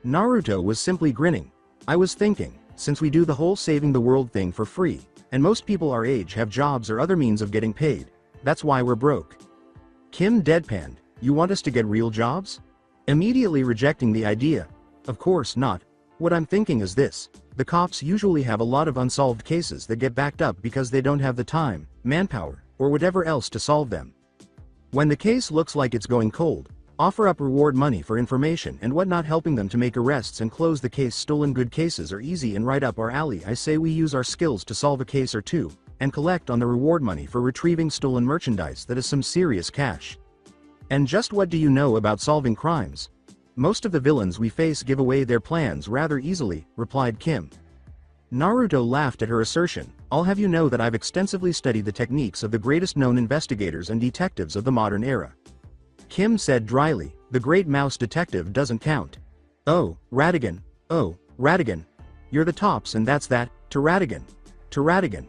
Naruto was simply grinning. "I was thinking, since we do the whole saving the world thing for free, and most people our age have jobs or other means of getting paid, that's why we're broke." Kim deadpanned, "You want us to get real jobs?" Immediately rejecting the idea. "Of course not. What I'm thinking is this. The cops usually have a lot of unsolved cases that get backed up because they don't have the time, manpower, or whatever else to solve them. When the case looks like it's going cold, offer up reward money for information and whatnot, helping them to make arrests and close the case. Stolen good cases are easy and right up our alley. I say we use our skills to solve a case or two, and collect on the reward money for retrieving stolen merchandise that is some serious cash. And just what do you know about solving crimes? Most of the villains we face give away their plans rather easily," replied Kim. Naruto laughed at her assertion. "I'll have you know that I've extensively studied the techniques of the greatest known investigators and detectives of the modern era." Kim said dryly, "The Great Mouse Detective doesn't count." Oh, Ratigan. You're the tops and that's that, to Ratigan. To Ratigan.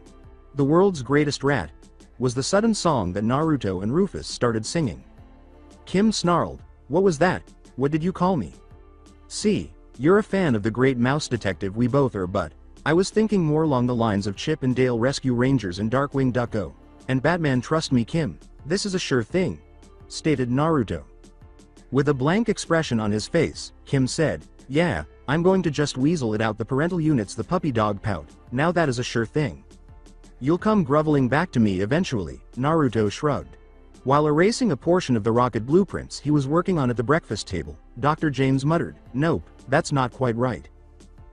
The world's greatest rat," was the sudden song that Naruto and Rufus started singing. Kim snarled, "What was that? What did you call me?" "See, you're a fan of the Great Mouse Detective, we both are, but I was thinking more along the lines of Chip and Dale Rescue Rangers and Darkwing Duck and Batman. Trust me, Kim, This is a sure thing, stated Naruto. With a blank expression on his face, Kim said, yeah, I'm going to just weasel it out the parental units the puppy dog pout, now that is a sure thing. You'll come groveling back to me eventually, Naruto shrugged. While erasing a portion of the rocket blueprints he was working on at the breakfast table, Dr. James muttered, nope, that's not quite right.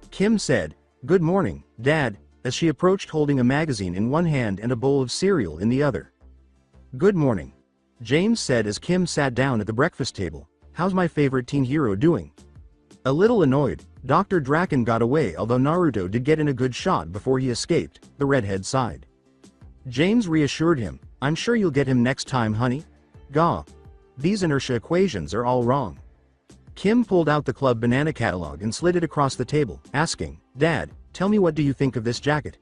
Kim said, good morning, Dad, as she approached holding a magazine in one hand and a bowl of cereal in the other. Good morning, James said as Kim sat down at the breakfast table. How's my favorite teen hero doing? A little annoyed, Dr. Drakken got away, although Naruto did get in a good shot before he escaped, the redhead sighed. James reassured him, I'm sure you'll get him next time, honey. Gah. These inertia equations are all wrong. Kim pulled out the Club Banana catalog and slid it across the table, asking, Dad, tell me, what do you think of this jacket?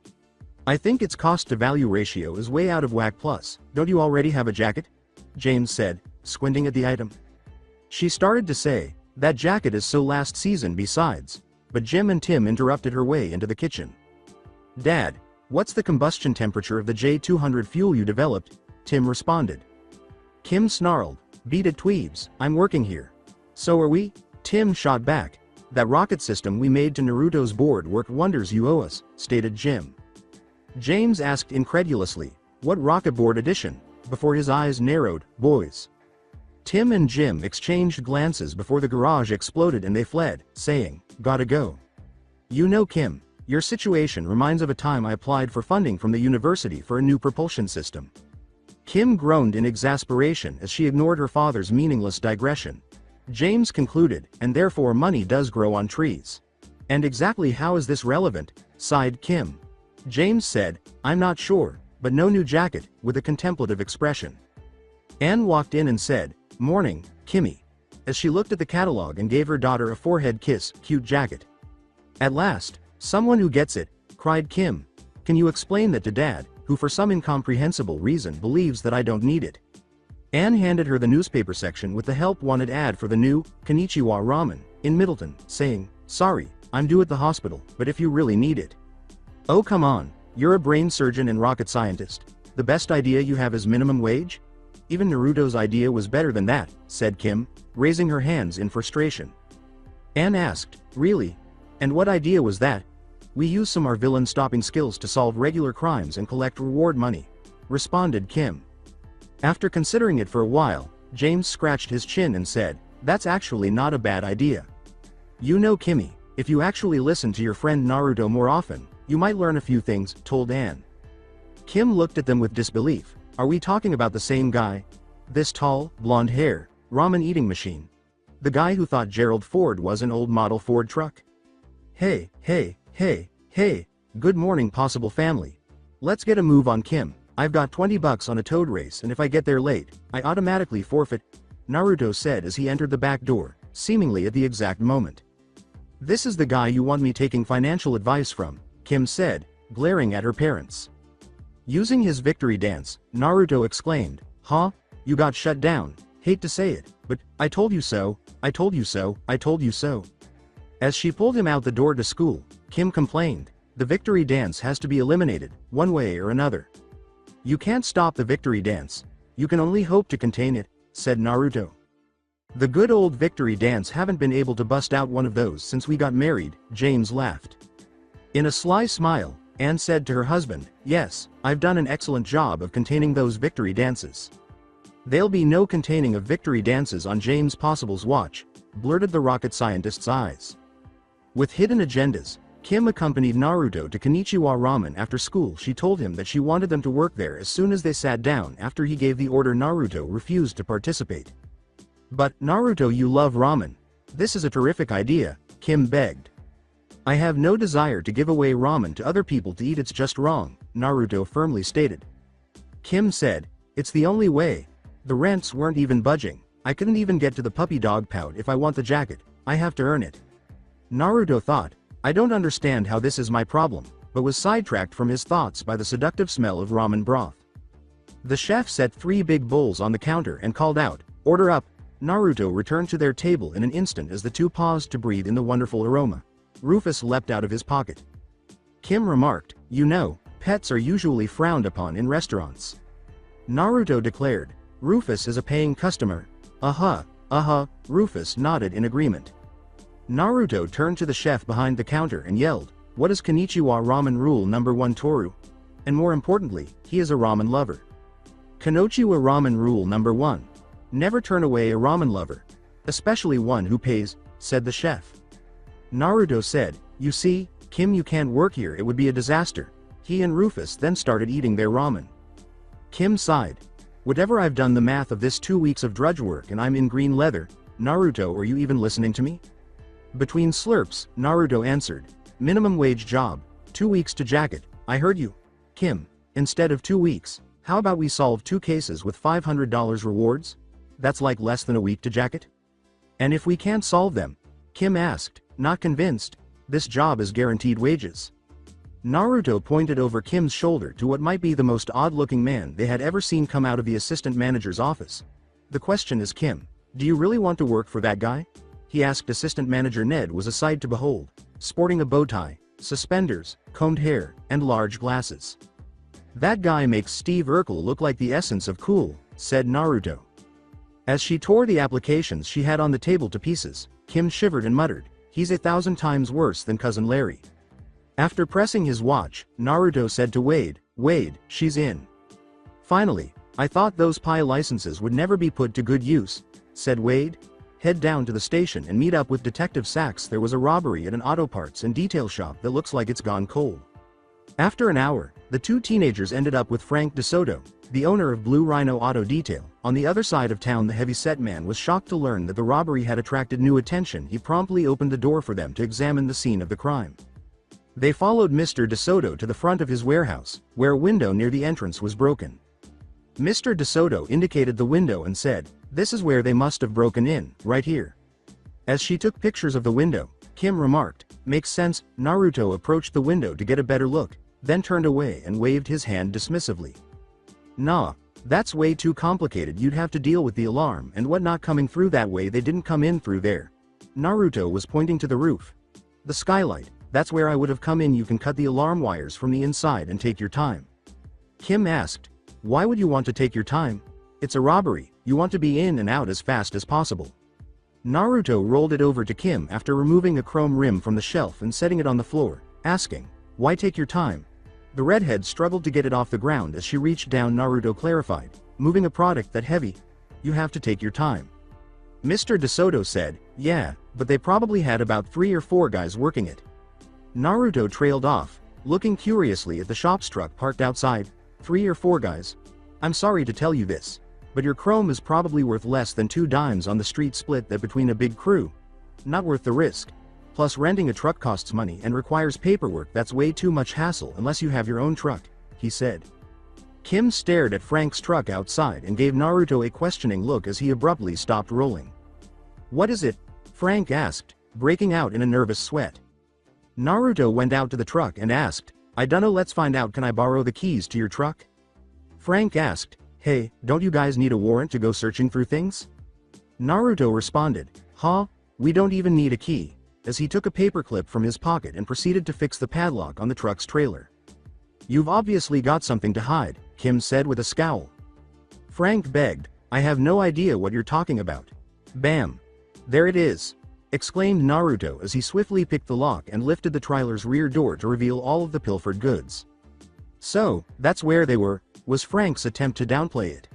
I think its cost-to-value ratio is way out of whack. Plus, don't you already have a jacket? James said, squinting at the item. She started to say, that jacket is so last season besides, but Jim and Tim interrupted her way into the kitchen. Dad, what's the combustion temperature of the J200 fuel you developed? Tim responded. Kim snarled, beat it Tweebs, I'm working here. So are we? Tim shot back. That rocket system we made to Naruto's board worked wonders, you owe us, stated Jim. James asked incredulously, what rocket board edition? Before his eyes narrowed, boys. Tim and Jim exchanged glances before the garage exploded and they fled, saying, gotta go. You know, Kim, your situation reminds of a time I applied for funding from the university for a new propulsion system. Kim groaned in exasperation as she ignored her father's meaningless digression. James concluded, and therefore money does grow on trees. And exactly how is this relevant? Sighed Kim. James said, I'm not sure, but no new jacket, with a contemplative expression. Anne walked in and said, morning, Kimmy. As she looked at the catalog and gave her daughter a forehead kiss, cute jacket. At last, someone who gets it, cried Kim. Can you explain that to Dad, who for some incomprehensible reason believes that I don't need it? Anne handed her the newspaper section with the help wanted ad for the new Konnichiwa ramen in Middleton, saying, sorry, I'm due at the hospital, but if you really need it. Oh come on, you're a brain surgeon and rocket scientist. The best idea you have is minimum wage? Even Naruto's idea was better than that, said Kim, raising her hands in frustration. Anne asked, really? And what idea was that? We use some our villain stopping skills to solve regular crimes and collect reward money, responded Kim. After considering it for a while, James scratched his chin and said, that's actually not a bad idea. You know, Kimmy, if you actually listen to your friend Naruto more often, you might learn a few things, told Anne. Kim looked at them with disbelief. Are we talking about the same guy? This tall, blonde hair, ramen eating machine. The guy who thought Gerald Ford was an old model Ford truck? Hey, good morning possible family. Let's get a move on, Kim. I've got $20 on a toad race and if I get there late, I automatically forfeit, Naruto said as he entered the back door, seemingly at the exact moment. This is the guy you want me taking financial advice from, Kim said, glaring at her parents. Using his victory dance, Naruto exclaimed, huh? You got shut down, hate to say it, but, I told you so, I told you so, I told you so. As she pulled him out the door to school, Kim complained, the victory dance has to be eliminated, one way or another. You can't stop the victory dance. You can only hope to contain it, said Naruto. The good old victory dance, haven't been able to bust out one of those since we got married, James laughed. In a sly smile, Anne said to her husband, yes, I've done an excellent job of containing those victory dances. There'll be no containing of victory dances on James Possible's watch, blurted the rocket scientist's eyes. With hidden agendas, Kim accompanied Naruto to Konnichiwa Ramen after school. She told him that she wanted them to work there as soon as they sat down. After he gave the order, Naruto refused to participate. But, Naruto, you love ramen. This is a terrific idea, Kim begged. I have no desire to give away ramen to other people to eat, it's just wrong, Naruto firmly stated. Kim said, it's the only way. The rents weren't even budging. I couldn't even get to the puppy dog pout if I want the jacket. I have to earn it. Naruto thought, I don't understand how this is my problem, but was sidetracked from his thoughts by the seductive smell of ramen broth. The chef set 3 big bowls on the counter and called out, order up. Naruto returned to their table in an instant as the two paused to breathe in the wonderful aroma. Rufus leapt out of his pocket. Kim remarked, you know, pets are usually frowned upon in restaurants. Naruto declared, Rufus is a paying customer. Rufus nodded in agreement. Naruto turned to the chef behind the counter and yelled, "What is Konnichiwa ramen rule number 1 Toru?" And more importantly, he is a ramen lover. Konnichiwa ramen rule number 1. Never turn away a ramen lover. Especially one who pays, said the chef. Naruto said, "You see, Kim, you can't work here, it would be a disaster." He and Rufus then started eating their ramen. Kim sighed. "Whatever, I've done the math of this 2 weeks of drudge work and I'm in green leather. Naruto, are you even listening to me?" Between slurps, Naruto answered, "Minimum wage job, 2 weeks to jacket, I heard you." Kim, "Instead of 2 weeks, how about we solve 2 cases with $500 rewards? That's like less than a week to jacket." "And if we can't solve them?" Kim asked, not convinced. "This job is guaranteed wages." Naruto pointed over Kim's shoulder to what might be the most odd-looking man they had ever seen come out of the assistant manager's office. "The question is, Kim, do you really want to work for that guy?" he asked. Assistant manager Ned was a sight to behold, sporting a bow tie, suspenders, combed hair, and large glasses. "That guy makes Steve Urkel look like the essence of cool," said Naruto. As she tore the applications she had on the table to pieces, Kim shivered and muttered, "He's 1,000 times worse than Cousin Larry." After pressing his watch, Naruto said to Wade, "Wade, she's in." "Finally, I thought those pie licenses would never be put to good use," said Wade. "Head down to the station and meet up with Detective Sachs. There was a robbery at an auto parts and detail shop that looks like it's gone cold." After an hour, the 2 teenagers ended up with Frank DeSoto, the owner of Blue Rhino Auto Detail. On the other side of town, the heavy-set man was shocked to learn that the robbery had attracted new attention. He promptly opened the door for them to examine the scene of the crime. They followed Mr. DeSoto to the front of his warehouse, where a window near the entrance was broken. Mr. DeSoto indicated the window and said, "This is where they must have broken in, right here." As she took pictures of the window, Kim remarked, "Makes sense." Naruto approached the window to get a better look, then turned away and waved his hand dismissively. "Nah, that's way too complicated. You'd have to deal with the alarm and whatnot coming through that way. They didn't come in through there." Naruto was pointing to the roof. "The skylight, that's where I would have come in. You can cut the alarm wires from the inside and take your time." Kim asked, "Why would you want to take your time? It's a robbery, you want to be in and out as fast as possible." Naruto rolled it over to Kim after removing a chrome rim from the shelf and setting it on the floor, asking, "Why take your time?" The redhead struggled to get it off the ground. As she reached down, Naruto clarified, "Moving a product that heavy, you have to take your time." Mr. DeSoto said, "Yeah, but they probably had about 3 or 4 guys working it." Naruto trailed off, looking curiously at the shop's truck parked outside. 3 or 4 guys? I'm sorry to tell you this, but your chrome is probably worth less than 2 dimes on the street. Split that between a big crew. Not worth the risk. Plus renting a truck costs money and requires paperwork. That's way too much hassle unless you have your own truck," he said. Kim stared at Frank's truck outside and gave Naruto a questioning look as he abruptly stopped rolling. "What is it?" Frank asked, breaking out in a nervous sweat. Naruto went out to the truck and asked, "I dunno, let's find out. Can I borrow the keys to your truck?" Frank asked, "Hey, don't you guys need a warrant to go searching through things?" Naruto responded, "Huh? We don't even need a key," as he took a paperclip from his pocket and proceeded to fix the padlock on the truck's trailer. "You've obviously got something to hide," Kim said with a scowl. Frank begged, "I have no idea what you're talking about." "Bam! There it is!" exclaimed Naruto as he swiftly picked the lock and lifted the trailer's rear door to reveal all of the pilfered goods. "So, that's where they were," was Frank's attempt to downplay it.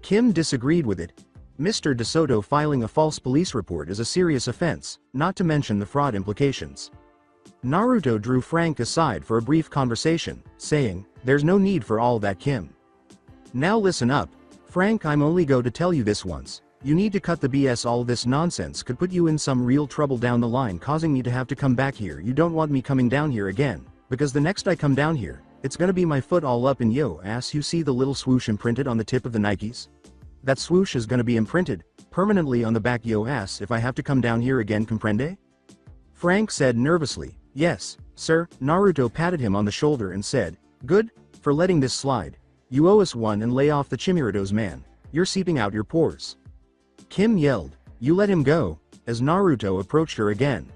Kim disagreed with it. Mr. DeSoto filing a false police report is a serious offense, not to mention the fraud implications. Naruto drew Frank aside for a brief conversation, saying, "There's no need for all that, Kim. Now listen up, Frank, I'm only going to tell you this once. You need to cut the BS. All this nonsense could put you in some real trouble down the line, causing me to have to come back here. You don't want me coming down here again, because the next I come down here, it's gonna be my foot all up in yo ass. You see the little swoosh imprinted on the tip of the Nikes? That swoosh is gonna be imprinted permanently on the back yo ass if I have to come down here again, comprende?" Frank said nervously, "Yes, sir." Naruto patted him on the shoulder and said, "Good, for letting this slide. You owe us one, and lay off the chimirados, man. You're seeping out your pores." Kim yelled, "You let him go," as Naruto approached her again.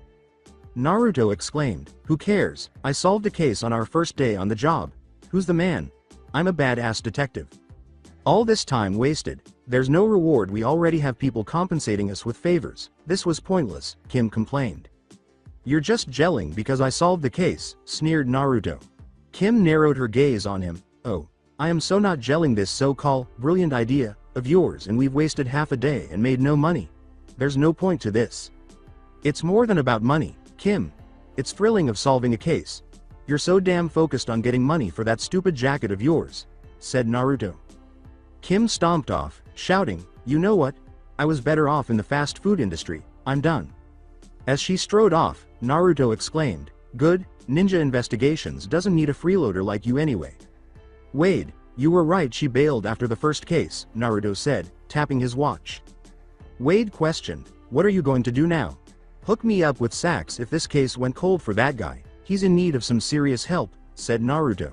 Naruto exclaimed, "Who cares? I solved a case on our first day on the job. Who's the man? I'm a badass detective." All this time wasted. There's no reward, we already have people compensating us with favors. This was pointless, Kim complained. You're just gelling because I solved the case, sneered Naruto. Kim narrowed her gaze on him. Oh, I am so not gelling this so-called brilliant idea of yours, and we've wasted half a day and made no money. There's no point to this. It's more than about money, Kim. It's thrilling of solving a case. You're so damn focused on getting money for that stupid jacket of yours, said Naruto. Kim stomped off, shouting, you know what? I was better off in the fast food industry, I'm done. As she strode off, Naruto exclaimed, good, Ninja Investigations doesn't need a freeloader like you anyway. Wade, you were right, she bailed after the first case, Naruto said, tapping his watch. Wade questioned, what are you going to do now? Hook me up with Sax if this case went cold for that guy, he's in need of some serious help, said Naruto.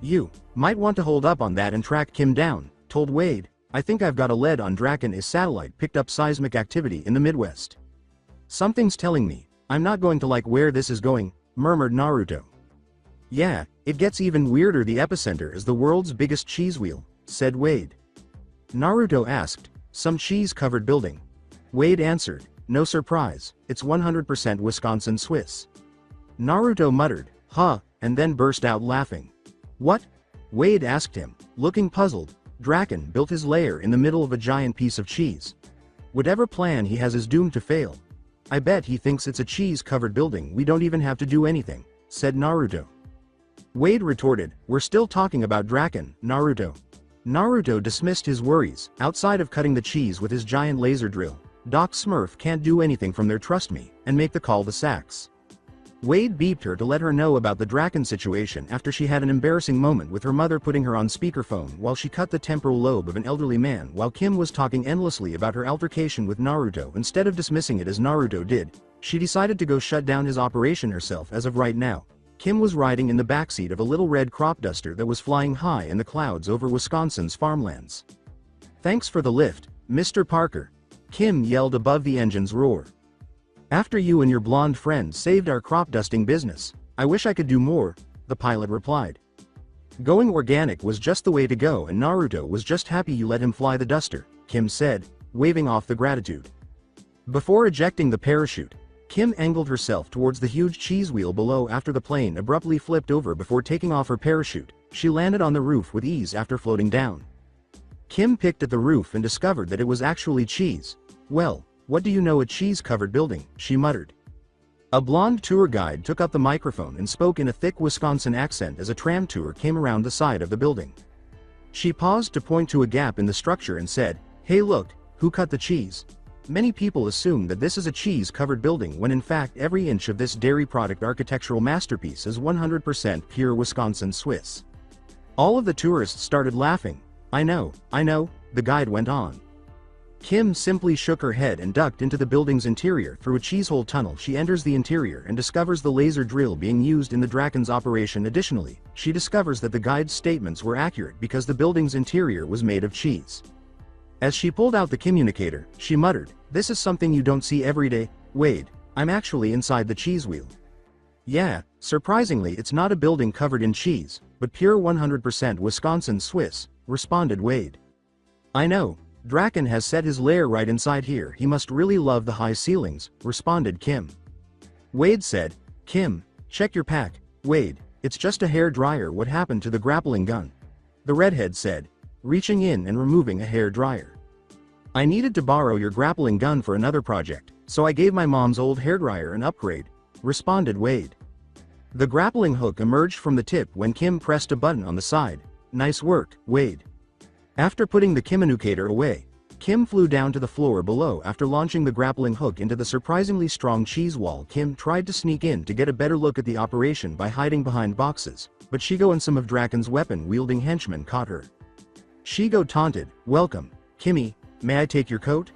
You might want to hold up on that and track Kim down, told Wade. I think I've got a lead on Drakken. His satellite picked up seismic activity in the Midwest. Something's telling me I'm not going to like where this is going, murmured Naruto. Yeah, it gets even weirder. The epicenter is the world's biggest cheese wheel, said Wade. Naruto asked, some cheese-covered building? Wade answered, no surprise, it's 100% Wisconsin Swiss. Naruto muttered, huh, and then burst out laughing. What? Wade asked him, looking puzzled. Drakken built his lair in the middle of a giant piece of cheese. Whatever plan he has is doomed to fail. I bet he thinks it's a cheese-covered building. We don't even have to do anything, said Naruto. Wade retorted, we're still talking about Drakken, Naruto. Naruto dismissed his worries. Outside of cutting the cheese with his giant laser drill, Doc Smurf can't do anything from there, trust me, and make the call to Sax. Wade beeped her to let her know about the Drakken situation after she had an embarrassing moment with her mother putting her on speakerphone while she cut the temporal lobe of an elderly man while Kim was talking endlessly about her altercation with Naruto. Instead of dismissing it as Naruto did, she decided to go shut down his operation herself. As of right now, Kim was riding in the backseat of a little red crop duster that was flying high in the clouds over Wisconsin's farmlands. Thanks for the lift, Mr. Parker, Kim yelled above the engine's roar. After you and your blonde friend saved our crop dusting business, I wish I could do more, the pilot replied. Going organic was just the way to go, and Naruto was just happy you let him fly the duster, Kim said, waving off the gratitude. Before ejecting the parachute, Kim angled herself towards the huge cheese wheel below. After the plane abruptly flipped over before taking off her parachute, she landed on the roof with ease after floating down. Kim picked at the roof and discovered that it was actually cheese. Well, what do you know, a cheese-covered building, she muttered. A blonde tour guide took up the microphone and spoke in a thick Wisconsin accent as a tram tour came around the side of the building. She paused to point to a gap in the structure and said, hey look, who cut the cheese? Many people assume that this is a cheese-covered building when in fact every inch of this dairy product architectural masterpiece is 100% pure Wisconsin Swiss. All of the tourists started laughing. I know, the guide went on. Kim simply shook her head and ducked into the building's interior. Through a cheesehole tunnel she enters the interior and discovers the laser drill being used in the Drakken's operation. Additionally, she discovers that the guide's statements were accurate because the building's interior was made of cheese. As she pulled out the communicator, she muttered, this is something you don't see every day, Wade, I'm actually inside the cheese wheel. Yeah, surprisingly it's not a building covered in cheese, but pure 100% Wisconsin Swiss, responded Wade. I know. Drakken has set his lair right inside here. He must really love the high ceilings, responded Kim. Wade said, Kim, check your pack. Wade, it's just a hair dryer. What happened to the grappling gun? The redhead said, reaching in and removing a hair dryer. I needed to borrow your grappling gun for another project, so I gave my mom's old hairdryer an upgrade, responded Wade. The grappling hook emerged from the tip when Kim pressed a button on the side. Nice work, Wade. After putting the communicator away, Kim flew down to the floor below. After launching the grappling hook into the surprisingly strong cheese wall, Kim tried to sneak in to get a better look at the operation by hiding behind boxes, but Shigo and some of Drakken's weapon-wielding henchmen caught her. Shigo taunted, welcome, Kimmy, may I take your coat?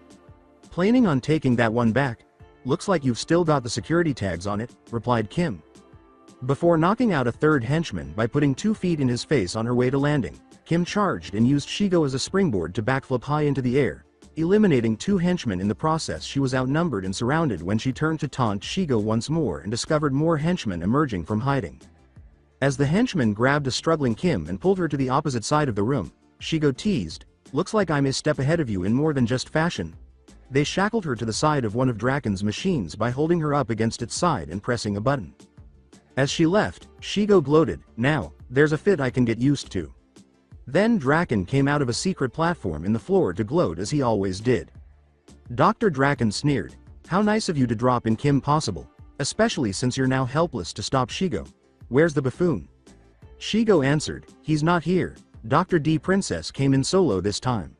Planning on taking that one back? Looks like you've still got the security tags on it, replied Kim. Before knocking out a third henchman by putting 2 feet in his face on her way to landing, Kim charged and used Shigo as a springboard to backflip high into the air, eliminating 2 henchmen in the process. She was outnumbered and surrounded when she turned to taunt Shigo once more and discovered more henchmen emerging from hiding. As the henchmen grabbed a struggling Kim and pulled her to the opposite side of the room, Shigo teased. Looks like I'm a step ahead of you in more than just fashion. They shackled her to the side of one of Drakken's machines by holding her up against its side and pressing a button. As she left, Shigo gloated, now, there's a fit I can get used to. Then Drakken came out of a secret platform in the floor to gloat as he always did. Dr. Drakken sneered, how nice of you to drop in Kim Possible, especially since you're now helpless to stop Shigo. Where's the buffoon? Shigo answered, he's not here. Dr. D Princess came in solo this time.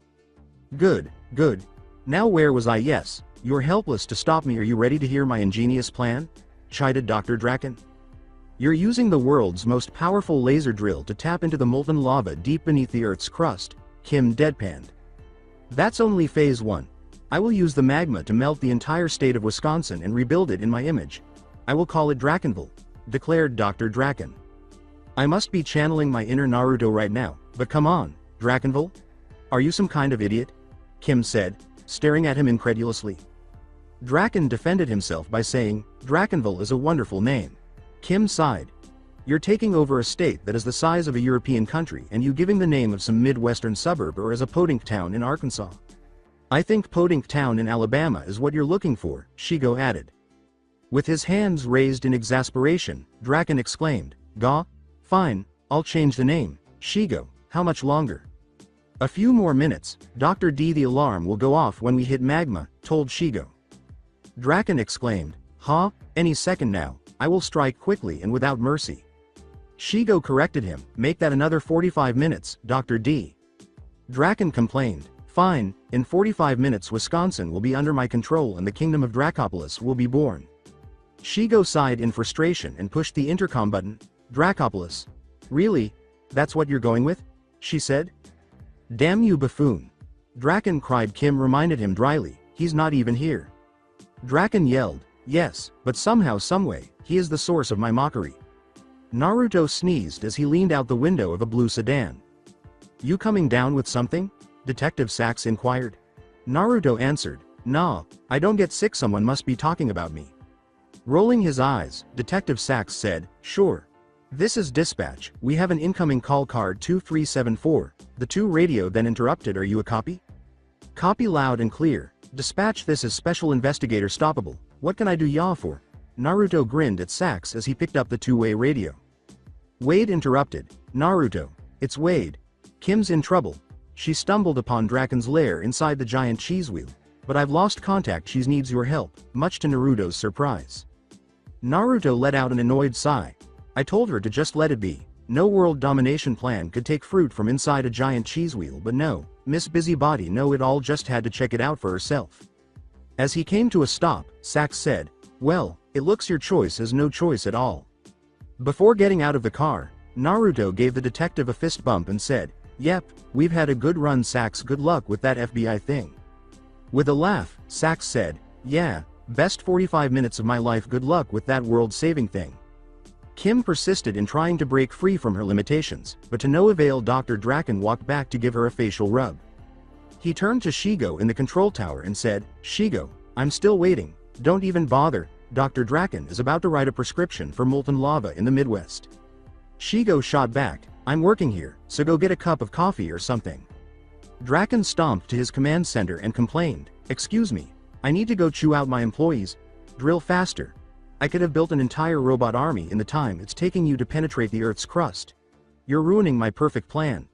Good, good. Now where was I? Yes, you're helpless to stop me. Are you ready to hear my ingenious plan? Chided Dr. Drakken. You're using the world's most powerful laser drill to tap into the molten lava deep beneath the Earth's crust, Kim deadpanned. That's only phase 1. I will use the magma to melt the entire state of Wisconsin and rebuild it in my image. I will call it Drakkenville, declared Dr. Drakken. I must be channeling my inner Naruto right now, but come on, Drakkenville? Are you some kind of idiot? Kim said, staring at him incredulously. Drakken defended himself by saying, Drakkenville is a wonderful name. Kim sighed. You're taking over a state that is the size of a European country and you giving the name of some Midwestern suburb or as a podunk town in Arkansas. I think podunk town in Alabama is what you're looking for, Shigo added. With his hands raised in exasperation, Drakken exclaimed, Gah? Fine, I'll change the name. Shigo, how much longer? A few more minutes, Dr. D. The alarm will go off when we hit magma, told Shigo. Drakken exclaimed, huh? Any second now, I will strike quickly and without mercy. Shigo corrected him, make that another 45 minutes, Dr. D. Drakken complained, fine, in 45 minutes Wisconsin will be under my control and the kingdom of Dracopolis will be born. Shigo sighed in frustration and pushed the intercom button. Dracopolis. Really? That's what you're going with? She said. Damn you buffoon. Drakken cried. Kim reminded him dryly, he's not even here. Drakken yelled, yes, but somehow someway, he is the source of my mockery. Naruto sneezed as he leaned out the window of a blue sedan. You coming down with something? Detective Sachs inquired. Naruto answered, nah, I don't get sick, someone must be talking about me. Rolling his eyes, Detective Sachs said, sure. This is dispatch, we have an incoming call card 2374, the 2 radio then interrupted. Are you a copy? Copy loud and clear. Dispatch, this is Special Investigator Stoppable, what can I do ya for? Naruto grinned at Sachs as he picked up the 2-way radio. Wade interrupted, Naruto, it's Wade. Kim's in trouble. She stumbled upon Drakken's lair inside the giant cheese wheel, but I've lost contact, she needs your help, much to Naruto's surprise. Naruto let out an annoyed sigh. I told her to just let it be. No world domination plan could take fruit from inside a giant cheese wheel, but no, Miss Busybody know-it-all just had to check it out for herself. As he came to a stop, Sachs said, well, it looks your choice has no choice at all. Before getting out of the car, Naruto gave the detective a fist bump and said, yep, we've had a good run Sachs, good luck with that FBI thing. With a laugh, Sachs said, yeah, best 45 minutes of my life, good luck with that world-saving thing. Kim persisted in trying to break free from her limitations, but to no avail. Dr. Drakken walked back to give her a facial rub. He turned to Shigo in the control tower and said, Shigo, I'm still waiting, don't even bother, Dr. Drakken is about to write a prescription for molten lava in the Midwest. Shigo shot back, I'm working here, so go get a cup of coffee or something. Drakken stomped to his command center and complained, excuse me, I need to go chew out my employees. Drill faster. I could have built an entire robot army in the time it's taking you to penetrate the Earth's crust. You're ruining my perfect plan.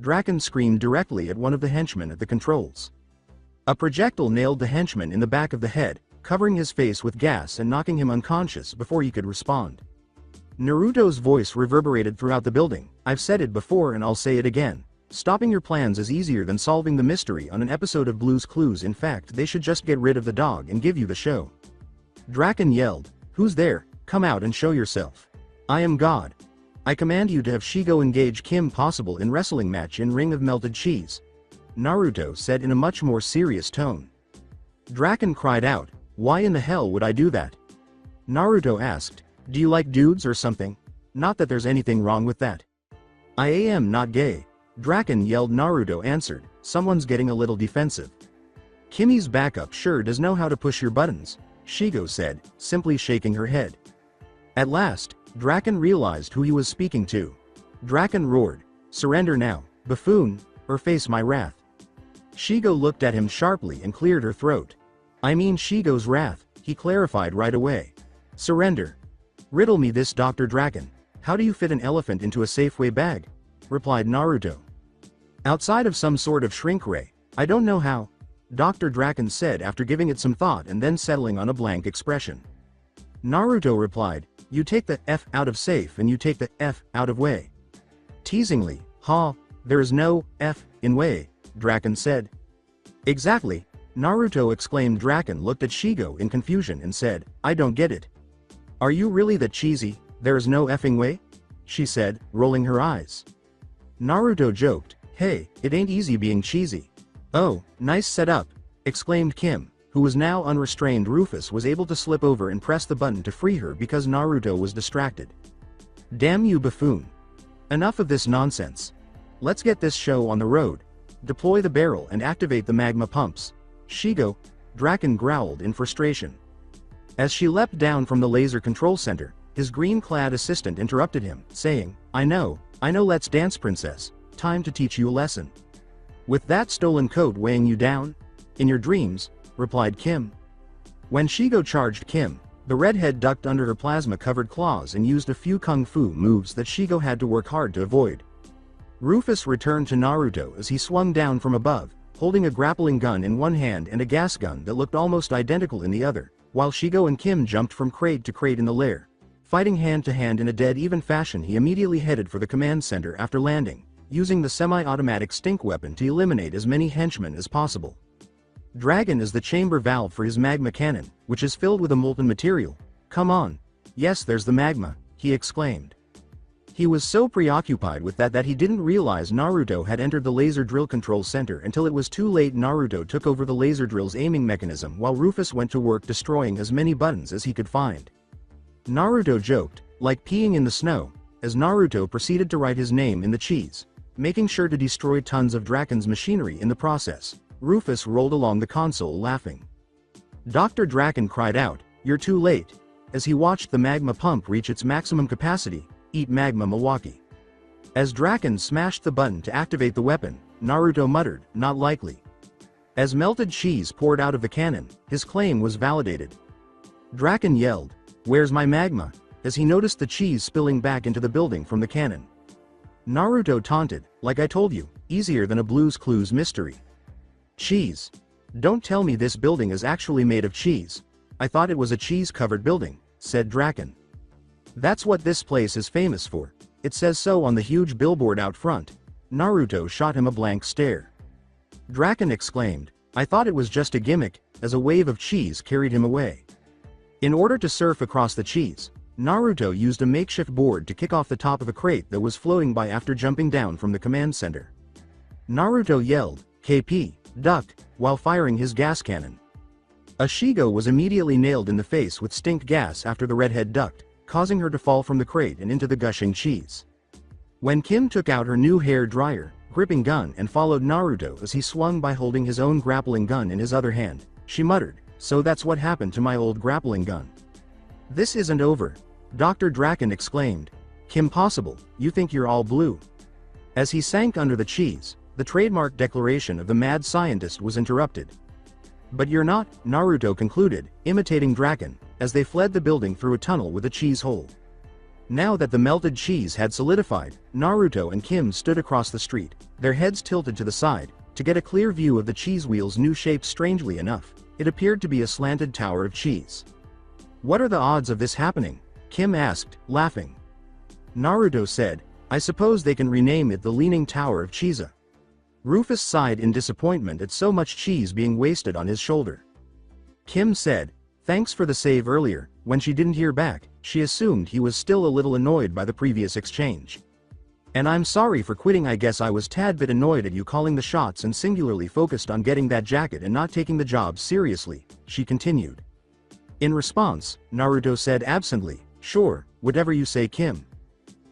Drakken screamed directly at one of the henchmen at the controls. A projectile nailed the henchman in the back of the head, covering his face with gas and knocking him unconscious before he could respond. Naruto's voice reverberated throughout the building, I've said it before and I'll say it again. Stopping your plans is easier than solving the mystery on an episode of Blue's Clues. In fact, they should just get rid of the dog and give you the show. Drakken yelled, who's there? Come out and show yourself. I am God. I command you to have Shigo engage Kim Possible in wrestling match in Ring of Melted Cheese. Naruto said in a much more serious tone. Drakken cried out, why in the hell would I do that? Naruto asked, do you like dudes or something? Not that there's anything wrong with that. I am not gay. Drakken yelled. Naruto answered, someone's getting a little defensive. Kimmy's backup sure does know how to push your buttons, Shigo said, simply shaking her head. At last, Drakken realized who he was speaking to. Drakken roared, surrender now, buffoon. or face my wrath? Shigo looked at him sharply and cleared her throat. I mean Shigo's wrath, he clarified right away. Surrender. Riddle me this, Dr. Drakken. How do you fit an elephant into a Safeway bag? Replied Naruto. Outside of some sort of shrink ray, I don't know how, Dr. Drakken said after giving it some thought and then settling on a blank expression. Naruto replied, you take the F out of safe and you take the F out of way. Teasingly, there is no F in way, Drakken said. Exactly, Naruto exclaimed. Drakken looked at Shigo in confusion and said, I don't get it. Are you really that cheesy? There is no effing way? She said, rolling her eyes. Naruto joked, hey, it ain't easy being cheesy. Oh, nice setup, exclaimed Kim, who was now unrestrained. Rufus was able to slip over and press the button to free her because Naruto was distracted. Damn you, buffoon. Enough of this nonsense. Let's get this show on the road. Deploy the barrel and activate the magma pumps. Shigo, Drakken growled in frustration. As she leapt down from the laser control center, his green-clad assistant interrupted him, saying, I know, let's dance, princess. Time to teach you a lesson. With that stolen coat weighing you down? In your dreams, replied Kim. When Shigo charged Kim, the redhead ducked under her plasma-covered claws and used a few kung fu moves that Shigo had to work hard to avoid. Rufus returned to Naruto as he swung down from above, holding a grappling gun in one hand and a gas gun that looked almost identical in the other, while Shigo and Kim jumped from crate to crate in the lair. Fighting hand-to-hand in a dead-even fashion, he immediately headed for the command center after landing, using the semi-automatic stink weapon to eliminate as many henchmen as possible. Drakken is the chamber valve for his magma cannon, which is filled with a molten material. Come on. Yes, there's the magma, he exclaimed. He was so preoccupied with that he didn't realize Naruto had entered the laser drill control center until it was too late. Naruto took over the laser drill's aiming mechanism while Rufus went to work destroying as many buttons as he could find. Naruto joked, like peeing in the snow, as Naruto proceeded to write his name in the cheese, making sure to destroy tons of Drakken's machinery in the process. Rufus rolled along the console laughing. Dr. Drakken cried out, "You're too late," as he watched the magma pump reach its maximum capacity. Eat magma, Milwaukee. As Drakken smashed the button to activate the weapon, Naruto muttered, "Not likely." As melted cheese poured out of the cannon, his claim was validated. Drakken yelled, "Where's my magma?" as he noticed the cheese spilling back into the building from the cannon. Naruto taunted, "Like I told you, easier than a Blue's Clues mystery." Cheese. Don't tell me this building is actually made of cheese. I thought it was a cheese-covered building, said Drakken. That's what this place is famous for. It says so on the huge billboard out front. Naruto shot him a blank stare. Drakken exclaimed, "I thought it was just a gimmick," as a wave of cheese carried him away. In order to surf across the cheese, Naruto used a makeshift board to kick off the top of a crate that was floating by after jumping down from the command center. Naruto yelled, "KP, duck," while firing his gas cannon. Shigo was immediately nailed in the face with stink gas after the redhead ducked, causing her to fall from the crate and into the gushing cheese. When Kim took out her new hair dryer, gripping gun and followed Naruto as he swung by holding his own grappling gun in his other hand, she muttered, "So that's what happened to my old grappling gun." "This isn't over," Dr. Drakken exclaimed. "Kim Possible, you think you're all blue." As he sank under the cheese, the trademark declaration of the mad scientist was interrupted. "But you're not," Naruto concluded, imitating Drakken, as they fled the building through a tunnel with a cheese hole. Now that the melted cheese had solidified, Naruto and Kim stood across the street, their heads tilted to the side, to get a clear view of the cheese wheel's new shape. Strangely enough, it appeared to be a slanted tower of cheese. "What are the odds of this happening?" Kim asked, laughing. Naruto said, "I suppose they can rename it the Leaning Tower of Cheesa." Rufus sighed in disappointment at so much cheese being wasted on his shoulder. Kim said, "Thanks for the save earlier." When she didn't hear back, she assumed he was still a little annoyed by the previous exchange. "And I'm sorry for quitting. I guess I was tad bit annoyed at you calling the shots and singularly focused on getting that jacket and not taking the job seriously," she continued. In response, Naruto said absently, "Sure, whatever you say, Kim."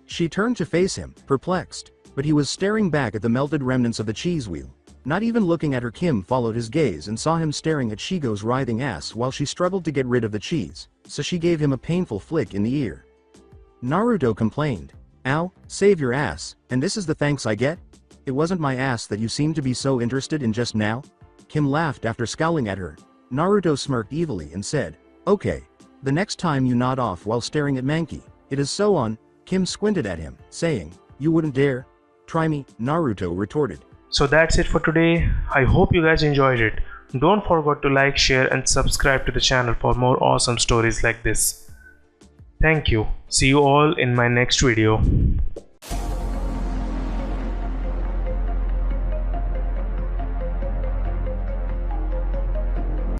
She turned to face him, perplexed, but he was staring back at the melted remnants of the cheese wheel. Not even looking at her, Kim followed his gaze and saw him staring at Shigo's writhing ass while she struggled to get rid of the cheese, so she gave him a painful flick in the ear. Naruto complained, "Ow, save your ass, and this is the thanks I get?" It wasn't my ass that you seemed to be so interested in just now? Kim laughed after scowling at her. Naruto smirked evilly and said, okay. The next time you nod off while staring at Mankey, it is so on. Kim squinted at him, saying, you wouldn't dare? Try me, Naruto retorted. So that's it for today. I hope you guys enjoyed it. Don't forget to like, share and subscribe to the channel for more awesome stories like this. Thank you. See you all in my next video.